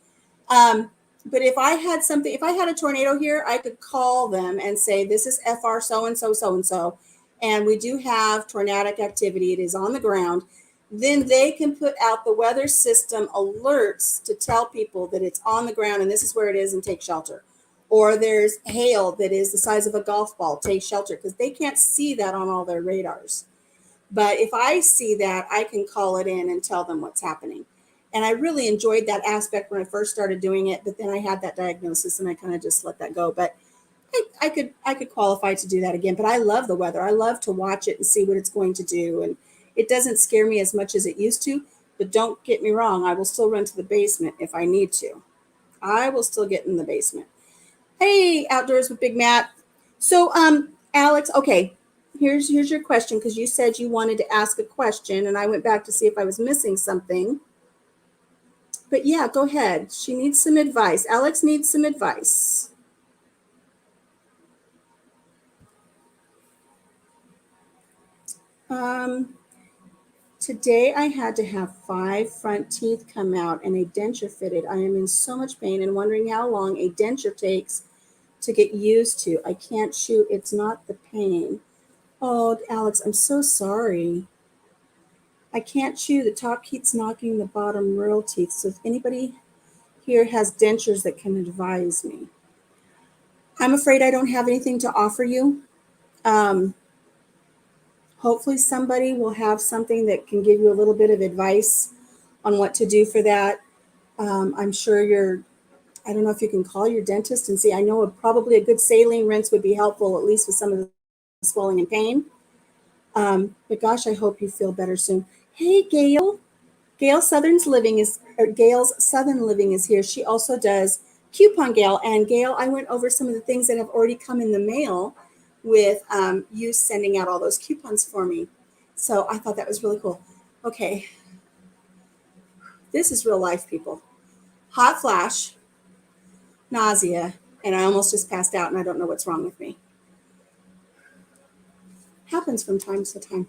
But if I had a tornado here, I could call them and say, this is FR so-and-so, so-and-so, and we do have tornadic activity. It is on the ground. Then they can put out the weather system alerts to tell people that it's on the ground and this is where it is, and take shelter. Or there's hail that is the size of a golf ball, take shelter, because they can't see that on all their radars. But if I see that, I can call it in and tell them what's happening. And I really enjoyed that aspect when I first started doing it, but then I had that diagnosis and I kind of just let that go. But I could qualify to do that again. But I love the weather. I love to watch it and see what it's going to do. And it doesn't scare me as much as it used to. But don't get me wrong, I will still run to the basement if I need to. I will still get in the basement. Hey, Outdoors with Big Matt. So, Alex, okay, here's your question, because you said you wanted to ask a question, and I went back to see if I was missing something. But yeah, go ahead. She needs some advice. Alex needs some advice. Today I had to have 5 front teeth come out and a denture fitted. I am in so much pain and wondering how long a denture takes to get used to. I can't chew. It's not the pain. Oh, Alex, I'm so sorry. I can't chew. The top keeps knocking the bottom royal teeth. So if anybody here has dentures that can advise me. I'm afraid I don't have anything to offer you. Um, Hopefully somebody will have something that can give you a little bit of advice on what to do for that. I'm sure I don't know if you can call your dentist and see. I know probably a good saline rinse would be helpful, at least with some of the swelling and pain. But gosh, I hope you feel better soon. Hey, Gail. Gail's Southern Living is here. She also does Coupon Gail. And Gail, I went over some of the things that have already come in the mail with you sending out all those coupons for me. So I thought that was really cool. Okay, this is real life, people. Hot flash, nausea, and I almost just passed out and I don't know what's wrong with me. Happens from time to time.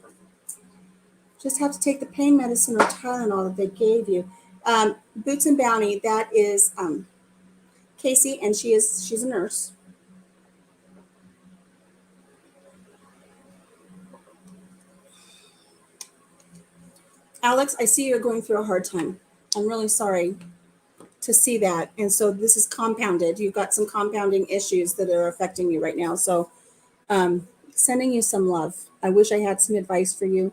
Just have to take the pain medicine or Tylenol that they gave you. Boots and Bounty, that is Casey, and she's a nurse. Alex, I see you're going through a hard time. I'm really sorry to see that. And so this is compounded. You've got some compounding issues that are affecting you right now. So sending you some love. I wish I had some advice for you.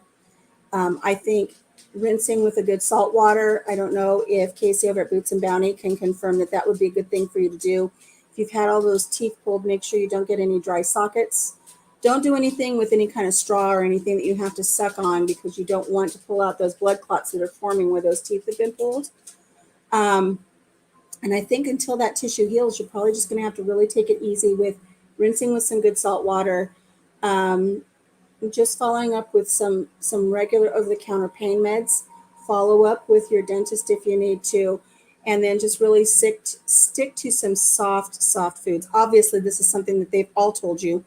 I think rinsing with a good salt water. I don't know if Casey over at Boots and Bounty can confirm that that would be a good thing for you to do. If you've had all those teeth pulled, make sure you don't get any dry sockets. Don't do anything with any kind of straw or anything that you have to suck on because you don't want to pull out those blood clots that are forming where those teeth have been pulled. And I think until that tissue heals, you're probably just going to have to really take it easy with rinsing with some good salt water. Just following up with some regular over-the-counter pain meds. Follow up with your dentist if you need to, and then just really stick to some soft foods. Obviously, this is something that they've all told you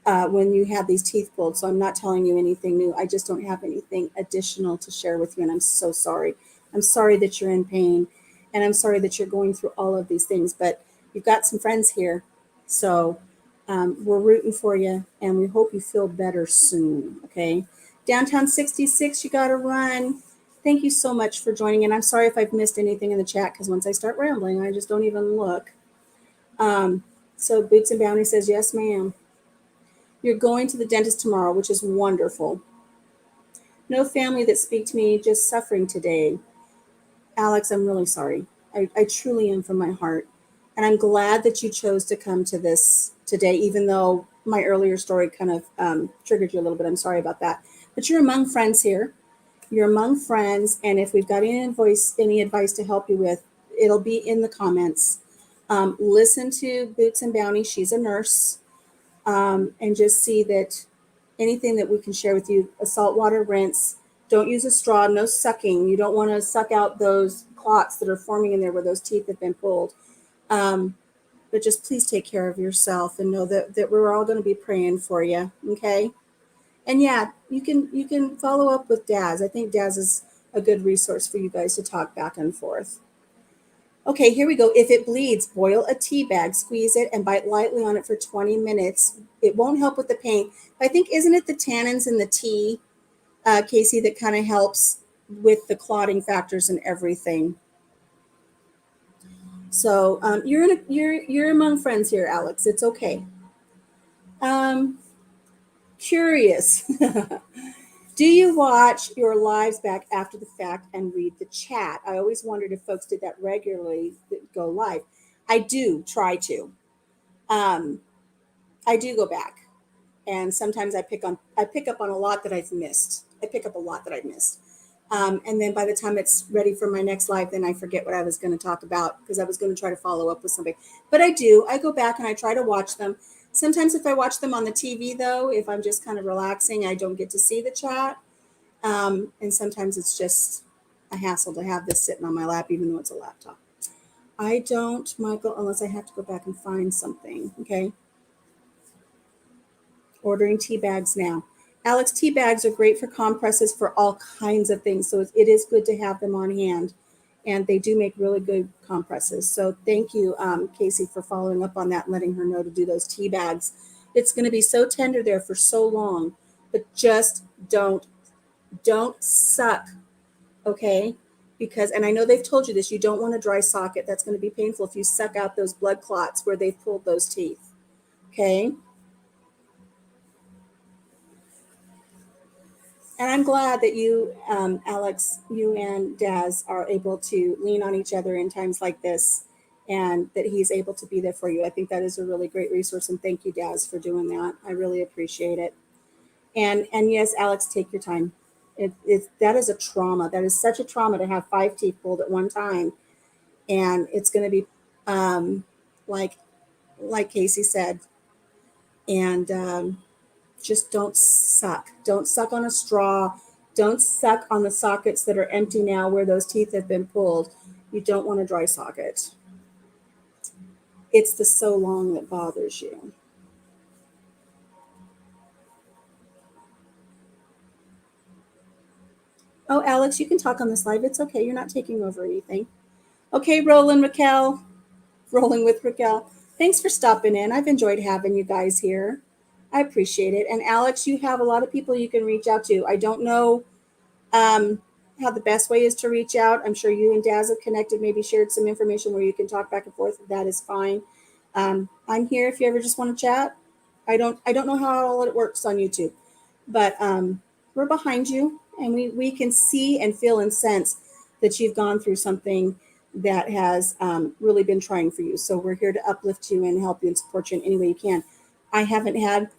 when you had these teeth pulled, so I'm not telling you anything new. I just don't have anything additional to share with you, and I'm so sorry. I'm sorry that you're in pain, and I'm sorry that you're going through all of these things, but you've got some friends here, so we're rooting for you, and we hope you feel better soon, okay? Downtown 66, you got to run. Thank you so much for joining, and I'm sorry if I've missed anything in the chat, because once I start rambling, I just don't even look. So Boots and Bounty says, yes, ma'am. You're going to the dentist tomorrow, which is wonderful. No family that speak to me, just suffering today. Alex, I'm really sorry. I truly am from my heart. And I'm glad that you chose to come to this today, even though my earlier story kind of triggered you a little bit. I'm sorry about that. But you're among friends here. You're among friends. And if we've got any advice to help you with, it'll be in the comments. Listen to Boots and Bounty. She's a nurse. And just see that anything that we can share with you, a saltwater rinse. Don't use a straw, no sucking. You don't want to suck out those clots that are forming in there where those teeth have been pulled. But just please take care of yourself and know that we're all going to be praying for you. Okay. And yeah, you can follow up with Daz. I think Daz is a good resource for you guys to talk back and forth. Okay, here we go. If it bleeds, boil a tea bag, squeeze it, and bite lightly on it for 20 minutes. It won't help with the pain. I think, isn't it the tannins in the tea, Casey, that kind of helps with the clotting factors and everything? So you're among friends here, Alex. It's okay. Curious. Do you watch your lives back after the fact and read the chat? I always wondered if folks did that regularly, that go live. I do try to. Um, I do go back, and sometimes I pick up on a lot that I've missed. I pick up a lot that I've missed, and then by the time it's ready for my next live, then I forget what I was going to talk about because I was going to try to follow up with somebody. But I do. I go back and I try to watch them. Sometimes if I watch them on the TV, though, if I'm just kind of relaxing, I don't get to see the chat. And sometimes it's just a hassle to have this sitting on my lap, even though it's a laptop. I don't, Michael, unless I have to go back and find something. Okay. Ordering tea bags now. Alex, tea bags are great for compresses for all kinds of things. So it is good to have them on hand. And they do make really good compresses. So thank you, Casey, for following up on that and letting her know to do those tea bags. It's going to be so tender there for so long, but just don't suck, okay? Because, and I know they've told you this, you don't want a dry socket. That's going to be painful if you suck out those blood clots where they've pulled those teeth. Okay. And I'm glad that you, Alex, you and Daz are able to lean on each other in times like this, and that he's able to be there for you. I think that is a really great resource, and thank you, Daz, for doing that. I really appreciate it. And yes, Alex, take your time. That is a trauma. That is such a trauma to have 5 teeth pulled at one time, and it's going to be um, like Casey said, and just don't suck. Don't suck on a straw. Don't suck on the sockets that are empty now where those teeth have been pulled. You don't want a dry socket. It's the so long that bothers you. Oh, Alex, you can talk on this live. It's okay. You're not taking over anything. Okay, Roland, Raquel, rolling with Raquel. Thanks for stopping in. I've enjoyed having you guys here. I appreciate it. And Alex, you have a lot of people you can reach out to. I don't know um, how the best way is to reach out. I'm sure you and Daz have connected, maybe shared some information where you can talk back and forth. That is fine. I'm here if you ever just want to chat. I don't know how all it works on YouTube, but we're behind you, and we can see and feel and sense that you've gone through something that has really been trying for you. So we're here to uplift you and help you and support you in any way you can. I haven't had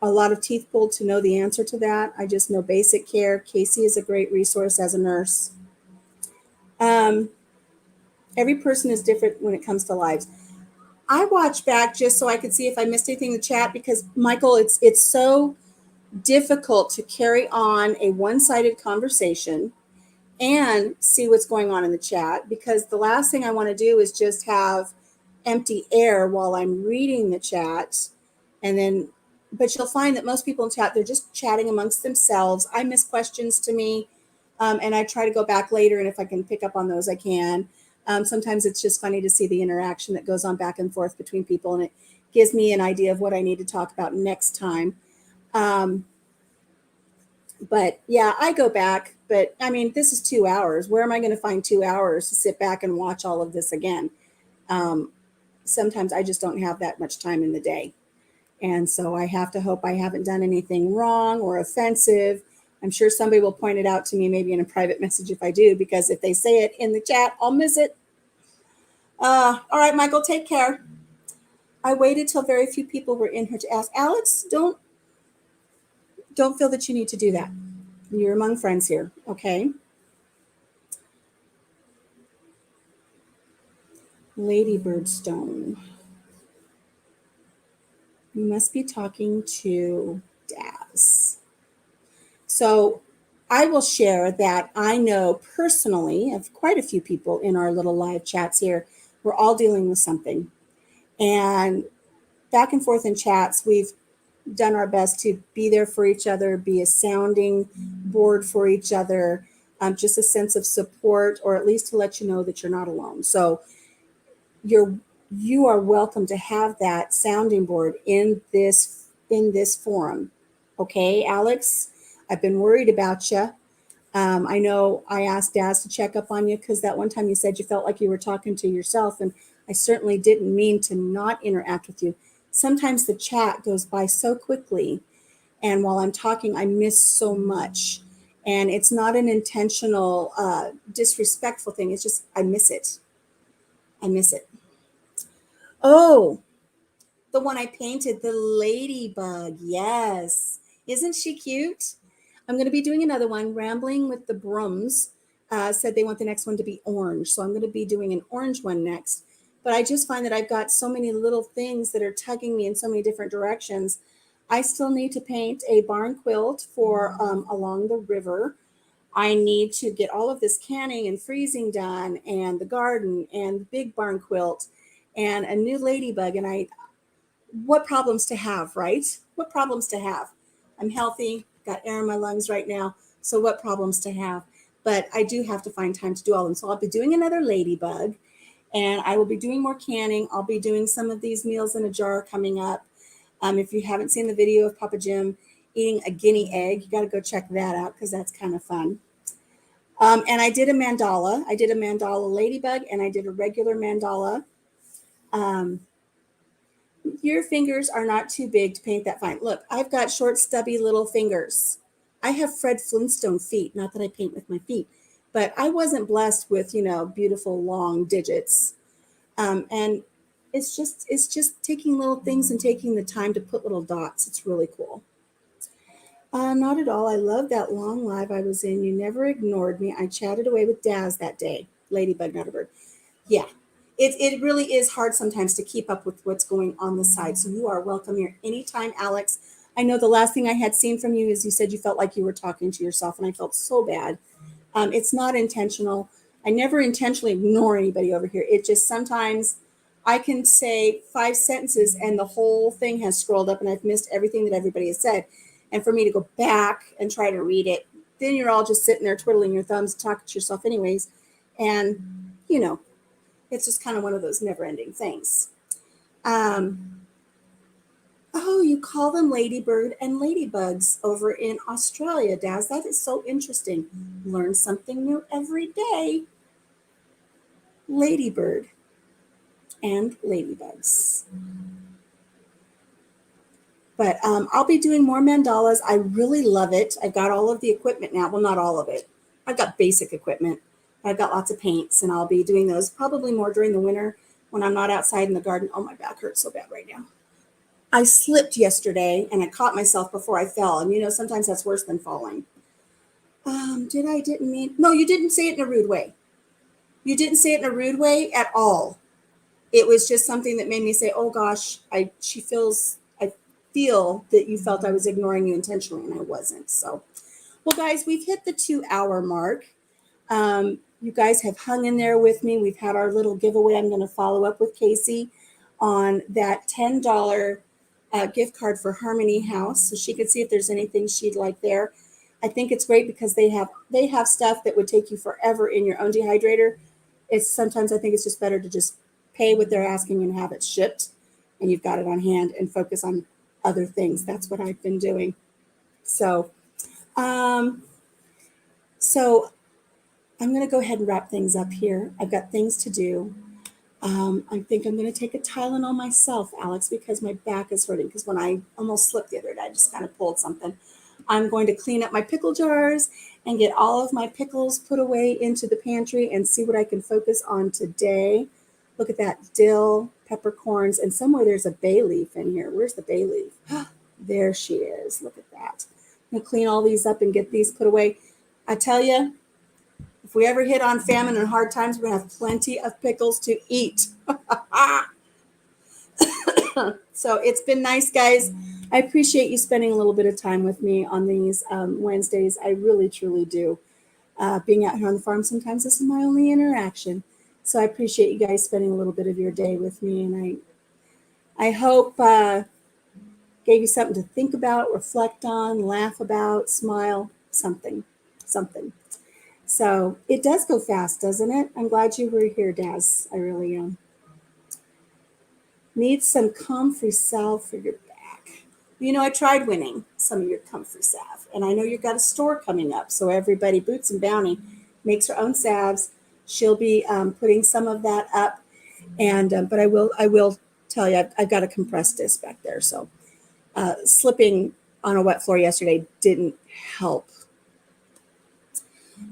a lot of teeth pulled to know the answer to that. I just know basic care. Casey is a great resource as a nurse. Um, every person is different when it comes to lives. I watch back just so I could see if I missed anything in the chat, because Michael, it's so difficult to carry on a one-sided conversation and see what's going on in the chat, because the last thing I want to do is just have empty air while I'm reading the chat. And then, but you'll find that most people in chat, they're just chatting amongst themselves. I miss questions to me, and I try to go back later, and if I can pick up on those, I can. Sometimes it's just funny to see the interaction that goes on back and forth between people, and it gives me an idea of what I need to talk about next time. Um, but yeah, I go back, but I mean, this is 2 hours. Where am I going to find 2 hours to sit back and watch all of this again? Um, Sometimes I just don't have that much time in the day. And so I have to hope I haven't done anything wrong or offensive. I'm sure somebody will point it out to me, maybe in a private message if I do, because if they say it in the chat, I'll miss it. All right, Michael, take care. I waited till very few people were in here to ask. Alex, don't feel that you need to do that. You're among friends here, okay? Ladybird Stone. You must be talking to Daz. So I will share that I know personally of quite a few people in our little live chats here. We're all dealing with something. And back and forth in chats, we've done our best to be there for each other, be a sounding board for each other, just a sense of support, or at least to let you know that you're not alone. So you are welcome to have that sounding board in this forum. Okay, Alex, I've been worried about you. I know I asked Daz to check up on you because that one time you said you felt like you were talking to yourself, and I certainly didn't mean to not interact with you. Sometimes the chat goes by so quickly, and while I'm talking, I miss so much. And it's not an intentional, disrespectful thing. It's just I miss it. I miss it. Oh, the one I painted, the ladybug. Yes. Isn't she cute? I'm going to be doing another one, Rambling with the Brooms. Said they want the next one to be orange. So I'm going to be doing an orange one next. But I just find that I've got so many little things that are tugging me in so many different directions. I still need to paint a barn quilt for along the river. I need to get all of this canning and freezing done, and the garden and the big barn quilt and a new ladybug. And what problems to have, right? What problems to have? I'm healthy, got air in my lungs right now. So what problems to have? But I do have to find time to do all of them. So I'll be doing another ladybug, and I will be doing more canning. I'll be doing some of these meals in a jar coming up. If you haven't seen the video of Papa Jim eating a guinea egg, you got to go check that out because that's kind of fun. And I did a mandala. I did a mandala ladybug, and I did a regular mandala. Um, Your fingers are not too big to paint that fine. Look, I've got short, stubby little fingers. I have Fred Flintstone feet. Not that I paint with my feet, but I wasn't blessed with, beautiful long digits. And it's just taking little things and taking the time to put little dots. It's really cool. Not at all. I love that long live I was in. You never ignored me. I chatted away with Daz that day. Ladybug, not a bird. Yeah. It really is hard sometimes to keep up with what's going on the side. So you are welcome here anytime, Alex. I know the last thing I had seen from you is you said you felt like you were talking to yourself, and I felt so bad. It's not intentional. I never intentionally ignore anybody over here. It just sometimes I can say 5 sentences and the whole thing has scrolled up and I've missed everything that everybody has said. And for me to go back and try to read it, then you're all just sitting there twiddling your thumbs, talking to yourself anyways. And, it's just kind of one of those never ending things. Oh, you call them ladybird and ladybugs over in Australia, Daz. That is so interesting. Learn something new every day. Ladybird and ladybugs. But I'll be doing more mandalas. I really love it. I've got all of the equipment now. Well, not all of it. I've got basic equipment. I've got lots of paints, and I'll be doing those probably more during the winter when I'm not outside in the garden. Oh, my back hurts so bad right now. I slipped yesterday, and I caught myself before I fell. And, sometimes that's worse than falling. Didn't mean. No, you didn't say it in a rude way. You didn't say it in a rude way at all. It was just something that made me say, oh, gosh, I feel that you felt I was ignoring you intentionally, and I wasn't. So, well, guys, we've hit the 2-hour mark. You guys have hung in there with me. We've had our little giveaway. I'm going to follow up with Casey on that $10 gift card for Harmony House, so she could see if there's anything she'd like there. I think it's great because they have stuff that would take you forever in your own dehydrator. Sometimes I think it's just better to just pay what they're asking and have it shipped, and you've got it on hand and focus on other things. That's what I've been doing. So I'm going to go ahead and wrap things up here. I've got things to do. I think I'm going to take a Tylenol myself, Alex, because my back is hurting. Because when I almost slipped the other day, I just kind of pulled something. I'm going to clean up my pickle jars and get all of my pickles put away into the pantry and see what I can focus on today. Look at that, dill, peppercorns, and somewhere there's a bay leaf in here. Where's the bay leaf? There she is. Look at that. I'm going to clean all these up and get these put away. I tell you, if we ever hit on famine and hard times, we're going to have plenty of pickles to eat. So it's been nice, guys. I appreciate you spending a little bit of time with me on these Wednesdays. I really, truly do. Being out here on the farm, sometimes this is my only interaction. So I appreciate you guys spending a little bit of your day with me. And I hope gave you something to think about, reflect on, laugh about, smile, something. So it does go fast, doesn't it? I'm glad you were here, Daz. I really am. Need some comfrey salve for your back. I tried winning some of your comfrey salve, and I know you've got a store coming up. So everybody, Boots and Bounty, makes her own salves. She'll be putting some of that up, and but I will tell you, I've got a compressed disc back there. So slipping on a wet floor yesterday didn't help.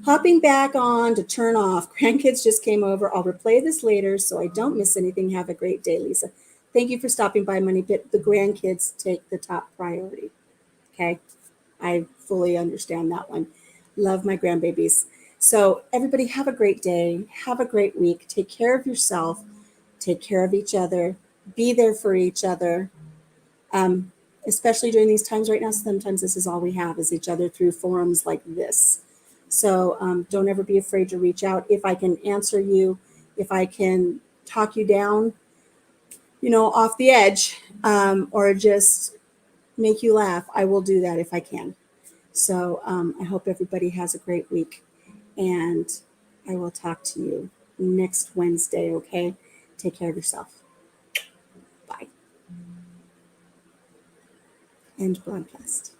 Hopping back on to turn off. Grandkids just came over. I'll replay this later so I don't miss anything. Have a great day, Lisa. Thank you for stopping by, Money Pit. The grandkids take the top priority. Okay? I fully understand that one. Love my grandbabies. So everybody have a great day. Have a great week. Take care of yourself. Take care of each other. Be there for each other. Especially during these times right now. Sometimes this is all we have is each other through forums like this. So don't ever be afraid to reach out. If I can answer you, if I can talk you down, off the edge, or just make you laugh, I will do that if I can. So I hope everybody has a great week, and I will talk to you next Wednesday, okay? Take care of yourself. Bye. End broadcast.